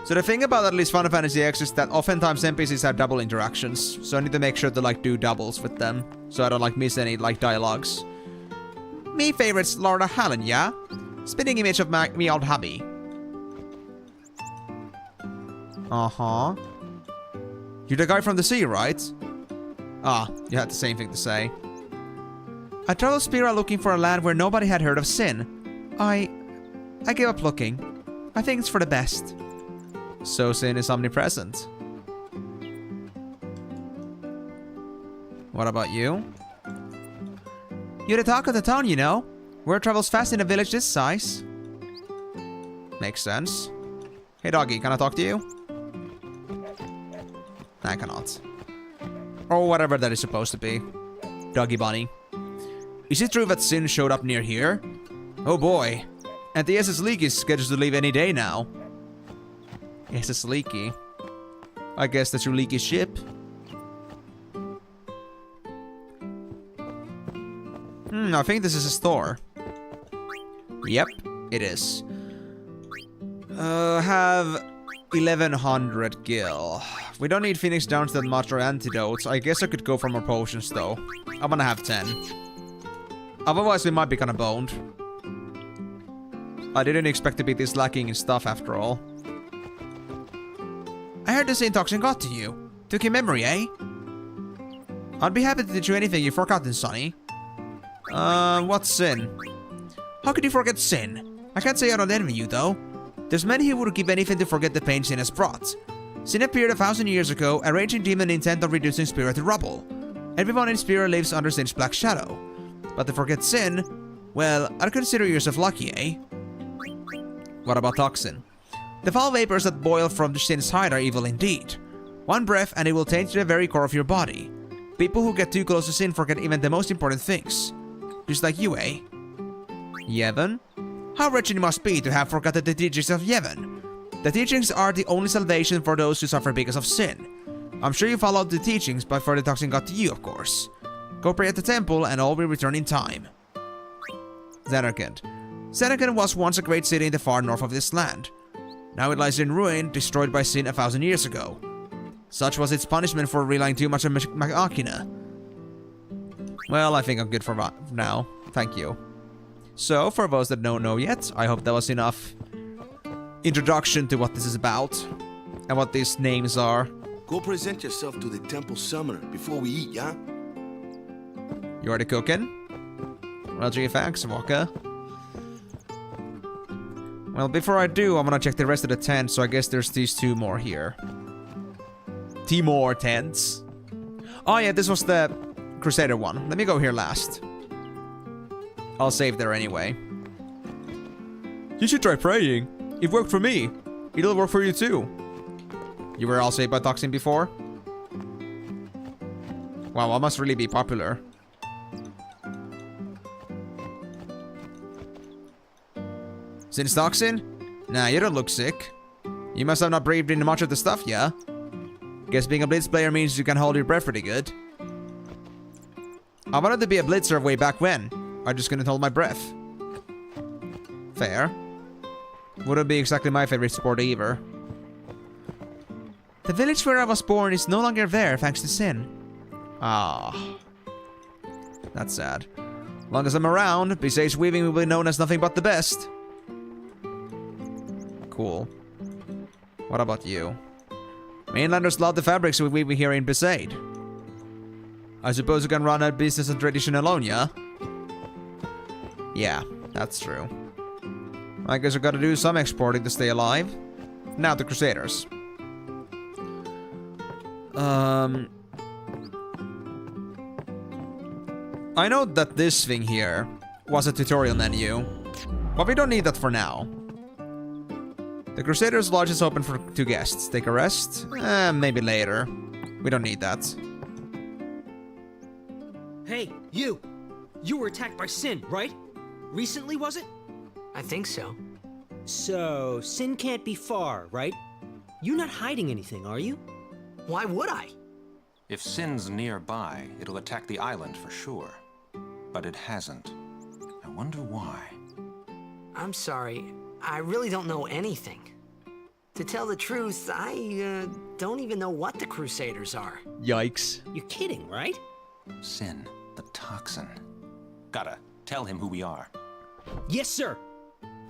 So the thing about at least Final Fantasy X is that oftentimes NPCs have double interactions. So I need to make sure to like do doubles with them. So I don't like miss any like dialogues. Me favorites Lord Hallen, yeah? Spitting image of me old hubby. Uh-huh. You're the guy from the sea, right? Ah, you had the same thing to say. I traveled Spira looking for a land where nobody had heard of Sin. I gave up looking. I think it's for the best. So Sin is omnipresent. What about you? You're the talk of the town, you know. Word travels fast in a village this size. Makes sense. Hey doggy, can I talk to you? I cannot. Or whatever that is supposed to be. Doggy bunny. Is it true that Sin showed up near here? Oh boy. And the SS League is scheduled to leave any day now. SS Leaky. I guess that's your leaky ship. I think this is a store. Yep, it is. Have 1100 gil. We don't need Phoenix Downs that much or antidotes. I guess I could go for more potions though. I'm gonna have 10. Otherwise we might be kinda boned. I didn't expect to be this lacking in stuff after all. I heard the Saint Toxin got to you. Took your memory, eh? I'd be happy to teach you anything you've forgotten, Sonny. What's sin? How could you forget sin? I can't say I don't envy you, though. There's many who would give anything to forget the pain sin has brought. Sin appeared 1,000 years ago, a raging demon intent on reducing Spira to rubble. Everyone in Spira lives under Sin's black shadow. But to forget sin, well, I'd consider yourself lucky, eh? What about toxin? The foul vapors that boil from the Sin's hide are evil indeed. One breath and it will taint to the very core of your body. People who get too close to sin forget even the most important things. Just like you, eh? Yevon? How wretched you must be to have forgotten the teachings of Yevon. The teachings are the only salvation for those who suffer because of sin. I'm sure you followed the teachings before the toxin got to you, of course. Go pray at the temple and all will return in time. Zanarkand. Zanarkand was once a great city in the far north of this land. Now it lies in ruin, destroyed by sin 1,000 years ago. Such was its punishment for relying too much on Machina. Well, I think I'm good for now. Thank you. So, for those that don't know yet, I hope that was enough introduction to what this is about and what these names are. Go present yourself to the temple summoner before we eat, yeah? You already cooking? Well, gee, thanks, Waka. Well, before I do, I'm gonna check the rest of the tents, so I guess there's these two more here. Timor tents. Oh yeah, this was the Crusader one. Let me go here last. I'll save there anyway. You should try praying. It worked for me. It'll work for you too. You were all saved by toxin before? Wow, I must really be popular. Since toxin? Nah, you don't look sick. You must have not breathed in much of the stuff, yeah? Guess being a Blitz player means you can hold your breath pretty good. I wanted to be a Blitzer way back when. I just couldn't hold my breath. Fair. Wouldn't be exactly my favorite sport either. The village where I was born is no longer there thanks to sin. Ah. That's sad. Long as I'm around, besides weaving will be known as nothing but the best. Cool. What about you? Mainlanders love the fabrics we weave here in Besaid. I suppose you can run a business and tradition alone, yeah? Yeah, that's true. I guess I gotta do some exporting to stay alive. Now the Crusaders. I know that this thing here was a tutorial menu, but we don't need that for now. The Crusaders' lodge is open for 2 guests. Take a rest? Maybe later. We don't need that. Hey, you! You were attacked by Sin, right? Recently, was it? I think so. So, Sin can't be far, right? You're not hiding anything, are you? Why would I? If Sin's nearby, it'll attack the island for sure. But it hasn't. I wonder why. I'm sorry. I really don't know anything. To tell the truth, I don't even know what the Crusaders are. Yikes. You're kidding, right? Sin, the toxin. Gotta tell him who we are. Yes, sir!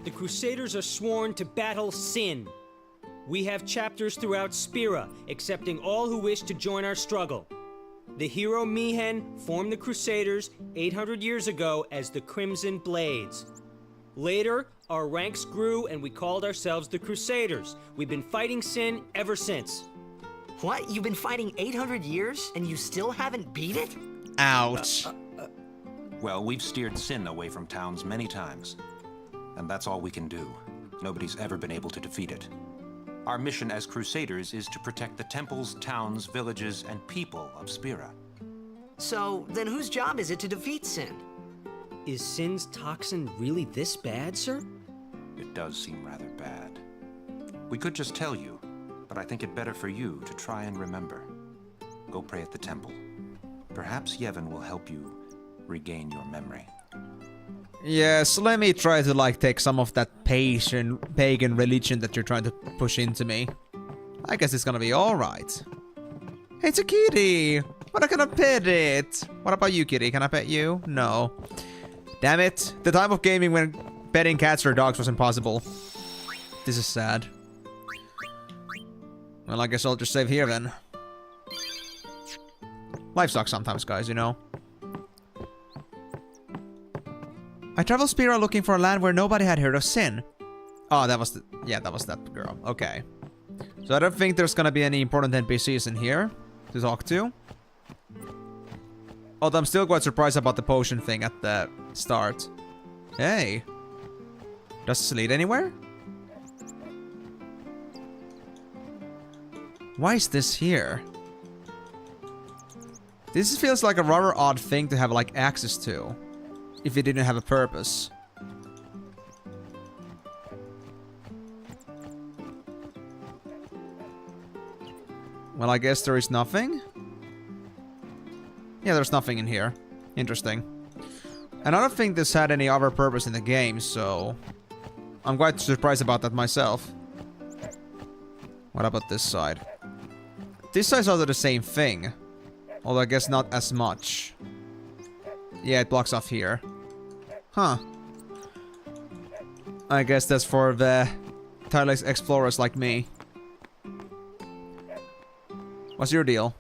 The Crusaders are sworn to battle Sin. We have chapters throughout Spira, accepting all who wish to join our struggle. The hero Mihen formed the Crusaders 800 years ago as the Crimson Blades. Later, our ranks grew and we called ourselves the Crusaders. We've been fighting Sin ever since. What? You've been fighting 800 years and you still haven't beat it? Ouch. Well, we've steered Sin away from towns many times. And that's all we can do. Nobody's ever been able to defeat it. Our mission as Crusaders is to protect the temples, towns, villages, and people of Spira. So, then whose job is it to defeat Sin? Is Sin's toxin really this bad, sir? It does seem rather bad. We could just tell you, but I think it better for you to try and remember. Go pray at the temple. Perhaps Yevon will help you regain your memory. Yes, let me try to like take some of that pagan religion that you're trying to push into me. I guess it's gonna be alright. Hey, it's a kitty! What I gonna pet it? What about you, kitty? Can I pet you? No. Damn it. The time of gaming when petting cats or dogs was impossible. This is sad. Well, I guess I'll just save here then. Life sucks sometimes, guys, you know? I traveled Spira looking for a land where nobody had heard of Sin. Oh, that was the... Yeah, that was that girl. Okay. So I don't think there's gonna be any important NPCs in here to talk to. Although I'm still quite surprised about the potion thing at the start. Hey. Does this lead anywhere? Why is this here? This feels like a rather odd thing to have like access to. If it didn't have a purpose. Well, I guess there is nothing. Yeah, there's nothing in here. Interesting. And I don't think this had any other purpose in the game, so... I'm quite surprised about that myself. What about this side? This side's also the same thing. Although I guess not as much. Yeah, it blocks off here. Huh. I guess that's for the tireless explorers like me. What's your deal?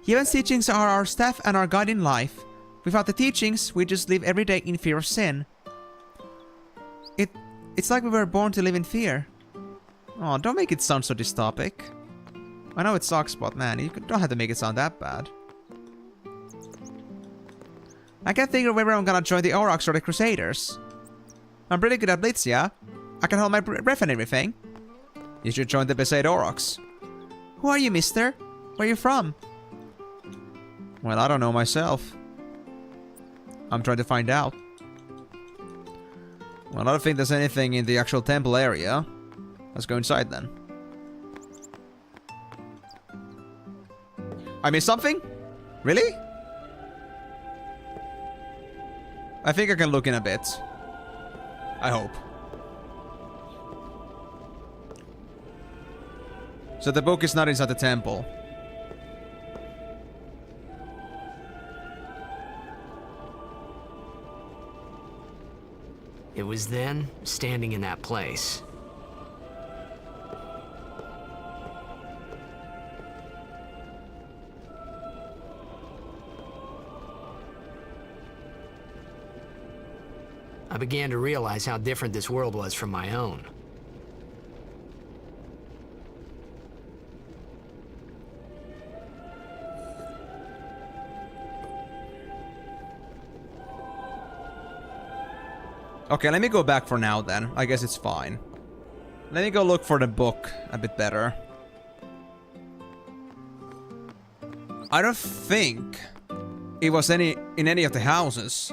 Heaven's teachings are our staff and our guide in life. Without the teachings, we just live every day in fear of sin. It's like we were born to live in fear. Oh, don't make it sound so dystopic. I know it sucks, but man, you don't have to make it sound that bad. I can't figure whether I'm gonna join the Aurochs or the Crusaders. I'm pretty good at Blitz, yeah? I can hold my breath and everything. You should join the Besaid Aurochs. Who are you, mister? Where are you from? Well, I don't know myself. I'm trying to find out. Well, I don't think there's anything in the actual temple area. Let's go inside then. I missed something? Really? I think I can look in a bit. I hope. So the book is not inside the temple. It was then, standing in that place. I began to realize how different this world was from my own. Okay, let me go back for now then. I guess it's fine. Let me go look for the book a bit better. I don't think it was in any of the houses.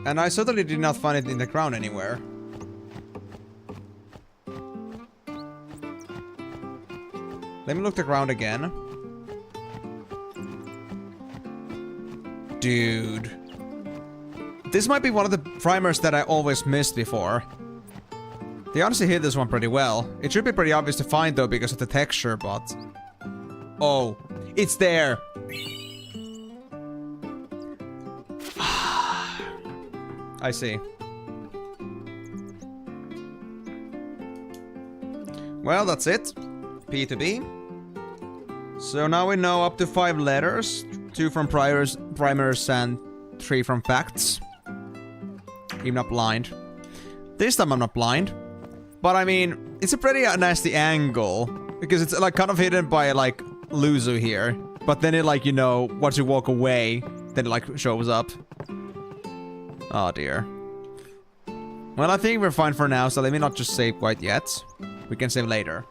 And I certainly did not find it in the ground anywhere. Let me look the ground again. Dude. This might be one of the primers that I always missed before. They honestly hit this one pretty well. It should be pretty obvious to find though because of the texture, but... Oh, it's there! I see. Well, that's it. P to B. So now we know up to 5 letters. 2 from primers and 3 from facts. I'm not blind. This time I'm not blind. But I mean, it's a pretty nasty angle. Because it's like kind of hidden by like Luzu here. But then it like, you know, once you walk away, then it like shows up. Oh dear. Well, I think we're fine for now, so let me not just save quite yet. We can save later.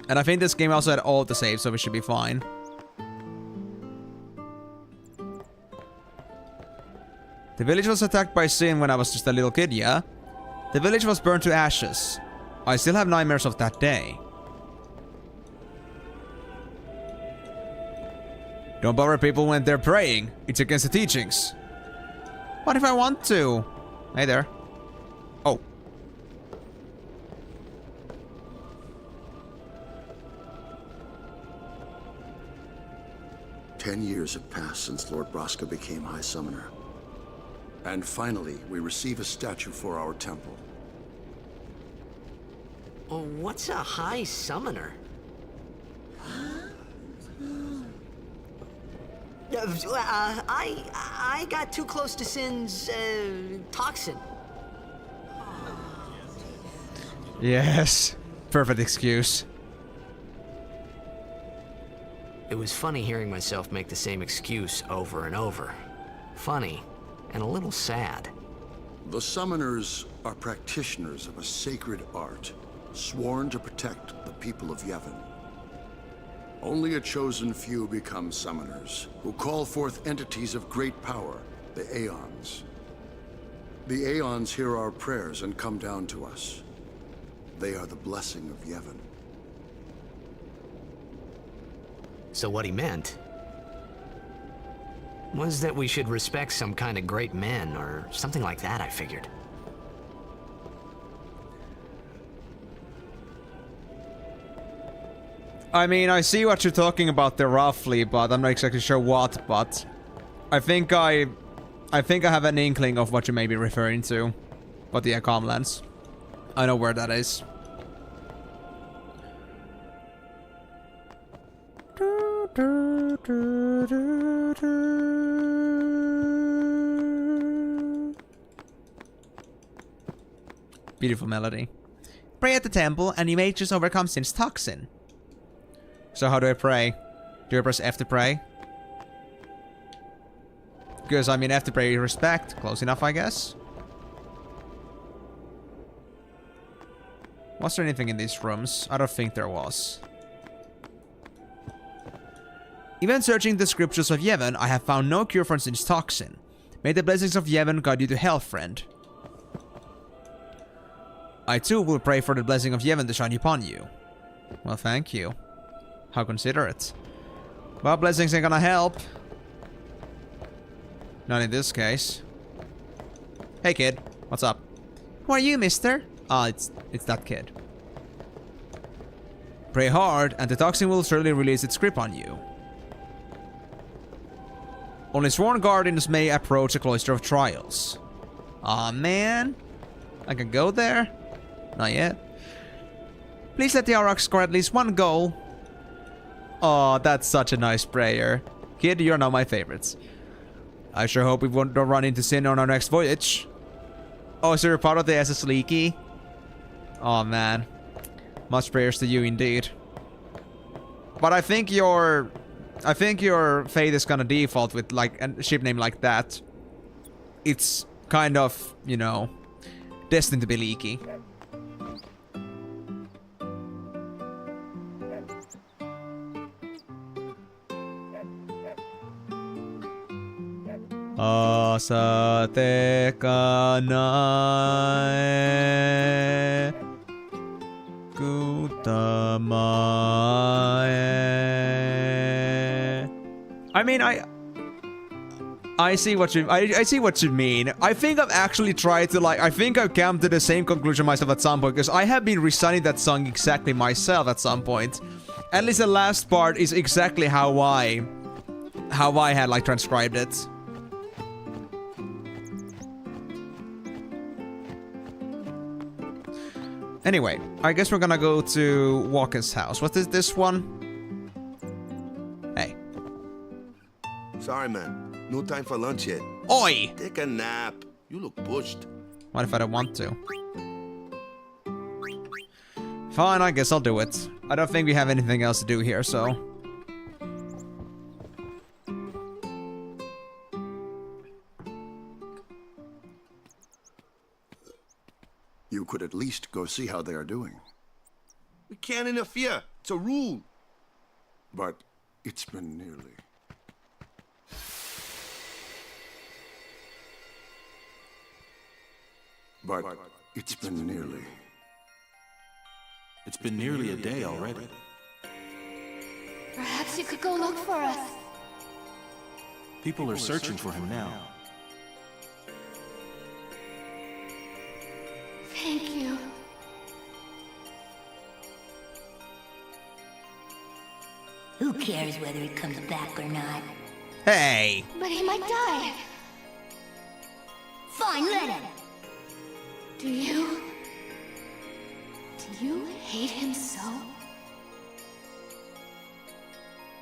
And I think this game also had all the saves, so we should be fine. The village was attacked by Sin when I was just a little kid, yeah? The village was burned to ashes. I still have nightmares of that day. Don't bother people when they're praying. It's against the teachings. What if I want to? Hey there. Oh. Ten years have passed since Lord Braska became High Summoner. And finally, we receive a statue for our temple. What's a high summoner? I got too close to Sin's, toxin. Yes. Perfect excuse. It was funny hearing myself make the same excuse over and over. Funny, and a little sad. The summoners are practitioners of a sacred art, sworn to protect the people of Yevon. Only a chosen few become summoners, who call forth entities of great power, the Aeons. The Aeons hear our prayers and come down to us. They are the blessing of Yevon. So what he meant was that we should respect some kind of great men, or something like that, I figured. I mean, I see what you're talking about there roughly, but I'm not exactly sure what, but I think I have an inkling of what you may be referring to. But yeah, Calmlands. I know where that is. Beautiful melody. Pray at the temple and you may just overcome Sin's toxin. So how do I pray? Do I press F to pray? Because I mean F to pray respect. Close enough, I guess. Was there anything in these rooms? I don't think there was. Even searching the scriptures of Yevon, I have found no cure for Sin's toxin. May the blessings of Yevon guide you to hell, friend. I too will pray for the blessing of Yevon to shine upon you. Well, thank you. How considerate. Well, blessings ain't gonna help. Not in this case. Hey kid, what's up? Who are you, mister? Ah, it's that kid. Pray hard, and the toxin will surely release its grip on you. Only sworn guardians may approach the Cloister of Trials. Aw, man. I can go there? Not yet. Please let the Aurochs score at least one goal. Oh, that's such a nice prayer. Kid, you're now my favorites. I sure hope we won't run into Sin on our next voyage. Oh, so you're part of the SS Leaky? Oh, man. Much prayers to you indeed. But I think your fate is gonna default with like a ship name like that. It's kind of, you know, destined to be leaky. Asate kanae kutamae. I mean, I see what you I see what you mean. I think I've actually tried to I think I've come to the same conclusion myself at some point, because I have been reciting that song exactly myself at some point. At least the last part is exactly how I had transcribed it. Anyway, I guess we're gonna go to Walker's house. What is this one? Hey. Sorry, man. No time for lunch yet. Oi! Take a nap. You look pushed. What if I don't want to? Fine, I guess I'll do it. I don't think we have anything else to do here, so... You could at least go see how they are doing. We can't interfere. It's a rule. But it's been nearly. But it's been nearly. It's been nearly a day already. Perhaps you could go look for us. People are searching for him now. Thank you. Who cares whether he comes back or not? Hey! But he might die. Fine, let him. Do you? Do you hate him so?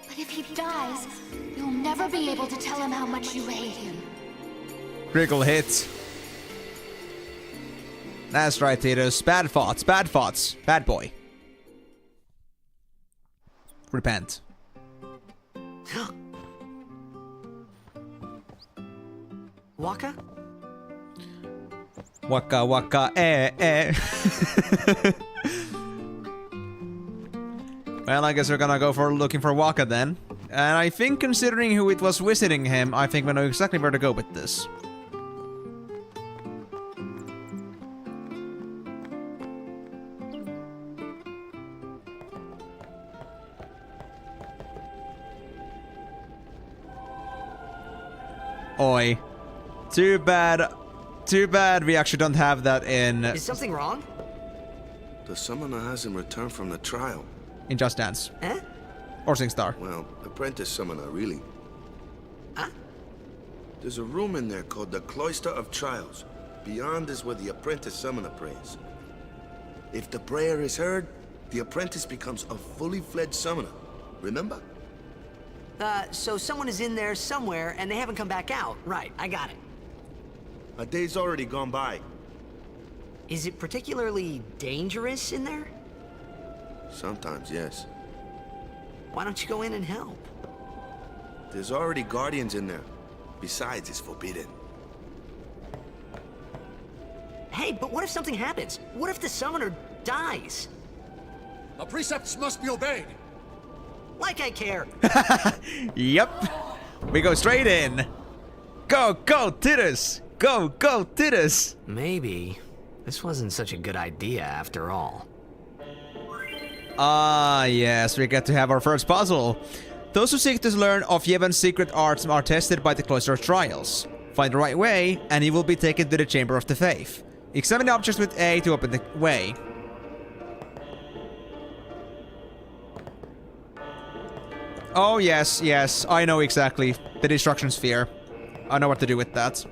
But if he dies, you'll never be able to tell him how much you hate him. Critical hit. That's right, Titus. Bad thoughts, bad thoughts. Bad boy. Repent. Waka? Waka waka eh. Well, I guess we're gonna go for looking for Waka then. And I think considering who it was visiting him, I think we know exactly where to go with this. Oi. Too bad we actually don't have that in... Is something wrong? The summoner hasn't returned from the trial. In Just Dance. Eh? Or SingStar. Well, apprentice summoner, really. Huh? There's a room in there called the Cloister of Trials. Beyond is where the apprentice summoner prays. If the prayer is heard, the apprentice becomes a fully fledged summoner. Remember? So someone is in there somewhere and they haven't come back out. Right, I got it. A day's already gone by. Is it particularly dangerous in there? Sometimes, yes. Why don't you go in and help? There's already guardians in there. Besides, it's forbidden. Hey, but what if something happens? What if the summoner dies? Our precepts must be obeyed. Like I care. Yep. We go straight in. Go, go, Titus! Go, go, Titus! Maybe this wasn't such a good idea after all. Ah, yes, we get to have our first puzzle. Those who seek to learn of Yevon's secret arts are tested by the Cloister of Trials. Find the right way, and you will be taken to the Chamber of the Faith. Examine the objects with A to open the way. Oh, yes, yes, I know exactly. The Destruction Sphere. I know what to do with that.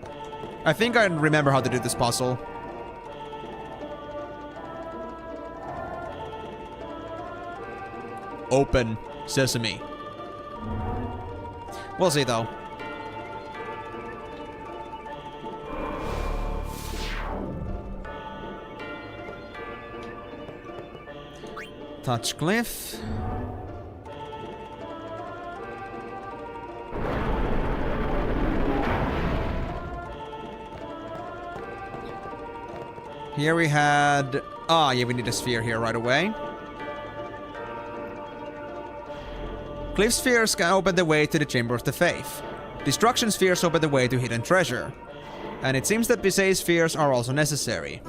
I think I remember how to do this puzzle. Open sesame. We'll see, though. Touch cliff. Here we had... Ah, yeah, we need a sphere here right away. Cliff spheres can open the way to the Chamber of the Faith. Destruction spheres open the way to hidden treasure. And it seems that Bisay's spheres are also necessary.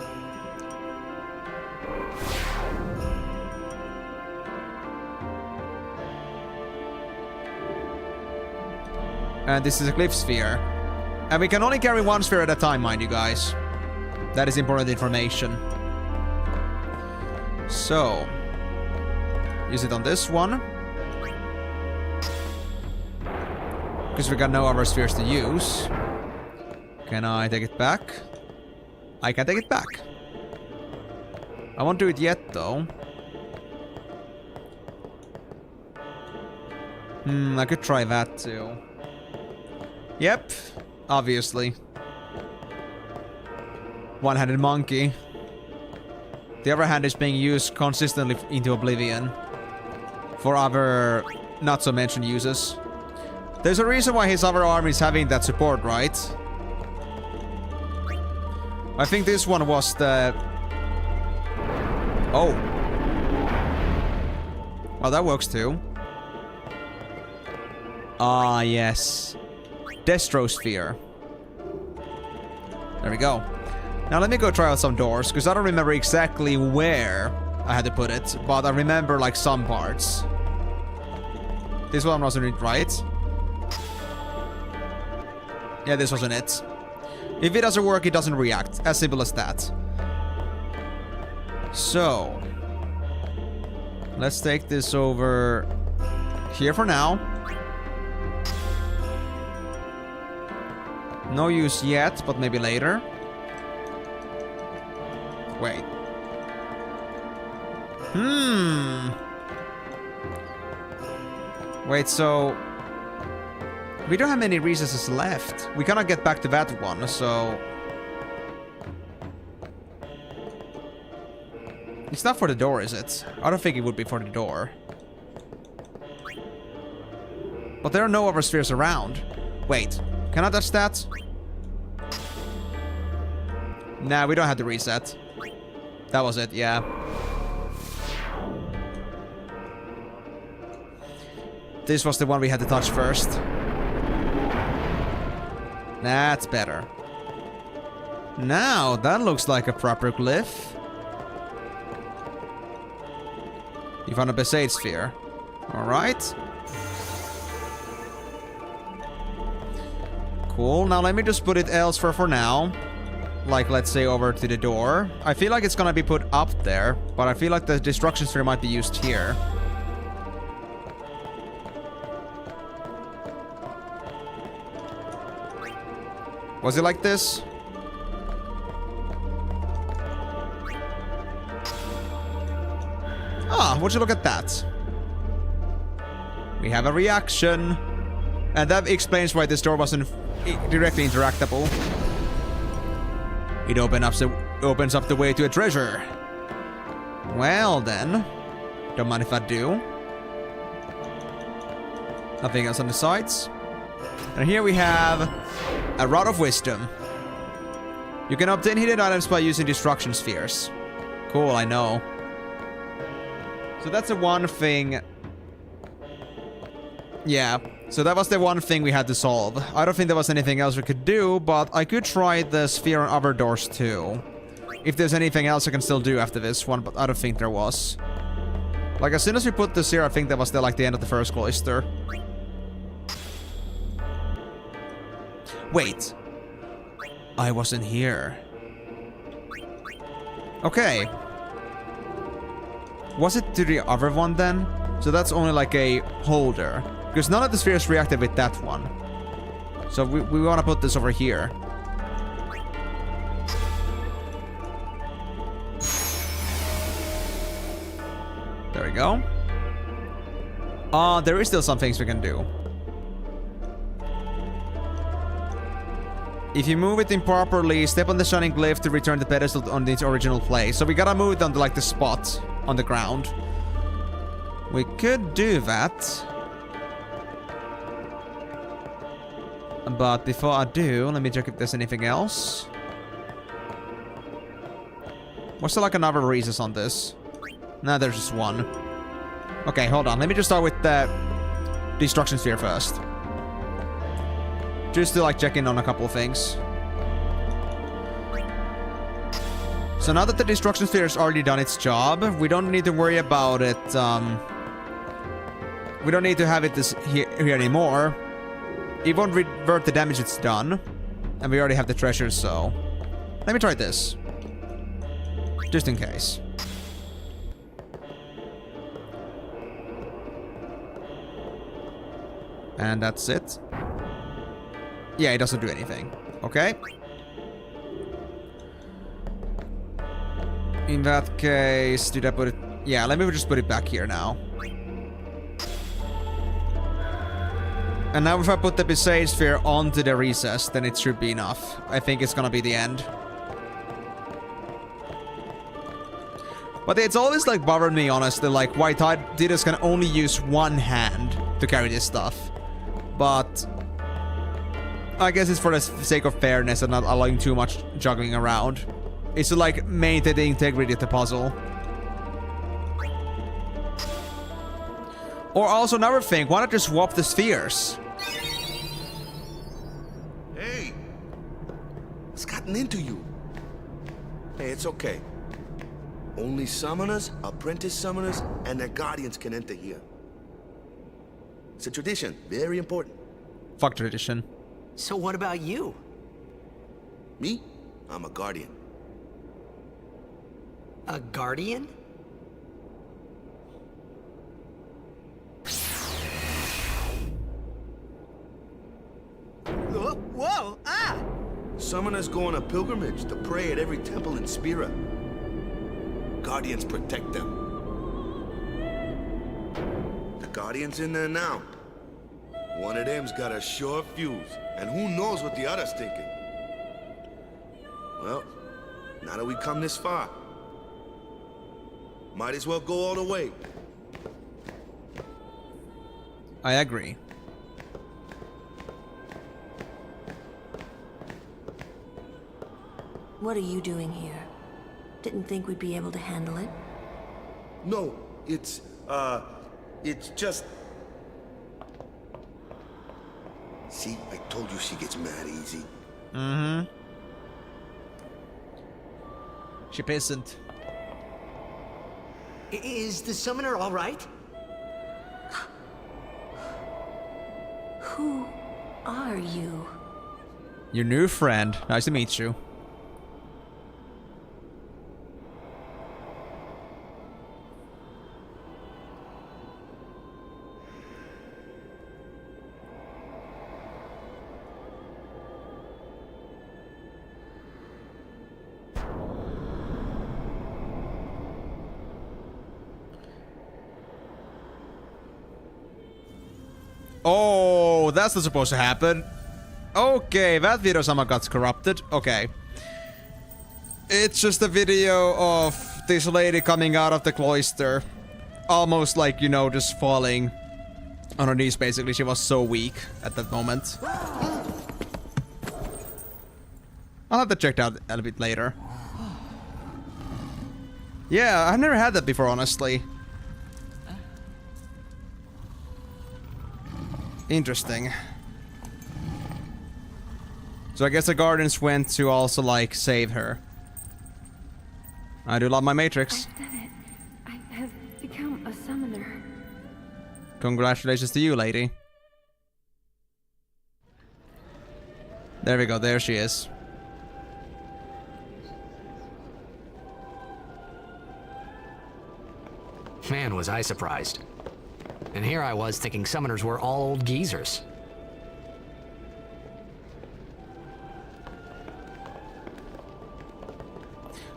And this is a cliff sphere. And we can only carry one sphere at a time, mind you guys. That is important information. So, is it on this one? Because we got no other spheres to use. Can I take it back? I can take it back. I won't do it yet, though. I could try that, too. Yep, obviously. One-handed monkey. The other hand is being used consistently into oblivion. For other not-so-mentioned uses. There's a reason why his other arm is having that support, right? I think this one was the... Oh. Well, that works too. Ah, yes. Destrosphere. There we go. Now let me go try out some doors, because I don't remember exactly where I had to put it, but I remember like some parts. This one wasn't right. Yeah, this wasn't it. If it doesn't work, it doesn't react. As simple as that. So, let's take this over here for now. No use yet, but maybe later. Wait. Wait, so... we don't have many recesses left. We cannot get back to that one, so... it's not for the door, is it? I don't think it would be for the door. But there are no other spheres around. Wait, can I touch that? Nah, we don't have to reset. That was it, yeah. This was the one we had to touch first. That's better. Now, that looks like a proper glyph. You found a Besaid sphere. Alright. Cool, now let me just put it elsewhere for now. Like, let's say over to the door. I feel like it's gonna be put up there, but I feel like the destruction sphere might be used here. Was it like this? Ah, would you look at that? We have a reaction. And that explains why this door wasn't directly interactable. It opens up the way to a treasure. Well then. Don't mind if I do. Nothing else on the sides. And here we have a Rod of Wisdom. You can obtain hidden items by using destruction spheres. Cool, I know. So that's the one thing. Yeah, so that was the one thing we had to solve. I don't think there was anything else we could do, but I could try the sphere on other doors too. If there's anything else I can still do after this one, but I don't think there was. Like, as soon as we put this here, I think that was like the end of the first cloister. Wait. I wasn't here. Okay. Was it to the other one then? So that's only like a holder. Because none of the spheres reacted with that one. So we want to put this over here. There we go. There is still some things we can do. If you move it improperly, step on the shining glyph to return the pedestal on its original place. So we gotta move it onto like the spot on the ground. We could do that. But before I do, let me check if there's anything else. Was there like another recess on this? No, there's just one. Okay, hold on. Let me just start with the destruction sphere first. Just to like check in on a couple of things. So now that the destruction sphere has already done its job, we don't need to worry about it. We don't need to have it here anymore. It won't revert the damage it's done. And we already have the treasure, so... let me try this. Just in case. And that's it. Yeah, it doesn't do anything. Okay. In that case, did I put it... yeah, let me just put it back here now. And now if I put the Besaid sphere onto the recess, then it should be enough. I think it's gonna be the end. But it's always like bothered me, honestly, like why Tidus can only use one hand to carry this stuff. But I guess it's for the sake of fairness and not allowing too much juggling around. It's to like maintain the integrity of the puzzle. Or also another thing, why not just swap the spheres? Hey! What's gotten into you? Hey, it's okay. Only summoners, apprentice summoners, and their guardians can enter here. It's a tradition, very important. Fuck tradition. So what about you? Me? I'm a guardian. A guardian? Whoa! Ah! Summoners go on a pilgrimage to pray at every temple in Spira. Guardians protect them. Guardians in there now. One of them's got a short fuse, and who knows what the other's thinking. Well, now that we come this far, might as well go all the way. I agree. What are you doing here? Didn't think we'd be able to handle it? No, it's just... See, I told you she gets mad easy. Mm-hmm. She peasant. Is the summoner all right? Who are you? Your new friend. Nice to meet you. Oh, that's not supposed to happen. Okay, that video somehow got corrupted. Okay. It's just a video of this lady coming out of the cloister. Almost like, you know, just falling on her knees, basically. She was so weak at that moment. I'll have to check that out a little bit later. Yeah, I've never had that before, honestly. Interesting. So I guess the Guardians went to also, like, save her. I do love my Matrix. I've done it. I have become a summoner. Congratulations to you, lady. There we go, there she is. Man, was I surprised. And here I was thinking summoners were all old geezers.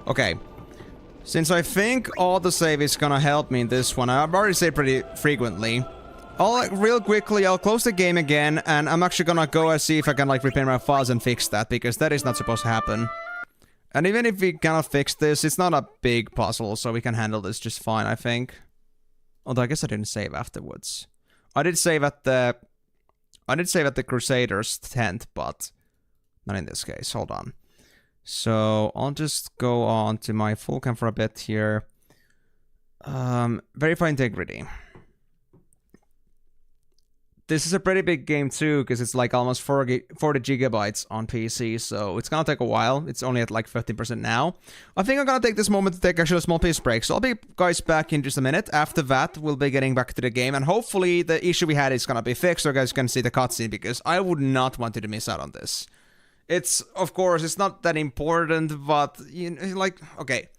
Okay. Since I think all the save is gonna help me in this one, I've already saved pretty frequently. Real quickly, I'll close the game again, and I'm actually gonna go and see if I can, like, repair my files and fix that, because that is not supposed to happen. And even if we cannot fix this, it's not a big puzzle, so we can handle this just fine, I think. Although I guess I didn't save afterwards. I did save at the Crusaders tent, but not in this case. Hold on. So I'll just go on to my full cam for a bit here. Verify integrity. This is a pretty big game too, because it's like almost 40 gigabytes on PC, so it's gonna take a while. It's only at like 15% now. I think I'm gonna take this moment to take actually a small piece break, so I'll be guys back in just a minute. After that, we'll be getting back to the game, and hopefully the issue we had is gonna be fixed, so you guys can see the cutscene, because I would not want you to miss out on this. It's, of course, it's not that important, but, you know, like, okay.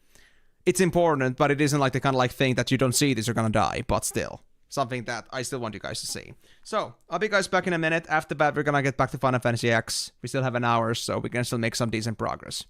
It's important, but it isn't like the kind of like thing that you don't see this, you're gonna die, but still. Something that I still want you guys to see. So, I'll be guys back in a minute. After that, we're gonna get back to Final Fantasy X. We still have an hour, so we can still make some decent progress.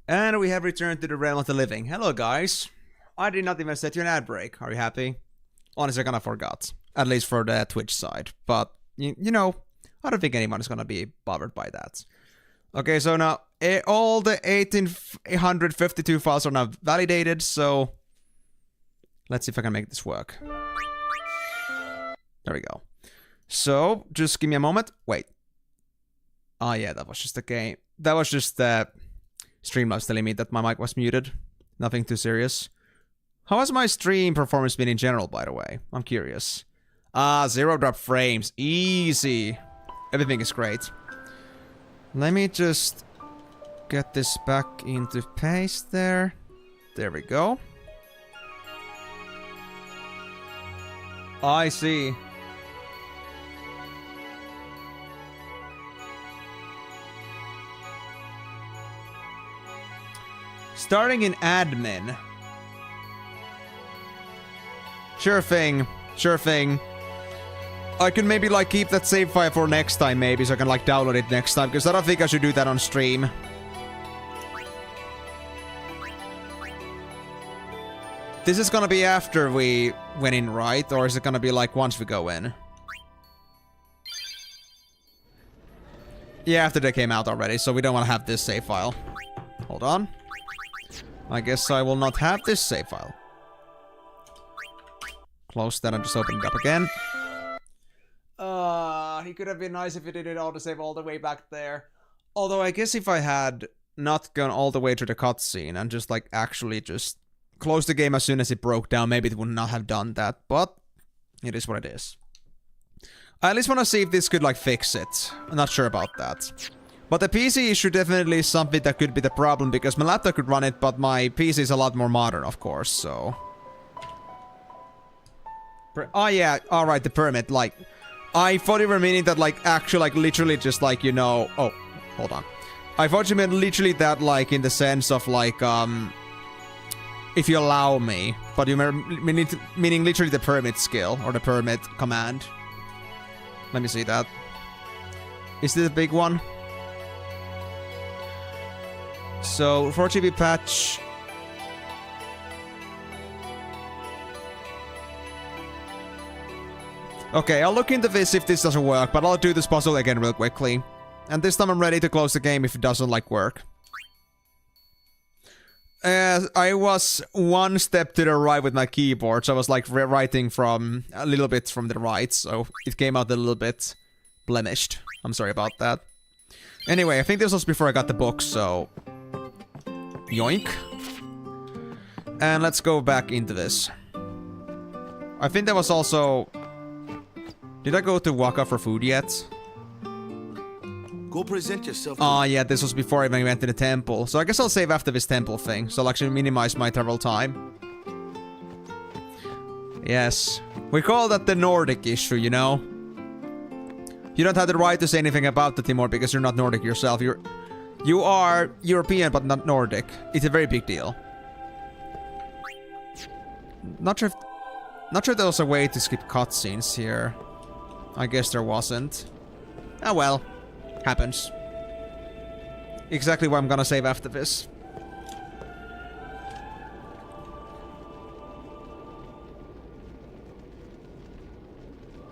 And we have returned to the realm of the living. Hello, guys. I did not even set you an ad break. Are you happy? Honestly, I kinda forgot. At least for the Twitch side. But, you know, I don't think anyone is gonna be bothered by that. Okay, so now, all the 1852 files are now validated, so... Let's see if I can make this work. There we go. So, just give me a moment. Wait. Oh yeah, that was just the game. That was just the Streamlabs telling me that my mic was muted. Nothing too serious. How has my stream performance been in general, by the way? I'm curious. 0 drop frames. Easy. Everything is great. Let me just get this back into paste there. There we go. I see. Starting in admin. Sure thing. Sure thing. I can maybe like keep that save file for next time maybe, so I can like download it next time, because I don't think I should do that on stream. This is gonna be after we went in, right? Or is it gonna be like once we go in? Yeah, after they came out already, so we don't want to have this save file. Hold on. I guess I will not have this save file. Close that and just open it up again. He could have been nice if he did it all to save all the way back there. Although I guess if I had not gone all the way to the cutscene and just like actually just closed the game as soon as it broke down, maybe it would not have done that, but it is what it is. I at least want to see if this could like fix it. I'm not sure about that. But the PC issue definitely is something that could be the problem, because my laptop could run it, but my PC is a lot more modern, of course, so... Oh yeah, alright, the permit, like... I thought you were meaning that, like, actually, like, literally just, like, you know... Oh, hold on. I thought you meant literally that, like, in the sense of, like, if you allow me. But you meaning literally the permit skill, or the permit command. Let me see that. Is this a big one? So, 4GB patch... Okay, I'll look into this if this doesn't work, but I'll do this puzzle again real quickly. And this time I'm ready to close the game if it doesn't, like, work. I was one step to the right with my keyboard, so I was, like, writing from a little bit from the right, so it came out a little bit blemished. I'm sorry about that. Anyway, I think this was before I got the book, so... Yoink. And let's go back into this. I think there was also... Did I go to Waka for food yet? Go present yourself. Oh yeah, this was before I even went to the temple. So I guess I'll save after this temple thing. So I'll actually minimize my travel time. Yes. We call that the Nordic issue, you know? You don't have the right to say anything about it anymore because you're not Nordic yourself. You are European but not Nordic. It's a very big deal. Not sure if there was a way to skip cutscenes here. I guess there wasn't. Oh well. Happens. Exactly what I'm gonna save after this.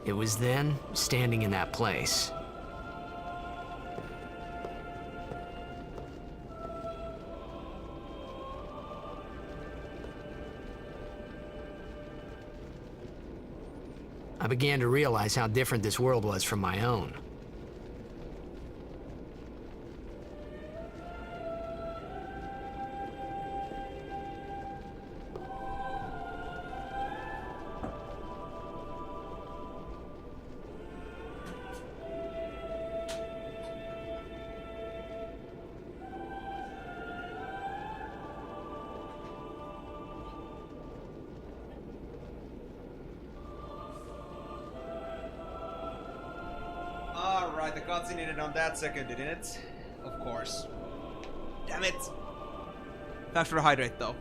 It was then, standing in that place. I began to realize how different this world was from my own. Alright, the cutscene ended on that second, didn't it? Of course. Damn it! Thanks for the hydrate, though.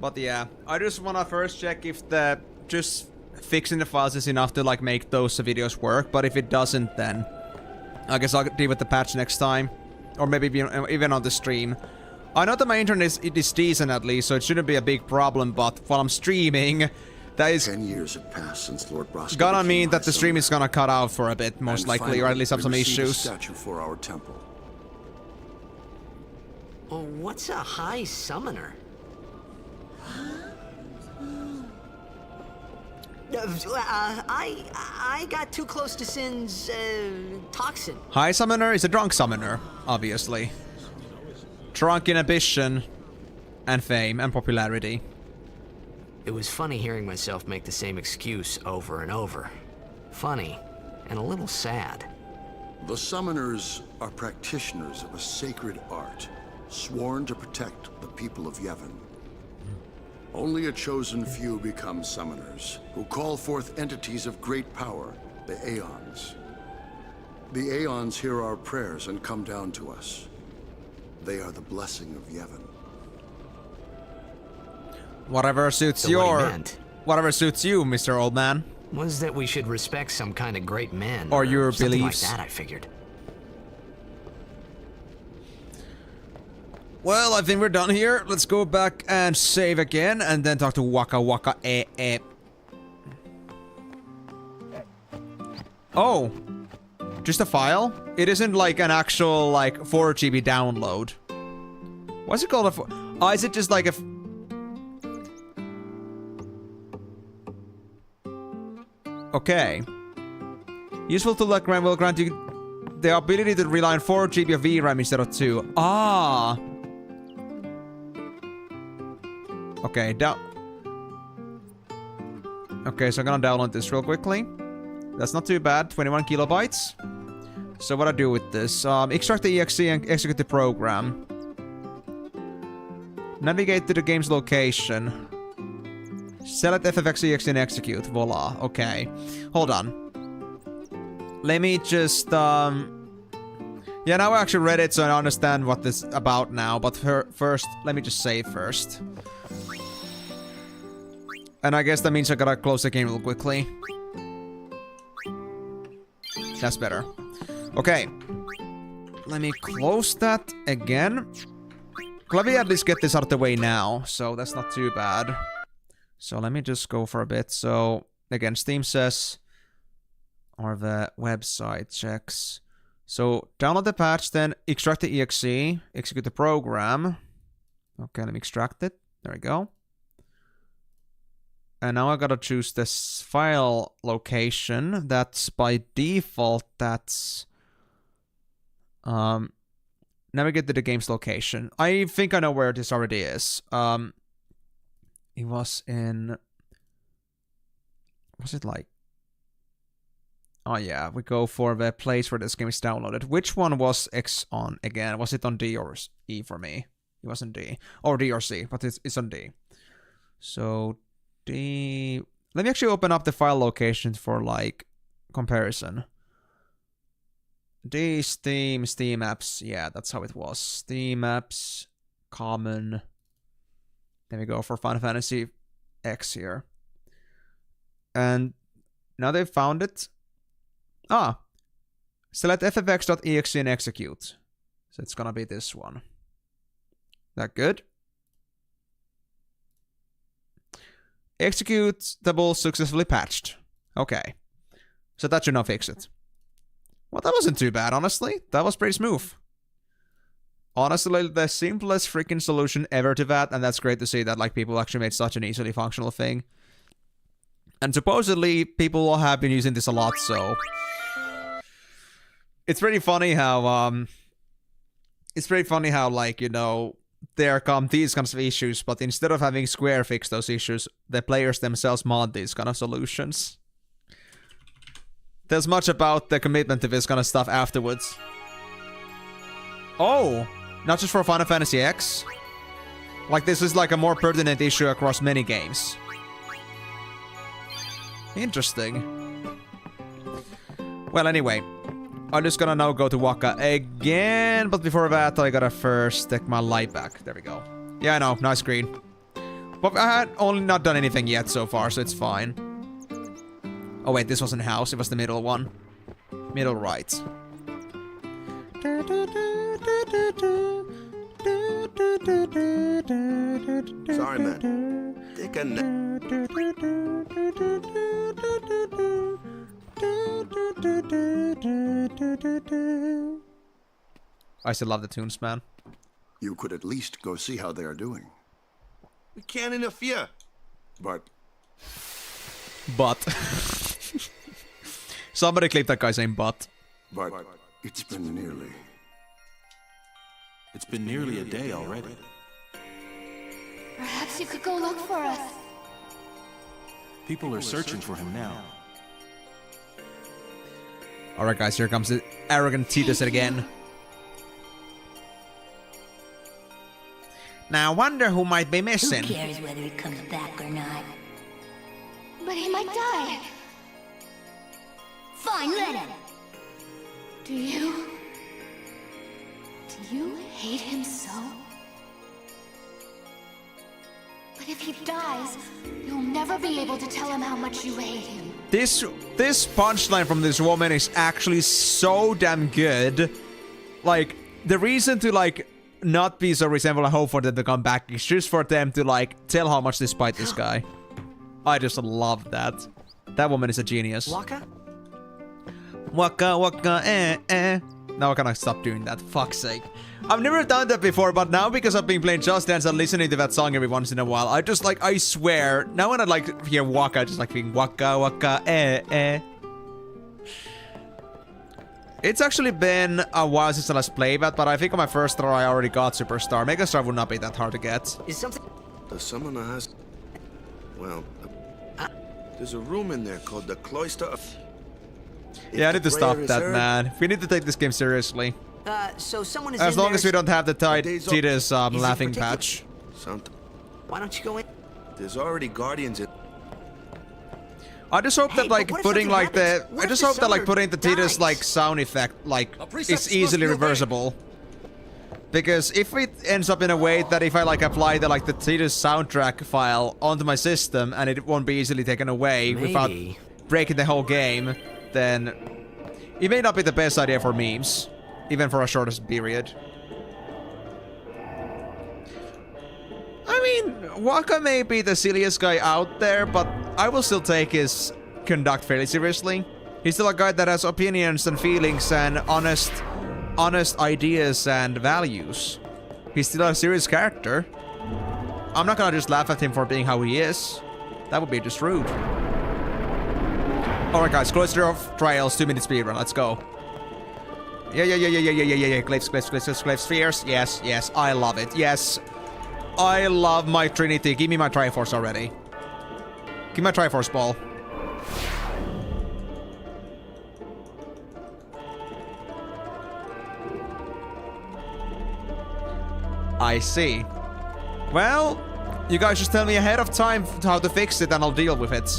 But yeah, I just wanna first check if the just fixing the files is enough to like make those videos work, but if it doesn't, then I guess I'll deal with the patch next time. Or maybe even on the stream. I know that my internet is decent at least, so it shouldn't be a big problem, but while I'm streaming, that is 10 years have passed since Lord Roscoe gonna became mean that the High stream is Summoner. gonna cut out for a bit, most And likely, finally, or at least have we some received a issues. statue for our temple. Oh, what's a high summoner? I got too close to Sin's toxin. High Summoner is a drunk summoner, obviously. Drunk in ambition, and fame, and popularity. It was funny hearing myself make the same excuse over and over. Funny, and a little sad. The summoners are practitioners of a sacred art, sworn to protect the people of Yevon. Only a chosen few become summoners, who call forth entities of great power, the Aeons. The Aeons hear our prayers and come down to us. They are the blessing of Yevon. Whatever suits So what he your... meant Whatever suits you, Mr. Old Man. was that we should respect some kind of great men. Or your something beliefs. like that, I figured. Well, I think we're done here. Let's go back and save again, and then talk to Waka Waka Oh. Just a file? It isn't like an actual, like, 4 GB download. What's it called? Oh, is it just like a... Okay. Useful to like will grant you the ability to rely on 4 GB of VRAM instead of 2. Ah. Okay, okay, so I'm gonna download this real quickly. That's not too bad, 21 kilobytes. So what I do with this? Extract the exe and execute the program. Navigate to the game's location. Select FFX and execute. Voila. Okay. Hold on. Let me just, yeah, now I actually read it, so I understand what this is about now. But first, let me just save first. And I guess that means I gotta close the game real quickly. That's better. Okay. Let me close that again. Let me at least get this out of the way now, so that's not too bad. So let me just go for a bit. So, again, Steam says... or the website checks. So, download the patch, then extract the exe, execute the program. Okay, let me extract it. There we go. And now I gotta choose this file location. That's by default, that's... navigate to the game's location. I think I know where this already is. It was in... was it like... oh yeah, we go for the place where this game is downloaded. Which one was X on again? Was it on D or E for me? It wasn't D. Or D or C, but it's on D. So, D... let me actually open up the file locations for, like, comparison. D, Steam apps. Yeah, that's how it was. Steam apps, common. Then we go for Final Fantasy X here. And now they've found it. Ah. Select ffx.exe and execute. So it's gonna be this one. That good? Executable successfully patched. Okay. So that should not fix it. Well, that wasn't too bad, honestly. That was pretty smooth. Honestly, the simplest freaking solution ever to that, and that's great to see that like people actually made such an easily functional thing. And supposedly, people have been using this a lot, so... it's pretty funny how, like, you know, there come these kinds of issues, but instead of having Square fix those issues, the players themselves mod these kind of solutions. There's much about the commitment to this kind of stuff afterwards. Oh! Not just for Final Fantasy X? Like, this is like a more pertinent issue across many games. Interesting. Well, anyway. I'm just gonna now go to Waka again, but before that, I gotta first take my light back. There we go. Yeah, I know, nice screen. But I had only not done anything yet so far, so it's fine. Oh wait, this wasn't house, it was the middle one. Middle right. Sorry, man. Take a nap. I still love the tunes, man. You could at least go see how they are doing. We can't interfere. But Somebody clip that guy saying but. But it's been nearly a day already. Perhaps you could go look for us. People are searching for him now. Alright guys, here comes the arrogant Titus again. Now I wonder who might be missing. Who cares whether he comes back or not? But he might die. Fine, let him. Do you hate him so? But if he dies, you'll never be able to tell him how much you hate him. This punchline from this woman is actually so damn good. Like, the reason to, like, not be so resentful and hope for them to come back is just for them to, like, tell how much they spite this guy. I just love that. That woman is a genius. Waka? Waka waka eh. Now I can stop doing that. Fuck's sake. I've never done that before, but now because I've been playing Just Dance and listening to that song every once in a while, I just like, I swear, now when I like hear Waka, I just like being Waka Waka eh. It's actually been a while since I last played that, but I think on my first try I already got Superstar. Megastar would not be that hard to get. Is something... The summoner has... Well, there's a room in there called the Cloister of... Yeah, I need to stop that, man. We need to take this game seriously. So someone is as in long there as we don't have the Titus laughing patch. Why don't you go in? There's already Guardians in... I just hope that like putting like the... I just hope that like putting the Titus like sound effect like is easily reversible. Because if it ends up in a way that if I like apply the like the Titus soundtrack file onto my system and it won't be easily taken away without breaking the whole game, then it may not be the best idea for memes, even for a shortest period. I mean, Waka may be the silliest guy out there, but I will still take his conduct fairly seriously. He's still a guy that has opinions and feelings and honest ideas and values. He's still a serious character. I'm not gonna just laugh at him for being how he is. That would be just rude. Alright guys, Cloister of Trials, 2-minute speedrun, let's go. Yeah. Glyphs, spheres. Yes, I love it. Yes. I love my Trinity. Give me my Triforce already. Give me my Triforce ball. I see. Well, you guys just tell me ahead of time how to fix it and I'll deal with it.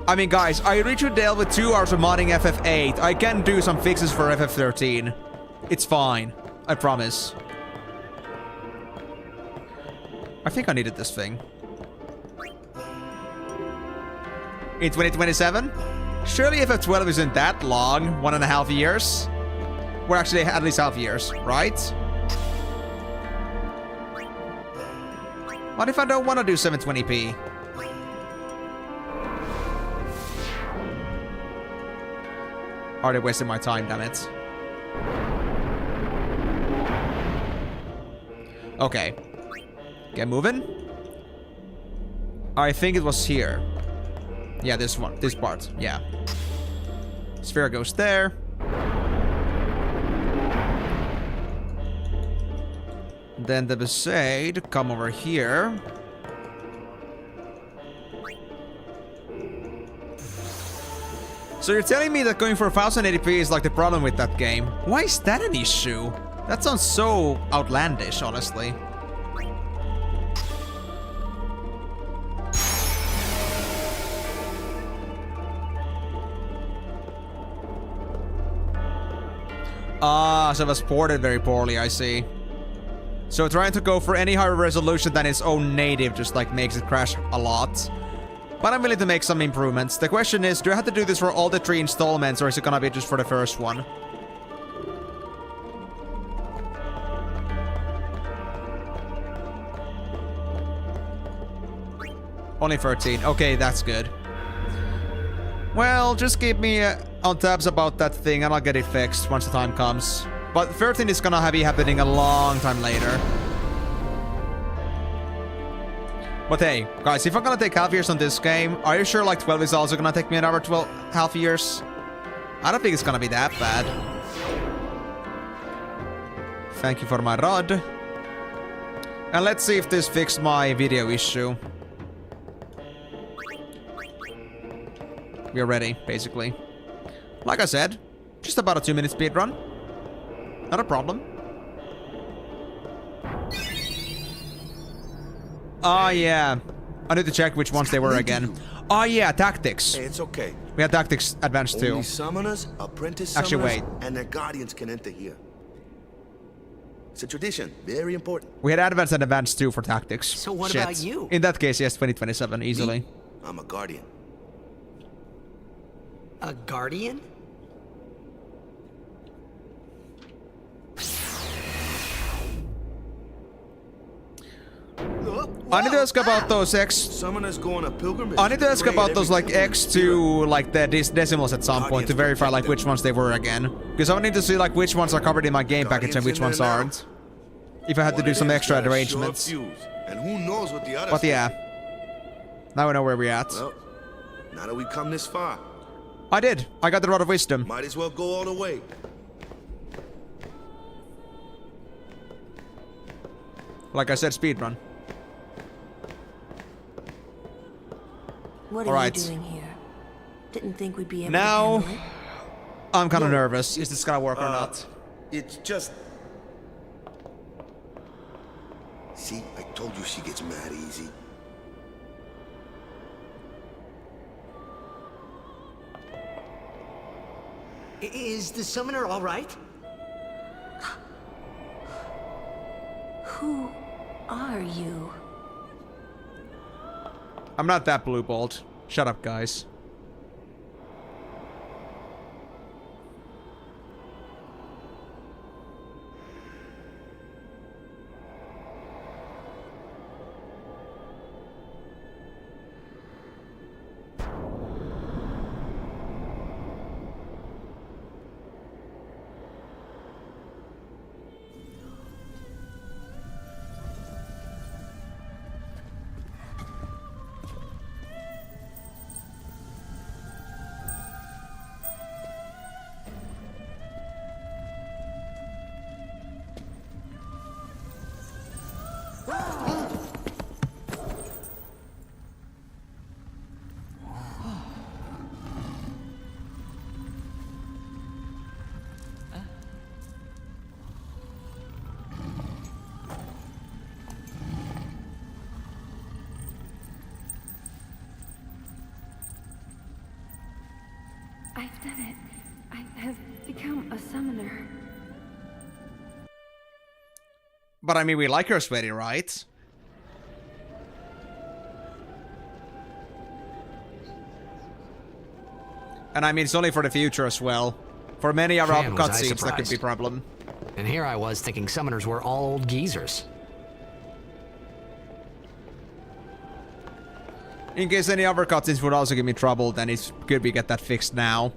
I mean, guys, I literally dealt with 2 hours of modding FF8. I can do some fixes for FF13. It's fine. I promise. I think I needed this thing. In 2027? Surely FF12 isn't that long. 1.5 years? We're actually at least half years, right? What if I don't want to do 720p? Already wasting my time, damn it. Okay. Get moving. I think it was here. Yeah, this one. This part. Yeah. Sphere goes there. Then the Besaid come over here. So you're telling me that going for 1080p is like the problem with that game? Why is that an issue? That sounds so outlandish, honestly. Ah, so it was ported very poorly, I see. So trying to go for any higher resolution than its own native just like makes it crash a lot. But I'm willing to make some improvements. The question is, do I have to do this for all the 3 installments or is it gonna be just for the first one? Only 13. Okay, that's good. Well, just keep me on tabs about that thing and I'll get it fixed once the time comes. But 13 is gonna be happening a long time later. But hey, guys, if I'm gonna take half years on this game, are you sure like 12 is also gonna take me another 12 half years? I don't think it's gonna be that bad. Thank you for my rod. And let's see if this fixed my video issue. We're ready, basically. Like I said, just about a 2-minute speedrun. Not a problem. Oh, yeah. I need to check which ones they were again. Oh, yeah, tactics. Hey, it's okay. We had tactics advanced too. Only summoners, apprentice summoners, actually, wait. and their guardians can enter here. It's a tradition. Very important. We had advanced and advanced too for tactics. So what Shit. about you? In that case, yes, 2027, easily. Me? I'm a guardian. A guardian? I need to ask about those Summoners go on a pilgrimage. I need to ask about those like X2 like the decimals at some point to verify like which ones they were again. Because I need to see like which ones are covered in my game package and which ones aren't. If I had to do some extra arrangements. And who knows what the others But yeah. Now we know where we're at. Well, now that we've come this far. I did. I got the Rod of Wisdom. Might as well go all the way. Like I said, speedrun. What All are right. you doing here? Didn't think we'd be able Now, to handle it. I'm kind of nervous. Is this gonna work or not? It's just... See, I told you she gets mad easy. Is the summoner all right? Who are you? I'm not that blue-balled. Shut up, guys. I've done it. I have become a summoner. But I mean, we like her sweaty, right? And I mean, it's only for the future as well. For many other Man, was I cutscenes, that could be a surprised. problem. And here I was thinking summoners were all old geezers. In case any other cutscenes would also give me trouble, then it's good we get that fixed now.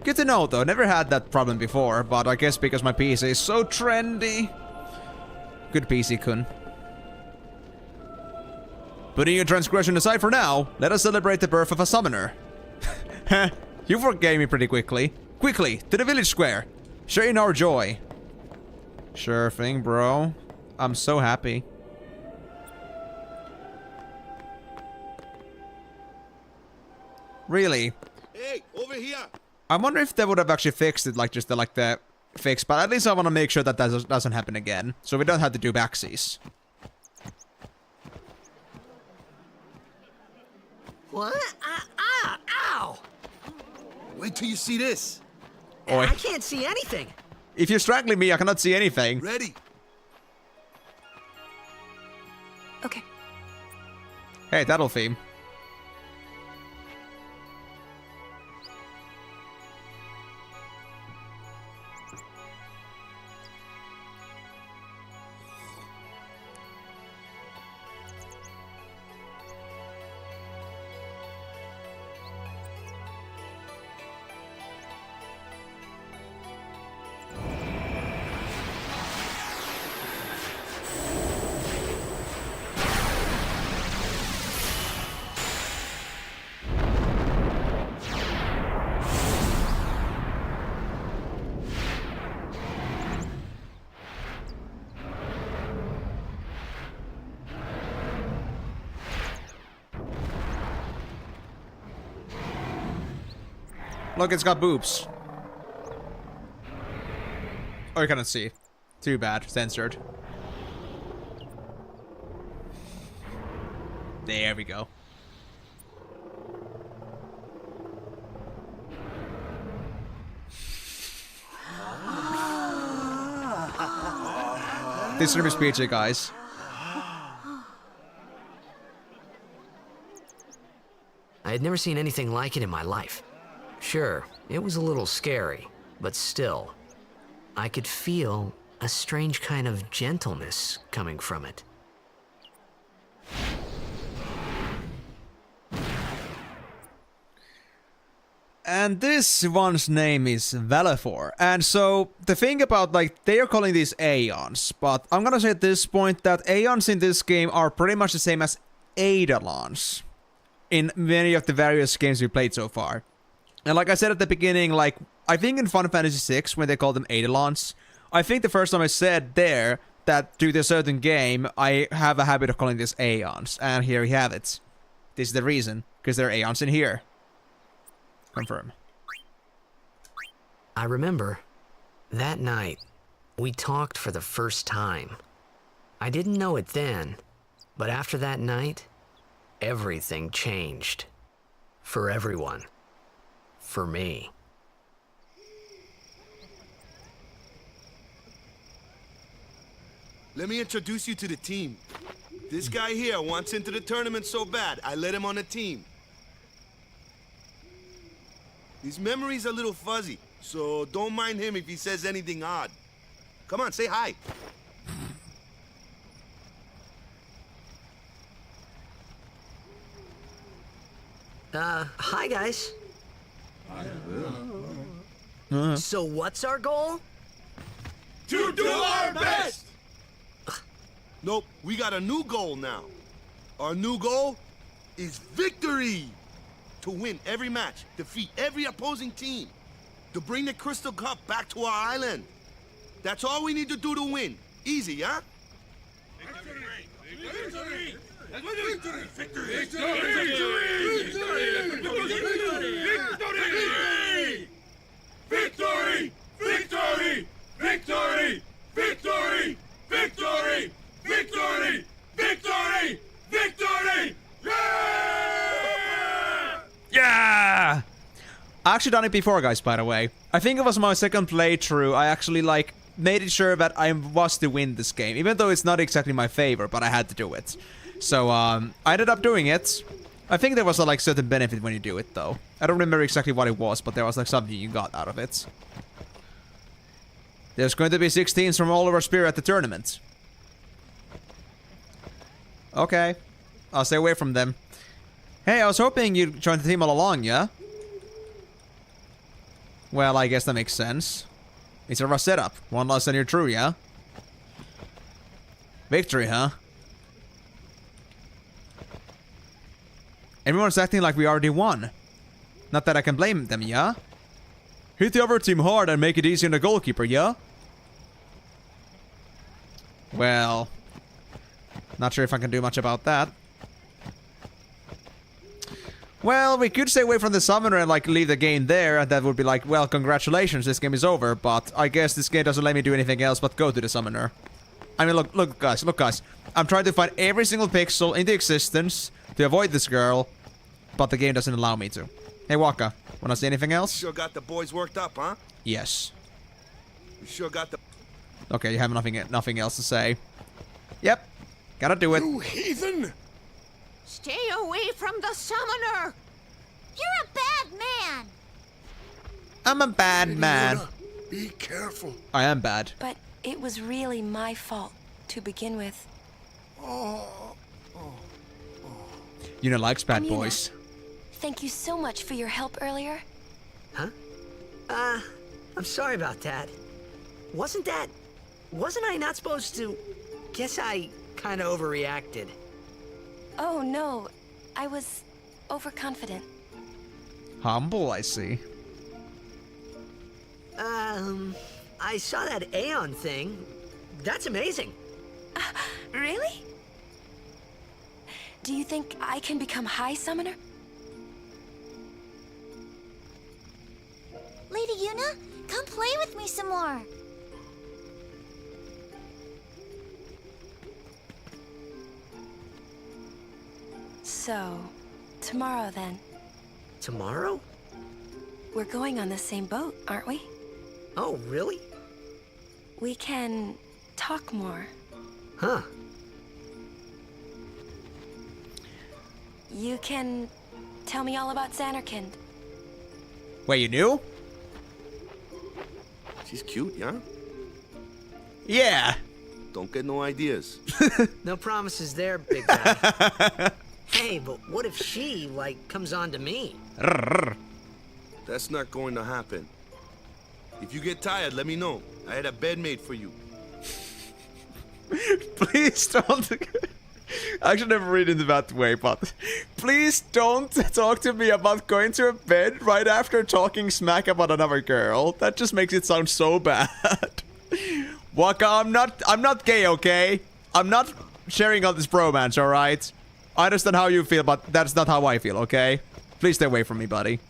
Good to know though, never had that problem before, but I guess because my PC is so trendy. Good PC, Kun. Putting your transgression aside for now, let us celebrate the birth of a summoner. You forgave me pretty quickly. Quickly, to the village square. Sharing our joy. Sure thing, bro. I'm so happy. Really? Hey, over here! I wonder if they would have actually fixed it, like just the fix, but at least I want to make sure that doesn't happen again, so we don't have to do backsies. What? Ow! Wait till you see this. Oi. I can't see anything. If you're strangling me, I cannot see anything. Ready? Okay. Hey, that'll theme. Look, it's got boobs. Oh, you cannot see. Too bad. Censored. There we go. This room is PG, guys. I had never seen anything like it in my life. Sure, it was a little scary, but still, I could feel a strange kind of gentleness coming from it. And this one's name is Valefor. And so, the thing about, like, they are calling these Aeons, but I'm gonna say at this point that Aeons in this game are pretty much the same as Eidolons in many of the various games we played so far. And like I said at the beginning, like, I think in Final Fantasy VI, when they called them Eidolons, I think the first time I said there that due to a certain game, I have a habit of calling this Aeons. And here we have it. This is the reason, because there are Aeons in here. Confirm. I remember, that night, we talked for the first time. I didn't know it then, but after that night, everything changed. For everyone. For me. Let me introduce you to the team. This guy here wants into the tournament so bad, I let him on the team. His memory's a little fuzzy, so don't mind him if he says anything odd. Come on, say hi. Hi guys. So what's our goal? To do our best! Nope, we got a new goal now. Our new goal is victory! To win every match, defeat every opposing team, to bring the Crystal Cup back to our island. That's all we need to do to win. Easy, huh? Victory! Victory! Victory! Victory! Victory! Victory! Victory! Victory! Victory! Victory! Victory! Victory! Yeah! I actually done it before, guys, by the way. I think it was my second playthrough. I actually, like, made it sure that I was to win this game. Even though it's not exactly my favor, but I had to do it. So, I ended up doing it. I think there was a, like, certain benefit when you do it, though. I don't remember exactly what it was, but there was, like, something you got out of it. There's going to be 6 teams from all over Spear at the tournament. Okay. I'll stay away from them. Hey, I was hoping you'd join the team all along, yeah? Well, I guess that makes sense. It's a rough setup. One loss and you're true, yeah? Victory, huh? Everyone's acting like we already won. Not that I can blame them, yeah? Hit the other team hard and make it easy on the goalkeeper, yeah? Well... Not sure if I can do much about that. Well, we could stay away from the summoner and, like, leave the game there, and that would be like, well, congratulations, this game is over, but I guess this game doesn't let me do anything else but go to the summoner. I mean, look, guys. I'm trying to find every single pixel into existence to avoid this girl, but the game doesn't allow me to. Hey, Waka, wanna say anything else? Sure got the boys worked up, huh? Yes. We sure got the... Okay, you have nothing else to say. Yep, gotta do it. You heathen! Stay away from the summoner! You're a bad man! I'm a bad man. Leona, be careful. I am bad. But it was really my fault to begin with. You know, likes bad Amina, boys. Thank you so much for your help earlier. Huh? I'm sorry about that. Wasn't I not supposed to... Guess I kinda overreacted. Oh no, I was overconfident. Humble, I see. I saw that Aeon thing. That's amazing. Really? Do you think I can become High Summoner? Lady Yuna, come play with me some more. So, tomorrow then. Tomorrow? We're going on the same boat, aren't we? Oh, really? We can talk more. Huh. You can tell me all about Xanarkand. Wait, you knew? She's cute, yeah? Yeah. Don't get no ideas. No promises there, big guy. Hey, but what if she, like, comes on to me? That's not going to happen. If you get tired, let me know. I had a bed made for you. Please don't. I should never read it that way, but please don't talk to me about going to a bed right after talking smack about another girl. That just makes it sound so bad. Waka, I'm not gay, okay? I'm not sharing all this bromance, alright? I understand how you feel, but that's not how I feel, okay? Please stay away from me, buddy.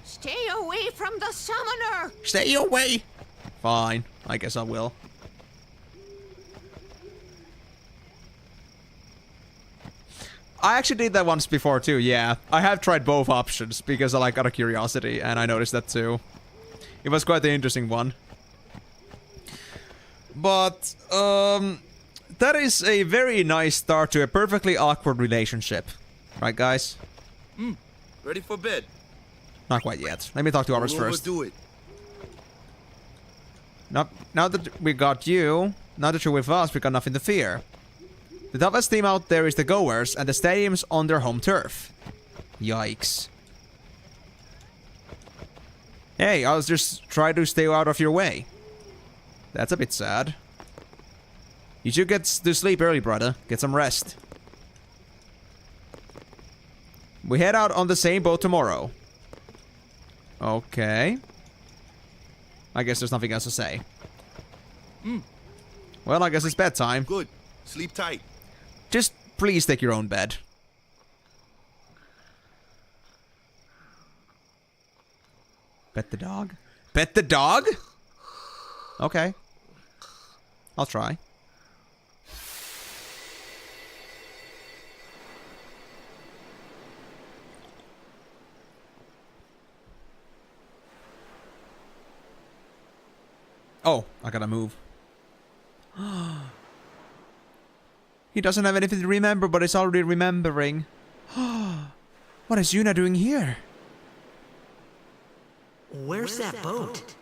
Stay away from the summoner! Stay away! Fine, I guess I will. I actually did that once before too, yeah. I have tried both options because I like out of curiosity, and I noticed that too. It was quite an interesting one. But, that is a very nice start to a perfectly awkward relationship. Right, guys? Ready for bed? Not quite yet. Let me talk to ours first. Do it. Now that we got you, now that you're with us, we got nothing to fear. The toughest team out there is the Goers, and the stadium's on their home turf. Yikes. Hey, I was just trying to stay out of your way. That's a bit sad. You should get to sleep early, brother. Get some rest. We head out on the same boat tomorrow. Okay. I guess there's nothing else to say. Well, I guess it's bedtime. Good. Sleep tight. Just please take your own bed. Pet the dog? Pet the dog? Okay. I'll try. Oh, I gotta move. He doesn't have anything to remember, but he's already remembering. What is Yuna doing here? Where's that boat?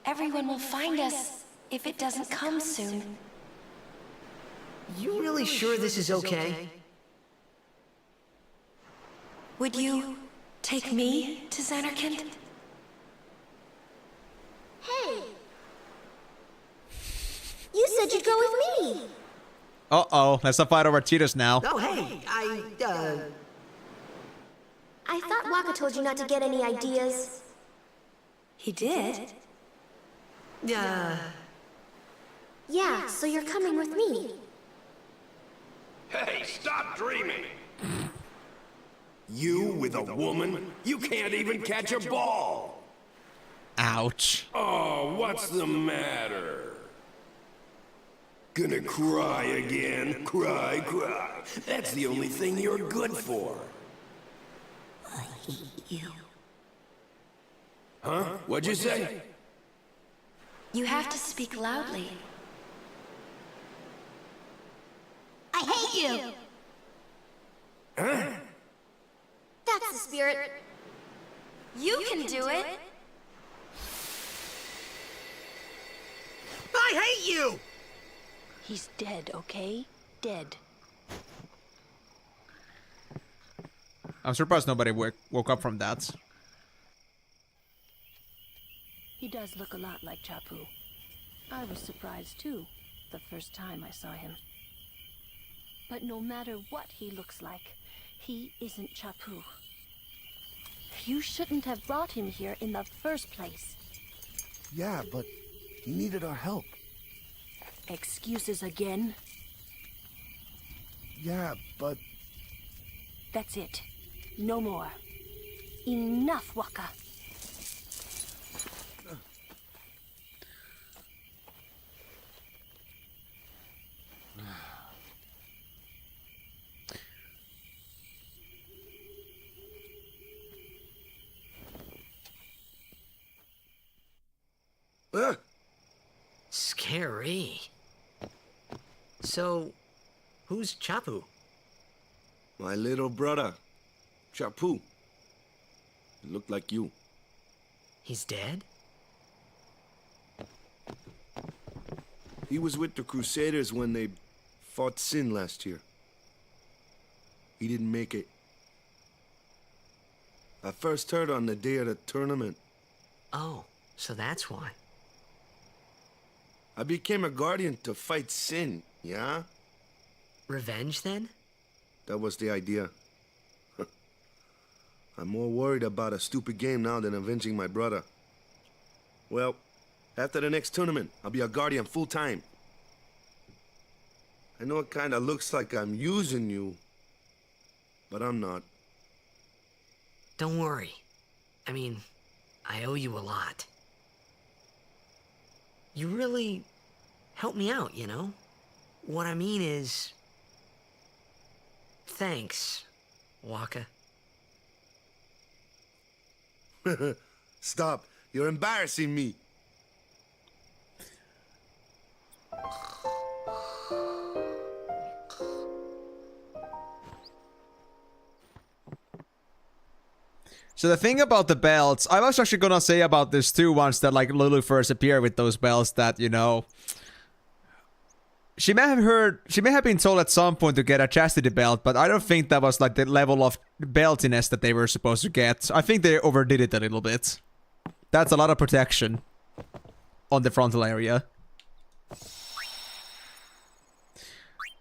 Everyone will find us if it doesn't come soon. You really sure this is okay? Would you take me to Xanarkand? Hey! You said you'd go with me! Uh-oh, let's not fight over Cheetos now. Oh, hey, I thought Waka told you not to get any ideas. He did? Yeah, so you're coming with me. Hey, stop dreaming! You with a woman? You can't even catch a ball! Ouch. Oh, what's the matter? Gonna cry again? Cry, cry. That's the only thing you're good for. I hate you. Huh? What'd you say? You have to speak loudly. I hate you! Huh? That's the spirit. You can do it. I hate you! He's dead, okay? Dead. I'm surprised nobody woke up from that. He does look a lot like Chapu. I was surprised too, the first time I saw him. But no matter what he looks like, he isn't Chapu. You shouldn't have brought him here in the first place. Yeah, but he needed our help. Excuses again? Yeah, but... That's it. No more. Enough, Waka. Scary. So, who's Chapu? My little brother, Chapu. He looked like you. He's dead? He was with the Crusaders when they fought Sin last year. He didn't make it. I first heard on the day of the tournament. Oh, so that's why. I became a guardian to fight Sin, yeah? Revenge, then? That was the idea. I'm more worried about a stupid game now than avenging my brother. Well, after the next tournament, I'll be a guardian full-time. I know it kinda looks like I'm using you, but I'm not. Don't worry. I mean, I owe you a lot. You really helped me out, you know? What I mean is... Thanks, Waka. Stop. You're embarrassing me. So the thing about the belts, I was actually gonna say about this too once that like Lulu first appeared with those belts that, you know... She may have been told at some point to get a chastity belt, but I don't think that was like the level of beltiness that they were supposed to get. I think they overdid it a little bit. That's a lot of protection on the frontal area.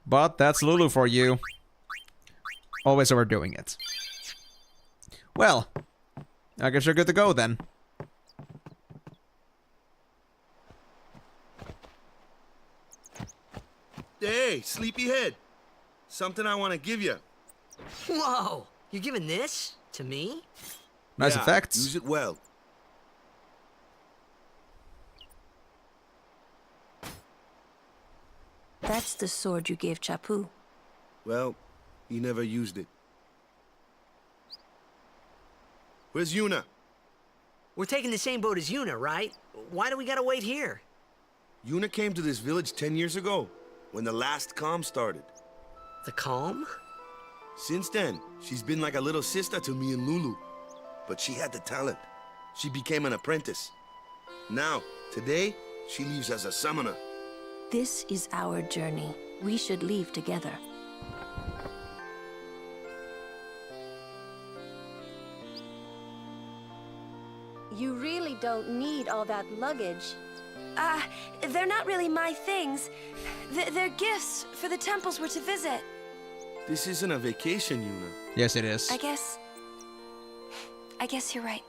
But that's Lulu for you. Always overdoing it. Well, I guess you're good to go then. Hey, sleepyhead. Something I want to give you. Whoa! You're giving this to me? Nice effects. Use it well. That's the sword you gave Chapu. Well, he never used it. Where's Yuna? We're taking the same boat as Yuna, right? Why do we gotta wait here? Yuna came to this village 10 years ago, when the last calm started. The calm? Since then, she's been like a little sister to me and Lulu. But she had the talent. She became an apprentice. Now, today, she leaves as a summoner. This is our journey. We should leave together. You really don't need all that luggage. They're not really my things. They're gifts for the temples we're to visit. This isn't a vacation, Yuna. Yes, it is. I guess you're right.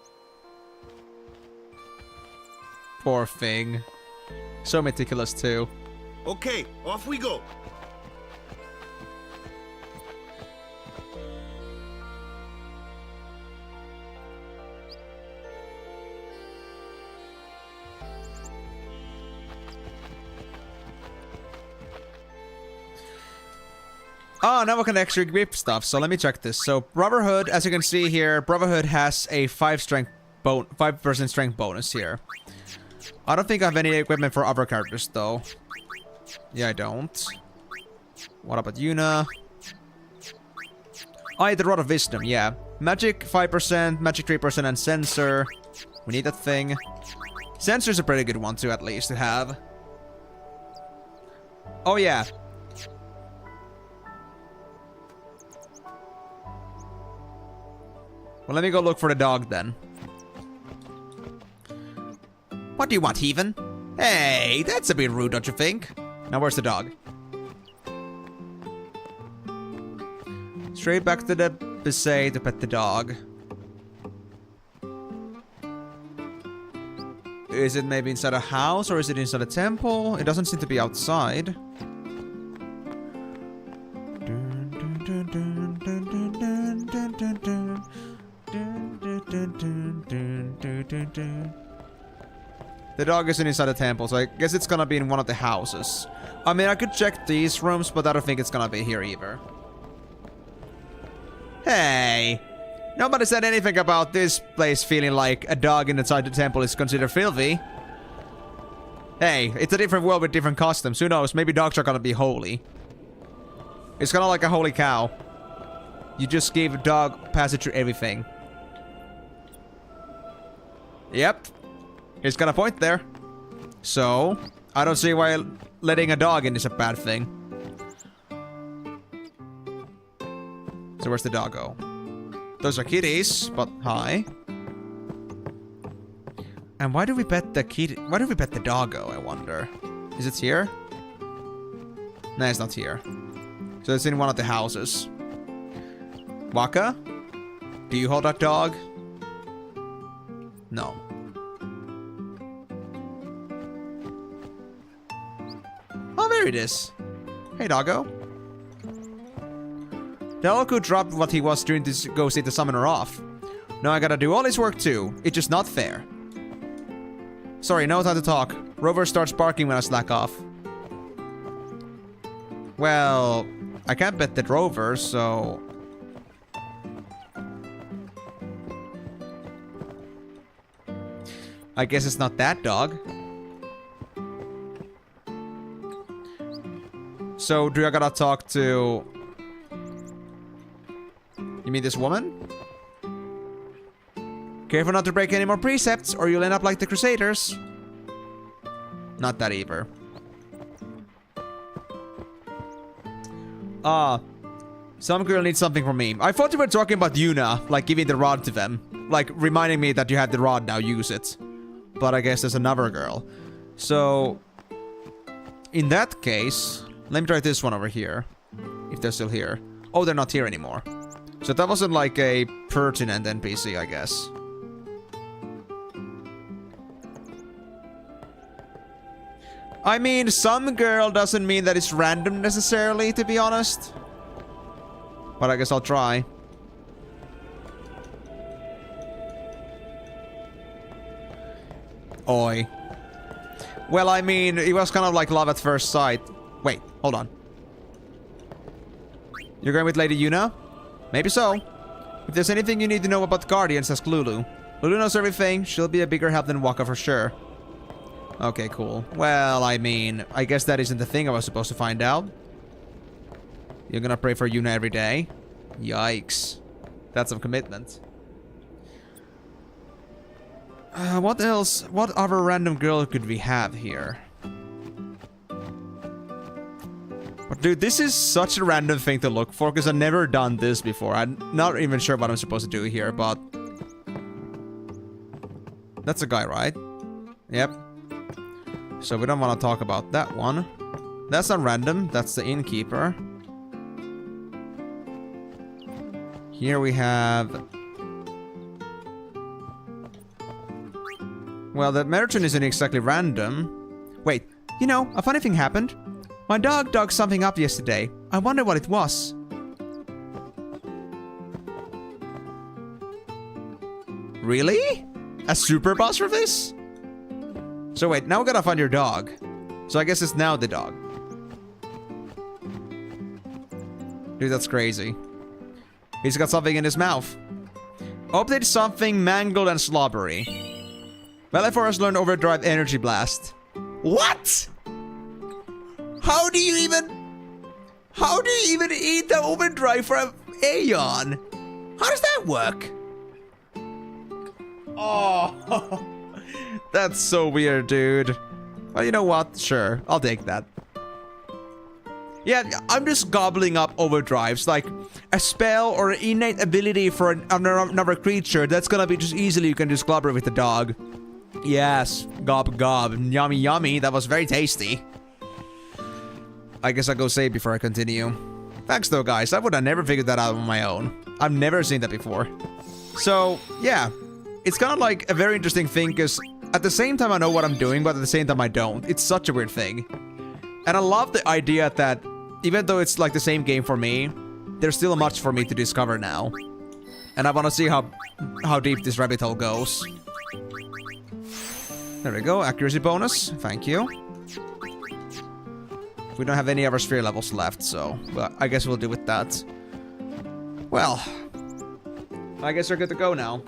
Poor thing. So meticulous too. Okay, off we go. Oh, now we can actually grip stuff, so let me check this. So, Brotherhood, as you can see here, Brotherhood has a 5% strength bonus here. I don't think I have any equipment for other characters, though. Yeah, I don't. What about Yuna? Oh, the Rod of Wisdom, yeah. Magic 5%, Magic 3%, and Sensor. We need that thing. Sensor's a pretty good one, too, at least, to have. Oh, yeah. Well, let me go look for the dog, then. What do you want, heathen? Hey, that's a bit rude, don't you think? Now, where's the dog? Straight back to the Bisay to pet the dog. Is it maybe inside a house, or is it inside a temple? It doesn't seem to be outside. The dog isn't inside the temple, so I guess it's gonna be in one of the houses. I mean, I could check these rooms, but I don't think it's gonna be here either. Hey! Nobody said anything about this place feeling like a dog inside the temple is considered filthy. Hey, it's a different world with different customs. Who knows? Maybe dogs are gonna be holy. It's kinda like a holy cow. You just give a dog passage through everything. Yep. He's got a point there. So, I don't see why letting a dog in is a bad thing. So where's the doggo? Those are kitties, but hi. And why do we bet the kitty? Why do we bet the doggo, I wonder? Is it here? No, it's not here. So it's in one of the houses. Waka? Do you hold that dog? No. Oh, there it is. Hey, doggo. The Oku dropped what he was doing to go see the summoner off. Now I gotta do all his work too. It's just not fair. Sorry, no time to talk. Rover starts barking when I slack off. Well, I can't bet that Rover, so... I guess it's not that dog. So, do I gotta talk to... You mean this woman? Careful not to break any more precepts, or you'll end up like the Crusaders. Not that either. Some girl needs something from me. I thought you were talking about Yuna, like giving the rod to them. Like, reminding me that you have the rod now, use it. But I guess there's another girl. So, in that case, let me try this one over here. If they're still here. Oh, they're not here anymore. So that wasn't like a pertinent NPC, I guess. I mean, some girl doesn't mean that it's random necessarily, to be honest. But I guess I'll try. Oi. Well, I mean, it was kind of like love at first sight. Wait, hold on. You're going with Lady Yuna? Maybe so. If there's anything you need to know about Guardians, ask Lulu. Lulu knows everything. She'll be a bigger help than Waka for sure. Okay, cool. Well, I mean, I guess that isn't the thing I was supposed to find out. You're gonna pray for Yuna every day? Yikes. That's some commitment. What else? What other random girl could we have here? But dude, this is such a random thing to look for because I've never done this before. I'm not even sure what I'm supposed to do here, but... That's a guy, right? Yep. So we don't want to talk about that one. That's not random. That's the innkeeper. Here we have... Well, the merchant isn't exactly random. Wait, you know, a funny thing happened. My dog dug something up yesterday. I wonder what it was. Really? A super boss for this? So wait, now we gotta find your dog. So I guess it's now the dog. Dude, that's crazy. He's got something in his mouth. Update something mangled and slobbery. Valley Forest learned overdrive energy blast. What? How do you even eat the overdrive for an Aeon? How does that work? Oh, that's so weird, dude. Well, you know what? Sure, I'll take that. Yeah, I'm just gobbling up overdrives. Like, a spell or an innate ability for another creature, that's gonna be just easily you can just globber with the dog. Yes, gob gob. Yummy yummy, that was very tasty. I guess I'll go save before I continue. Thanks though, guys. I would have never figured that out on my own. I've never seen that before. So, yeah. It's kind of like a very interesting thing, because at the same time I know what I'm doing, but at the same time I don't. It's such a weird thing. And I love the idea that, even though it's like the same game for me, there's still much for me to discover now. And I want to see how deep this rabbit hole goes. There we go, accuracy bonus. Thank you. We don't have any other sphere levels left, so well, I guess we'll do with that. Well, I guess we're good to go now.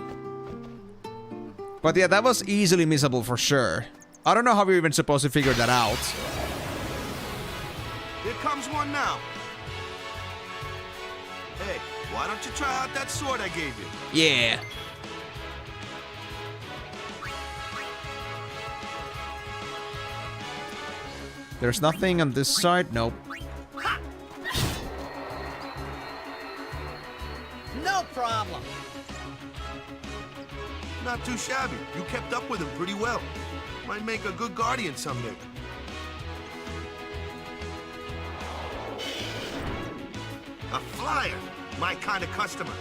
But yeah, that was easily missable for sure. I don't know how we're even supposed to figure that out. Here comes one now. Hey, why don't you try out that sword I gave you? Yeah. There's nothing on this side? Nope. No problem. Not too shabby. You kept up with him pretty well. Might make a good guardian someday. A flyer. My kind of customer.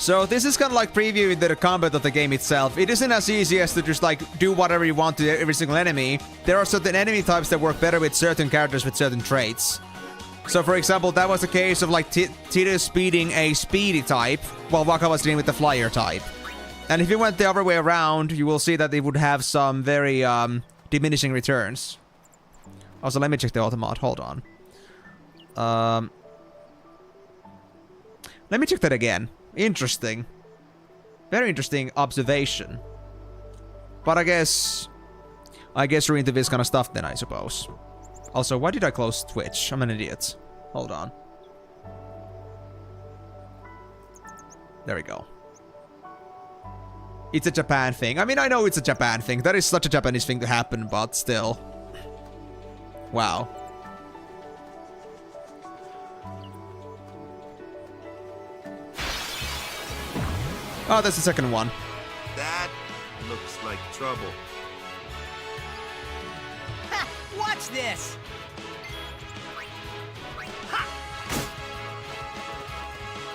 So this is kind of like previewing the combat of the game itself. It isn't as easy as to just like do whatever you want to every single enemy. There are certain enemy types that work better with certain characters with certain traits. So for example, that was the case of like Tidus beating a speedy type, while Waka was dealing with the flyer type. And if you went the other way around, you will see that it would have some very diminishing returns. Also, let me check the automat. Hold on. Let me check that again. Interesting. Very interesting observation. But I guess we're into this kind of stuff then, I suppose. Also, why did I close Twitch? I'm an idiot. Hold on. There we go. It's a Japan thing. I mean, I know it's a Japan thing. That is such a Japanese thing to happen, but still. Wow. Oh, that's the second one. That looks like trouble. Ha! Watch this! Ha!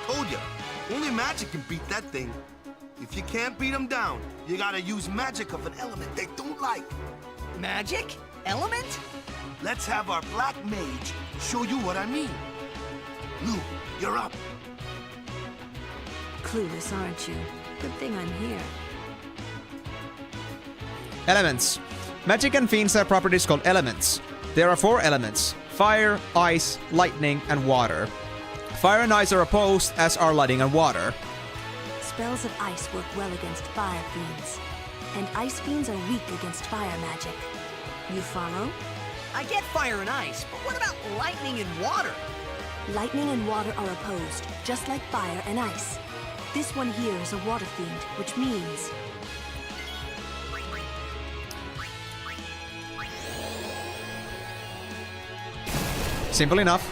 Told ya, only magic can beat that thing. If you can't beat them down, you gotta use magic of an element they don't like. Magic? Element? Let's have our black mage show you what I mean. Lou, you're up. Clueless, aren't you? Good thing I'm here. Elements. Magic and fiends have properties called elements. There are 4 elements: fire, ice, lightning, and water. Fire and ice are opposed, as are lightning and water. Spells of ice work well against fire fiends, and ice fiends are weak against fire magic. You follow? I get fire and ice, but what about lightning and water? Lightning and water are opposed, just like fire and ice. This one here is a water fiend, which means... Simple enough.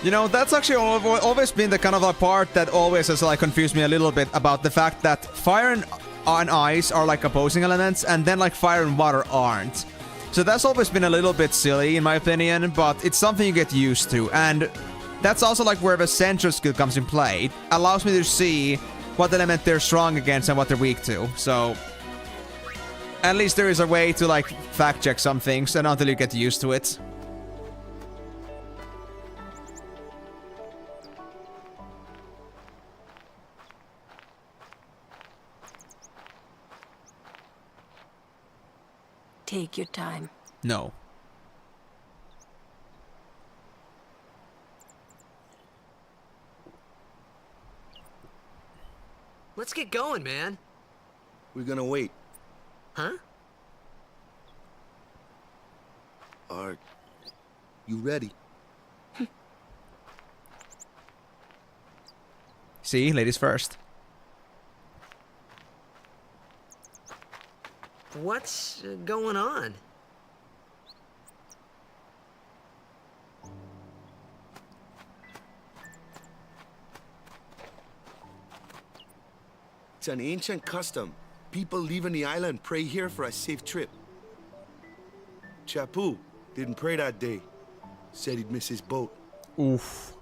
You know, that's actually always been the kind of a part that always has like confused me a little bit about the fact that fire and ice are like opposing elements, and then like fire and water aren't. So that's always been a little bit silly in my opinion, but it's something you get used to, and that's also like where the Sentry skill comes in play. It allows me to see what element they're strong against and what they're weak to, so... At least there is a way to like fact check some things, and until you get used to it. Take your time. No. Let's get going, man. We're gonna wait. Huh? Are you ready? See, ladies first. What's going on? It's an ancient custom. People leaving the island pray here for a safe trip. Chapu didn't pray that day. Said he'd miss his boat. Oof.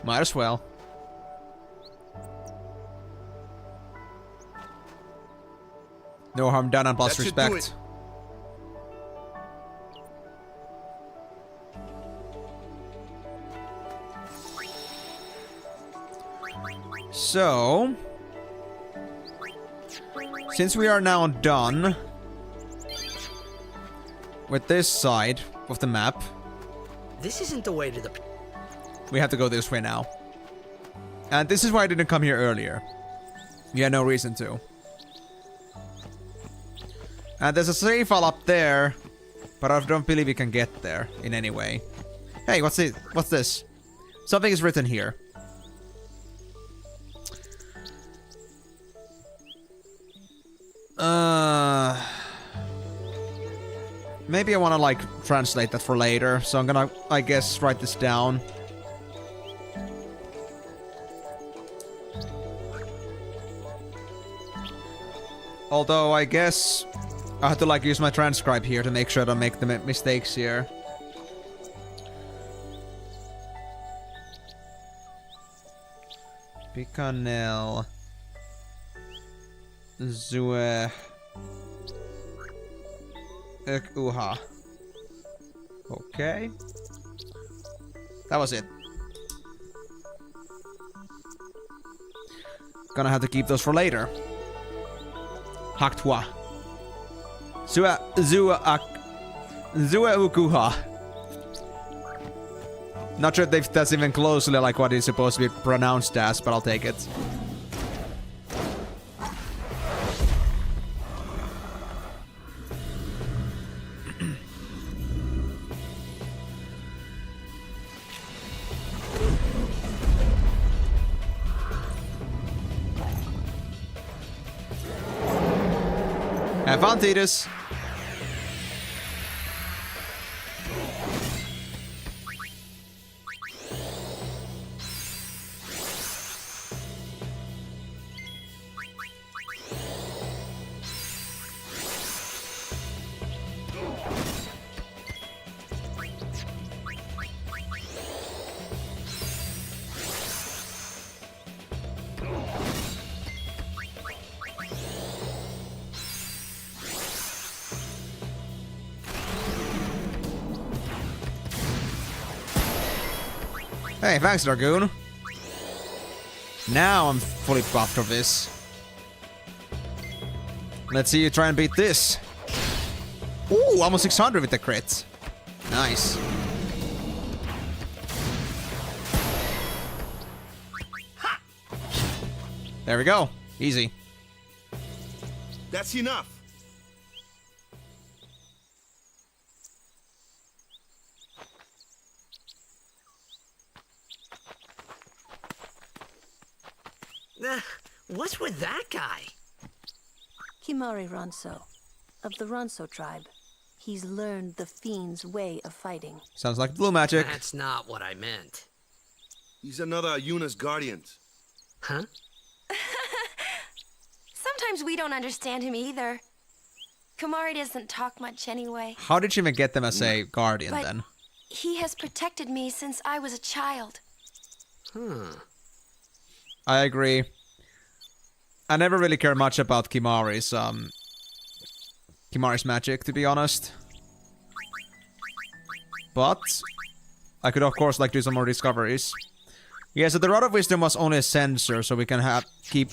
Might as well. No harm done and plus That should do respect. So, since we are now done with this side of the map, This isn't the way to the... we have to go this way now. And this is why I didn't come here earlier. You had no reason to. And there's a save file up there, but I don't believe we can get there in any way. Hey, what's it? What's this? Something is written here. Maybe I want to like translate that for later, so I'm gonna, I guess, write this down. Although I guess I have to like use my transcribe here to make sure I don't make the mistakes here. Picanel Zue Uha. Okay. That was it. Gonna have to keep those for later. Haktwa. Zue Ukuha. Not sure if that's even closely like what it's supposed to be pronounced as, but I'll take it. Have fun, Titus. Hey, thanks, Dragoon. Now I'm fully buffed for this. Let's see you try and beat this. Ooh, almost 600 with the crit. Nice. There we go. Easy. That's enough. What's with that guy? Kimari Ronso, of the Ronso tribe. He's learned the Fiend's way of fighting. Sounds like blue magic. That's not what I meant. He's another Yuna's guardians. Huh? Sometimes we don't understand him either. Kumari doesn't talk much anyway. How did she even get them as a guardian But then? he has protected me since I was a child. I agree. I never really cared much about Kimari's magic, to be honest. But I could of course like do some more discoveries. Yeah, so the Rod of Wisdom was only a sensor, so we can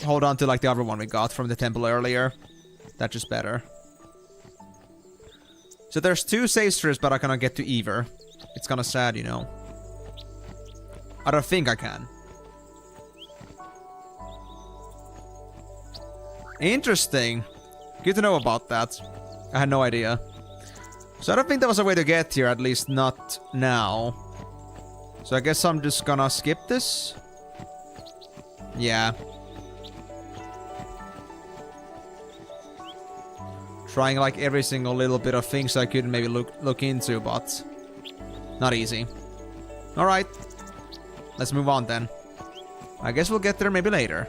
hold on to like the other one we got from the temple earlier. That's just better. So there's 2 save trees, but I cannot get to either. It's kinda sad, you know. I don't think I can. Interesting. Good to know about that. I had no idea. So I don't think there was a way to get here, at least not now. So I guess I'm just gonna skip this. Yeah. Trying like every single little bit of things I could maybe look into, but not easy. Alright. Let's move on then. I guess we'll get there maybe later.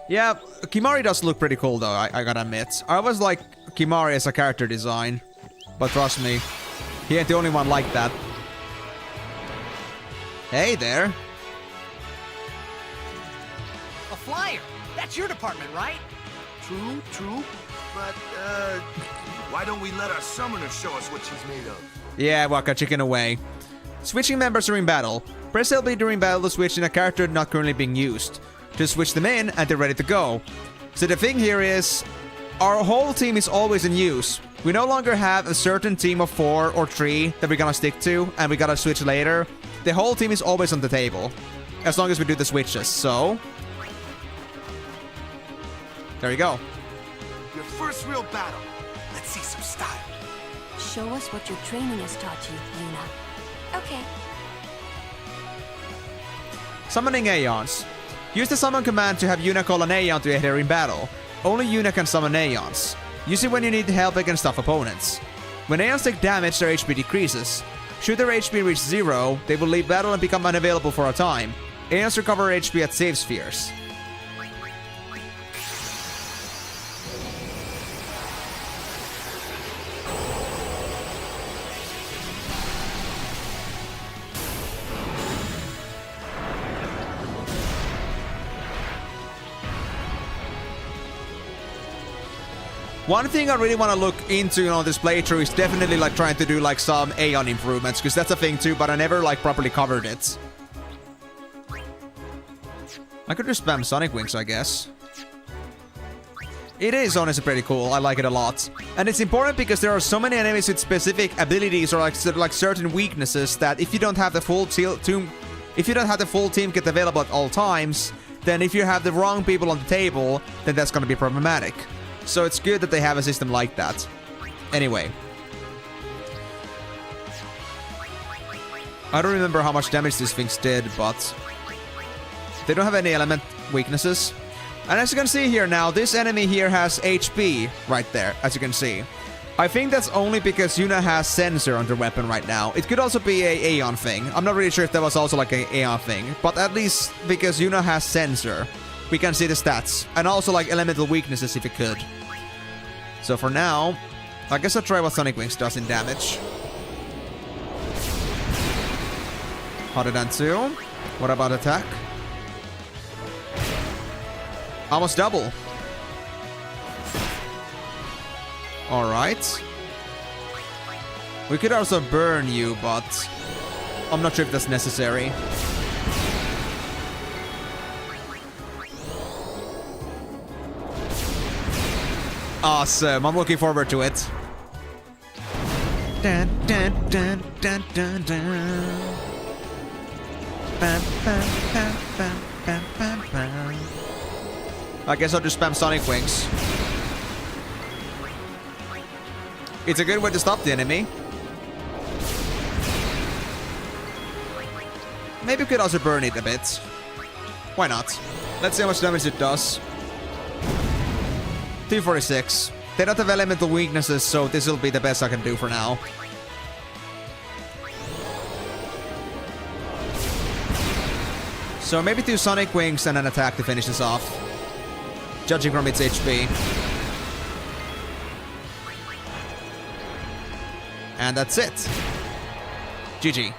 Yeah, Kimari does look pretty cool though, I gotta admit. I always like Kimari as a character design. But trust me, he ain't the only one like that. Hey there. A flyer! That's your department, right? True. But, why don't we let our summoner show us what she's made of? Yeah, Waka, chicken away. Switching members during battle. Press LB during battle to switch in a character not currently being used. Just switch them in and they're ready to go. So the thing here is, our whole team is always in use. We no longer have a certain team of 4 or 3 that we're gonna stick to, and we gotta switch later. The whole team is always on the table, as long as we do the switches, so... there you go. Your first real battle. Let's see some style. Show us what your training has taught you, Yuna. Okay. Summoning Aeons. Use the summon command to have Yuna call an Aeon to aid her in battle. Only Yuna can summon Aeons. Use it when you need help against tough opponents. When Aeons take damage, their HP decreases. Should their HP reach 0, they will leave battle and become unavailable for a time. Aeons recover HP at save spheres. One thing I really want to look into on this playthrough is definitely like trying to do like some Aeon improvements, because that's a thing too, but I never like properly covered it. I could just spam Sonic Wings, I guess. It is honestly pretty cool. I like it a lot. And it's important because there are so many enemies with specific abilities or like certain weaknesses that if you don't have the full team kit available at all times, then if you have the wrong people on the table, then that's going to be problematic. So it's good that they have a system like that. Anyway. I don't remember how much damage these things did, but... they don't have any element weaknesses. And as you can see here now, this enemy here has HP right there, as you can see. I think that's only because Yuna has Sensor on their weapon right now. It could also be a Aeon thing. I'm not really sure if that was also like an Aeon thing. But at least because Yuna has Sensor, we can see the stats. And also like elemental weaknesses if it could. So for now, I guess I'll try what Sonic Wings does in damage. 102. What about attack? Almost double. Alright. We could also burn you, but I'm not sure if that's necessary. Awesome, I'm looking forward to it. Dun, dun, dun, dun, dun, dun. Bam, bam, bam, bam, bam, bam, bam. I guess I'll just spam Sonic Wings. It's a good way to stop the enemy. Maybe we could also burn it a bit. Why not? Let's see how much damage it does. 246. They don't have elemental weaknesses, so this will be the best I can do for now. So maybe 2 Sonic Wings and an attack to finish this off. Judging from its HP. And that's it. GG.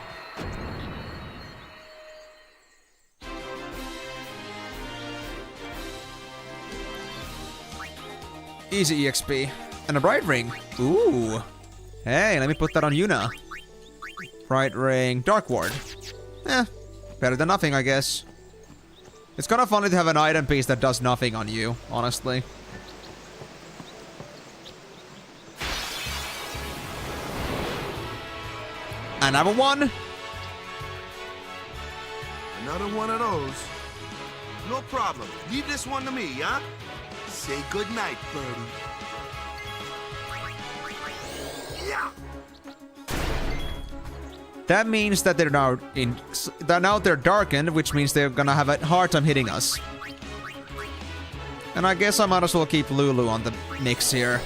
Easy EXP. And a Bright Ring. Ooh. Hey, let me put that on Yuna. Bright Ring. Dark Ward. Better than nothing, I guess. It's kind of funny to have an item piece that does nothing on you, honestly. Another one? Another one of those. No problem. Leave this one to me, huh? Say goodnight, birdie. Yeah. That means that they're now they're darkened, which means they're gonna have a hard time hitting us. And I guess I might as well keep Lulu on the mix here.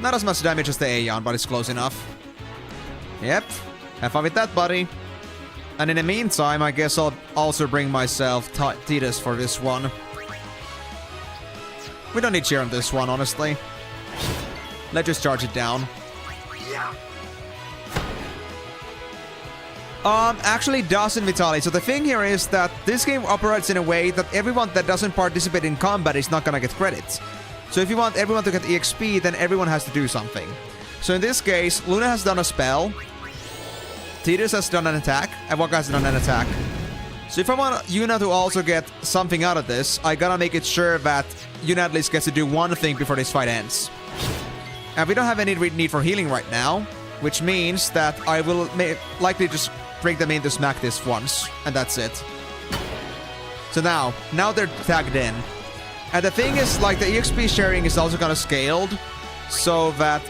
Not as much damage as the Aeon, but it's close enough. Yep. Have fun with that, buddy. And in the meantime, I guess I'll also bring myself Titus for this one. We don't need cheer on this one, honestly. Let's just charge it down. Actually doesn't, Vitaly. So the thing here is that this game operates in a way that everyone that doesn't participate in combat is not gonna get credits. So if you want everyone to get EXP, then everyone has to do something. So in this case, Luna has done a spell, Tidus has done an attack, and Waka has done an attack. So if I want Yuna to also get something out of this, I gotta make it sure that Yuna at least gets to do one thing before this fight ends. And we don't have any need for healing right now, which means that I will likely just bring them in to smack this once, and that's it. So now they're tagged in. And the thing is, like, the EXP sharing is also kind of scaled, so that,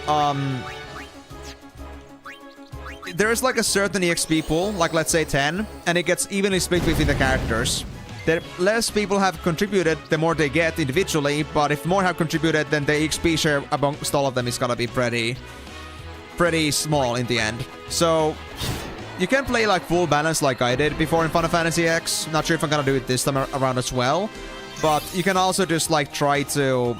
there's like a certain EXP pool, like let's say 10, and it gets evenly split between the characters. The less people have contributed, the more they get individually, but if more have contributed, then the EXP share amongst all of them is gonna be pretty small in the end. So you can play like full balance like I did before in Final Fantasy X. Not sure if I'm gonna do it this time around as well. But you can also just like try to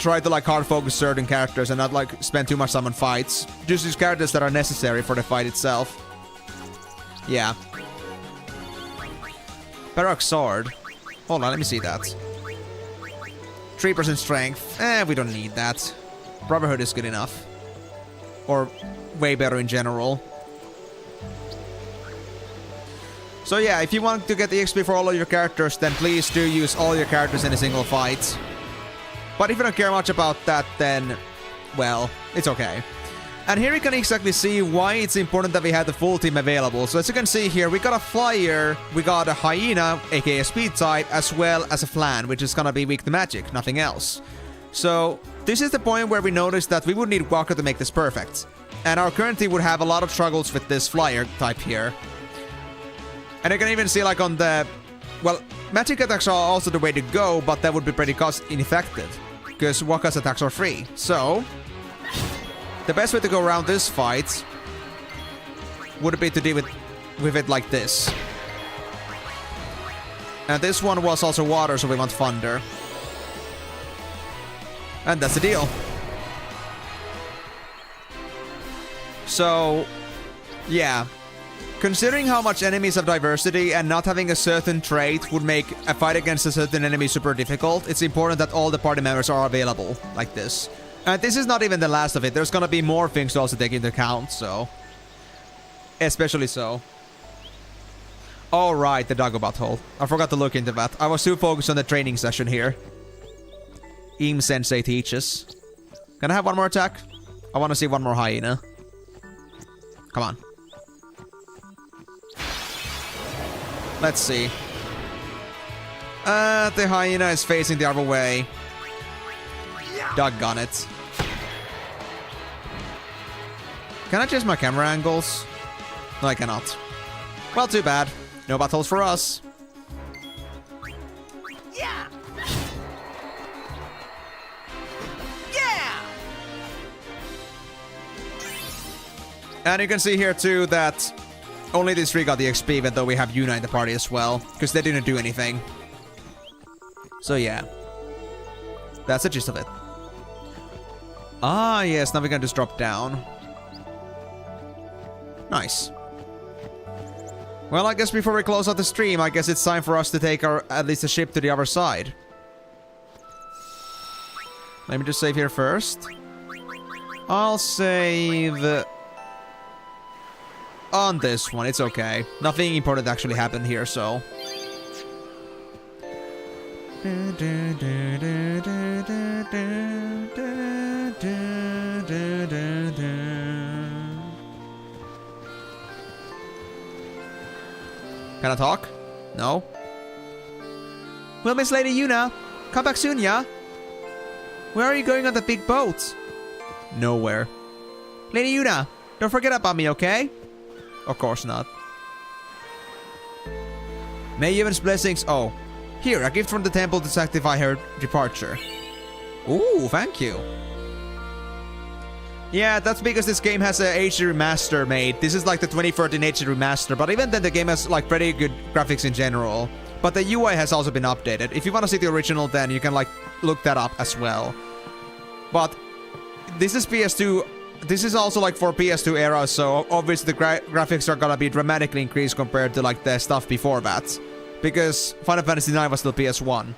like hard focus certain characters and not like spend too much time on fights. Just use characters that are necessary for the fight itself. Yeah. Baroque Sword. Hold on, let me see that. 3% strength. We don't need that. Brotherhood is good enough. Or way better in general. So yeah, if you want to get the XP for all of your characters, then please do use all your characters in a single fight. But if you don't care much about that, then, well, it's okay. And here you can exactly see why it's important that we have the full team available. So as you can see here, we got a Flyer, we got a Hyena, aka Speed type, as well as a Flan, which is gonna be weak to magic, nothing else. So this is the point where we noticed that we would need Waka to make this perfect. And our current team would have a lot of struggles with this Flyer type here. And you can even see like on the... Well, magic attacks are also the way to go, but that would be pretty cost ineffective. Because Waka's attacks are free. So the best way to go around this fight would be to deal with it like this. And this one was also water, so we want thunder. And that's the deal. So, yeah. Considering how much enemies have diversity and not having a certain trait would make a fight against a certain enemy super difficult, it's important that all the party members are available, like this. And this is not even the last of it. There's gonna be more things to also take into account, so... Especially so. Alright, the Dagobah hole. I forgot to look into that. I was too focused on the training session here. Im-sensei teaches. Can I have one more attack? I want to see one more Hyena. Come on. Let's see. The Hyena is facing the other way. Doggone it. Can I change my camera angles? No, I cannot. Well, too bad. No battles for us. Yeah! Yeah! And you can see here too that only these three got the XP, even though we have Yuna in the party as well, because they didn't do anything. So yeah. That's the gist of it. Ah, yes, now we can just drop down. Nice. Well, I guess before we close out the stream, I guess it's time for us to take our, at least a ship to the other side. Let me just save here first. I'll save... on this one, it's okay. Nothing important actually happened here, so... Can I talk? No? Well, Miss Lady Yuna, come back soon, yeah? Where are you going on the big boat? Nowhere. Lady Yuna, don't forget about me, okay? Of course not. May Yevon's blessings... Oh. Here, a gift from the temple to sanctify her departure. Ooh, thank you. Yeah, that's because this game has a HD remaster made. This is like the 2013 HD remaster, but even then the game has like pretty good graphics in general. But the UI has also been updated. If you want to see the original, then you can like look that up as well. But this is PS2 this is also like for PS2 era, so obviously the graphics are gonna be dramatically increased compared to like the stuff before that. Because Final Fantasy IX was still PS1.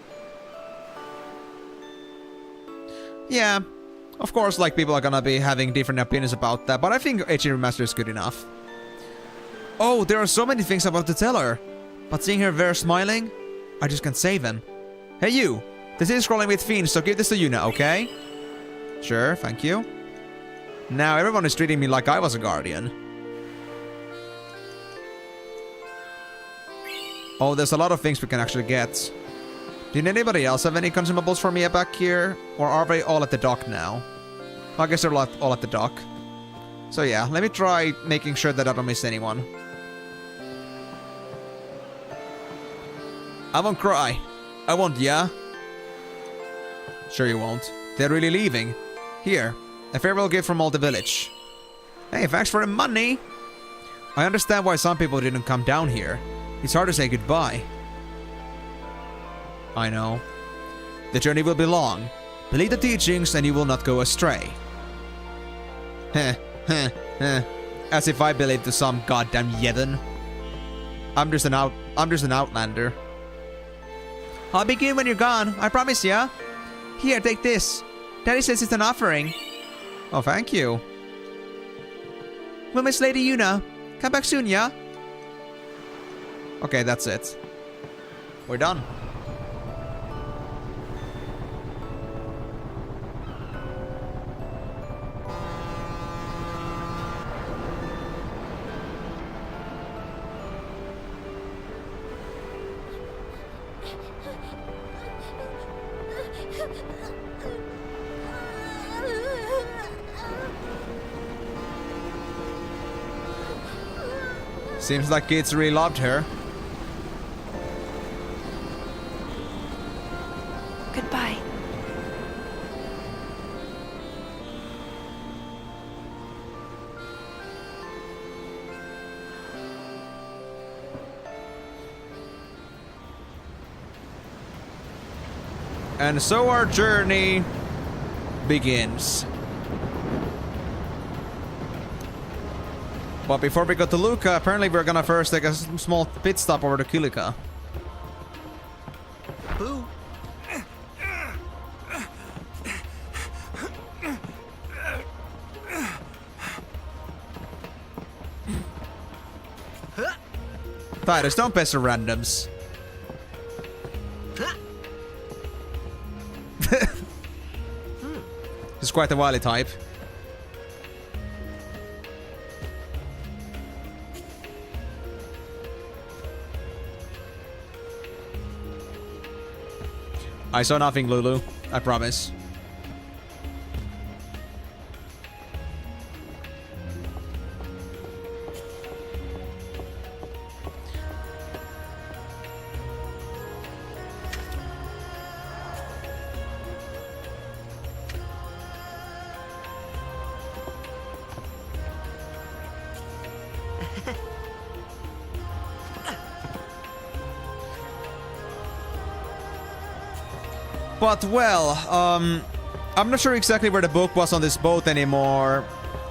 Yeah, of course, like people are gonna be having different opinions about that, but I think HD Remaster is good enough. Oh, there are so many things about to tell her. But seeing her there smiling, I just can't say them. Hey you! This is scrolling with fiends, so give this to Yuna, okay? Sure, thank you. Now everyone is treating me like I was a guardian. Oh, there's a lot of things we can actually get. Did anybody else have any consumables for me back here? Or are they all at the dock now? I guess they're all at the dock. So yeah, let me try making sure that I don't miss anyone. I won't cry. I won't, yeah? Sure you won't. They're really leaving. Here, a farewell gift from all the village. Hey, thanks for the money! I understand why some people didn't come down here. It's hard to say goodbye. I know. The journey will be long. Believe the teachings and you will not go astray. Heh, heh, heh. As if I believe to some goddamn Yevon. I'm just an outlander. I'll begin when you're gone, I promise ya. Here, take this. Daddy says it's an offering. Oh, thank you. Well, Miss Lady Yuna, come back soon, yeah? Okay, that's it. We're done. Seems like kids really loved her. Goodbye. And so our journey begins. But before we go to Luca, apparently we're gonna first take a small pit stop over to Kilika. Boo. Titus, don't pester randoms. He's quite a wily type. I saw nothing, Lulu. I promise. But well, I'm not sure exactly where the book was on this boat anymore.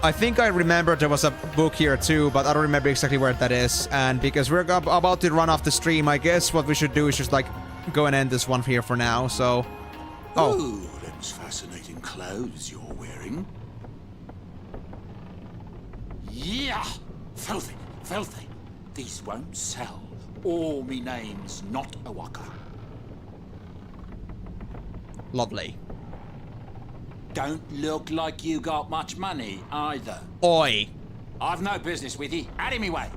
I think I remember there was a book here too, but I don't remember exactly where that is. And because we're about to run off the stream, I guess what we should do is just like go and end this one here for now. So, oh, them's fascinating clothes you're wearing. Yeah, filthy, filthy. These won't sell. Or me name's not a Waka. Lovely. Don't look like you got much money, either. Oi. I've no business with you. Out of me way.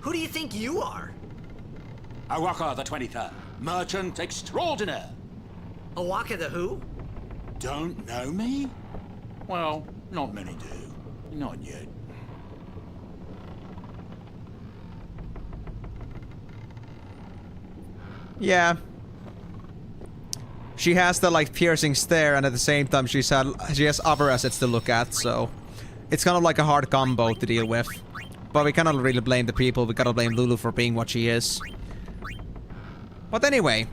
Who do you think you are? Awaka the 23rd. Merchant extraordinaire. Awaka the who? Don't know me? Well, not many do. Not yet. Yeah. She has the like piercing stare, and at the same time she has other assets to look at, so it's kind of like a hard combo to deal with. But we cannot really blame the people, we gotta blame Lulu for being what she is. But anyway,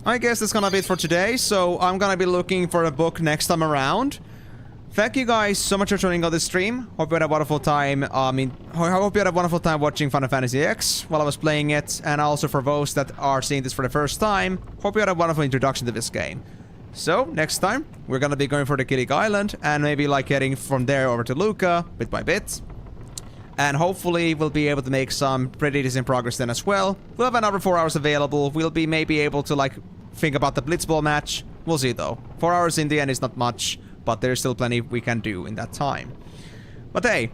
I guess that's gonna be it for today, so I'm gonna be looking for a book next time around. thank you guys so much for joining on this stream. Hope you had a wonderful time. I hope you had a wonderful time watching Final Fantasy X while I was playing it. And also for those that are seeing this for the first time, hope you had a wonderful introduction to this game. So, next time, we're gonna be going for the Killik Island and maybe like heading from there over to Luca, bit by bit. And hopefully we'll be able to make some pretty decent progress then as well. We'll have another 4 hours available. We'll be maybe able to like think about the Blitzball match. We'll see though. 4 hours in the end is not much, but there's still plenty we can do in that time. But hey,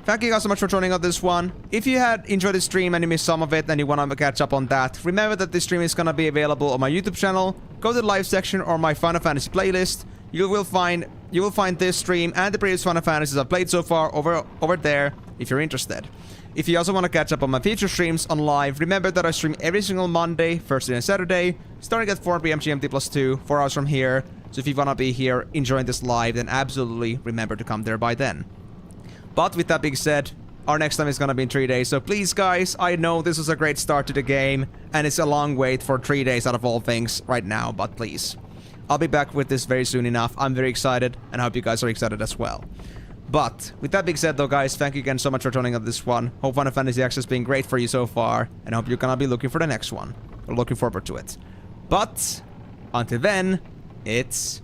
thank you guys so much for joining on this one. If you had enjoyed the stream and you missed some of it and you want to catch up on that, remember that this stream is going to be available on my YouTube channel. Go to the live section or my Final Fantasy playlist. You will find this stream and the previous Final Fantasies I've played so far over there if you're interested. If you also want to catch up on my future streams on live, remember that I stream every single Monday, Thursday and Saturday, starting at 4 PM GMT +2, 4 hours from here. So if you want to be here enjoying this live, then absolutely remember to come there by then. But with that being said, our next time is going to be in 3 days. So please guys, I know this was a great start to the game, and it's a long wait for 3 days out of all things right now, but please. I'll be back with this very soon enough. I'm very excited, and I hope you guys are excited as well. But with that being said though guys, thank you again so much for joining on this one. Hope Final Fantasy X has been great for you so far, and I hope you're gonna be looking for the next one. We're looking forward to it. But until then, it's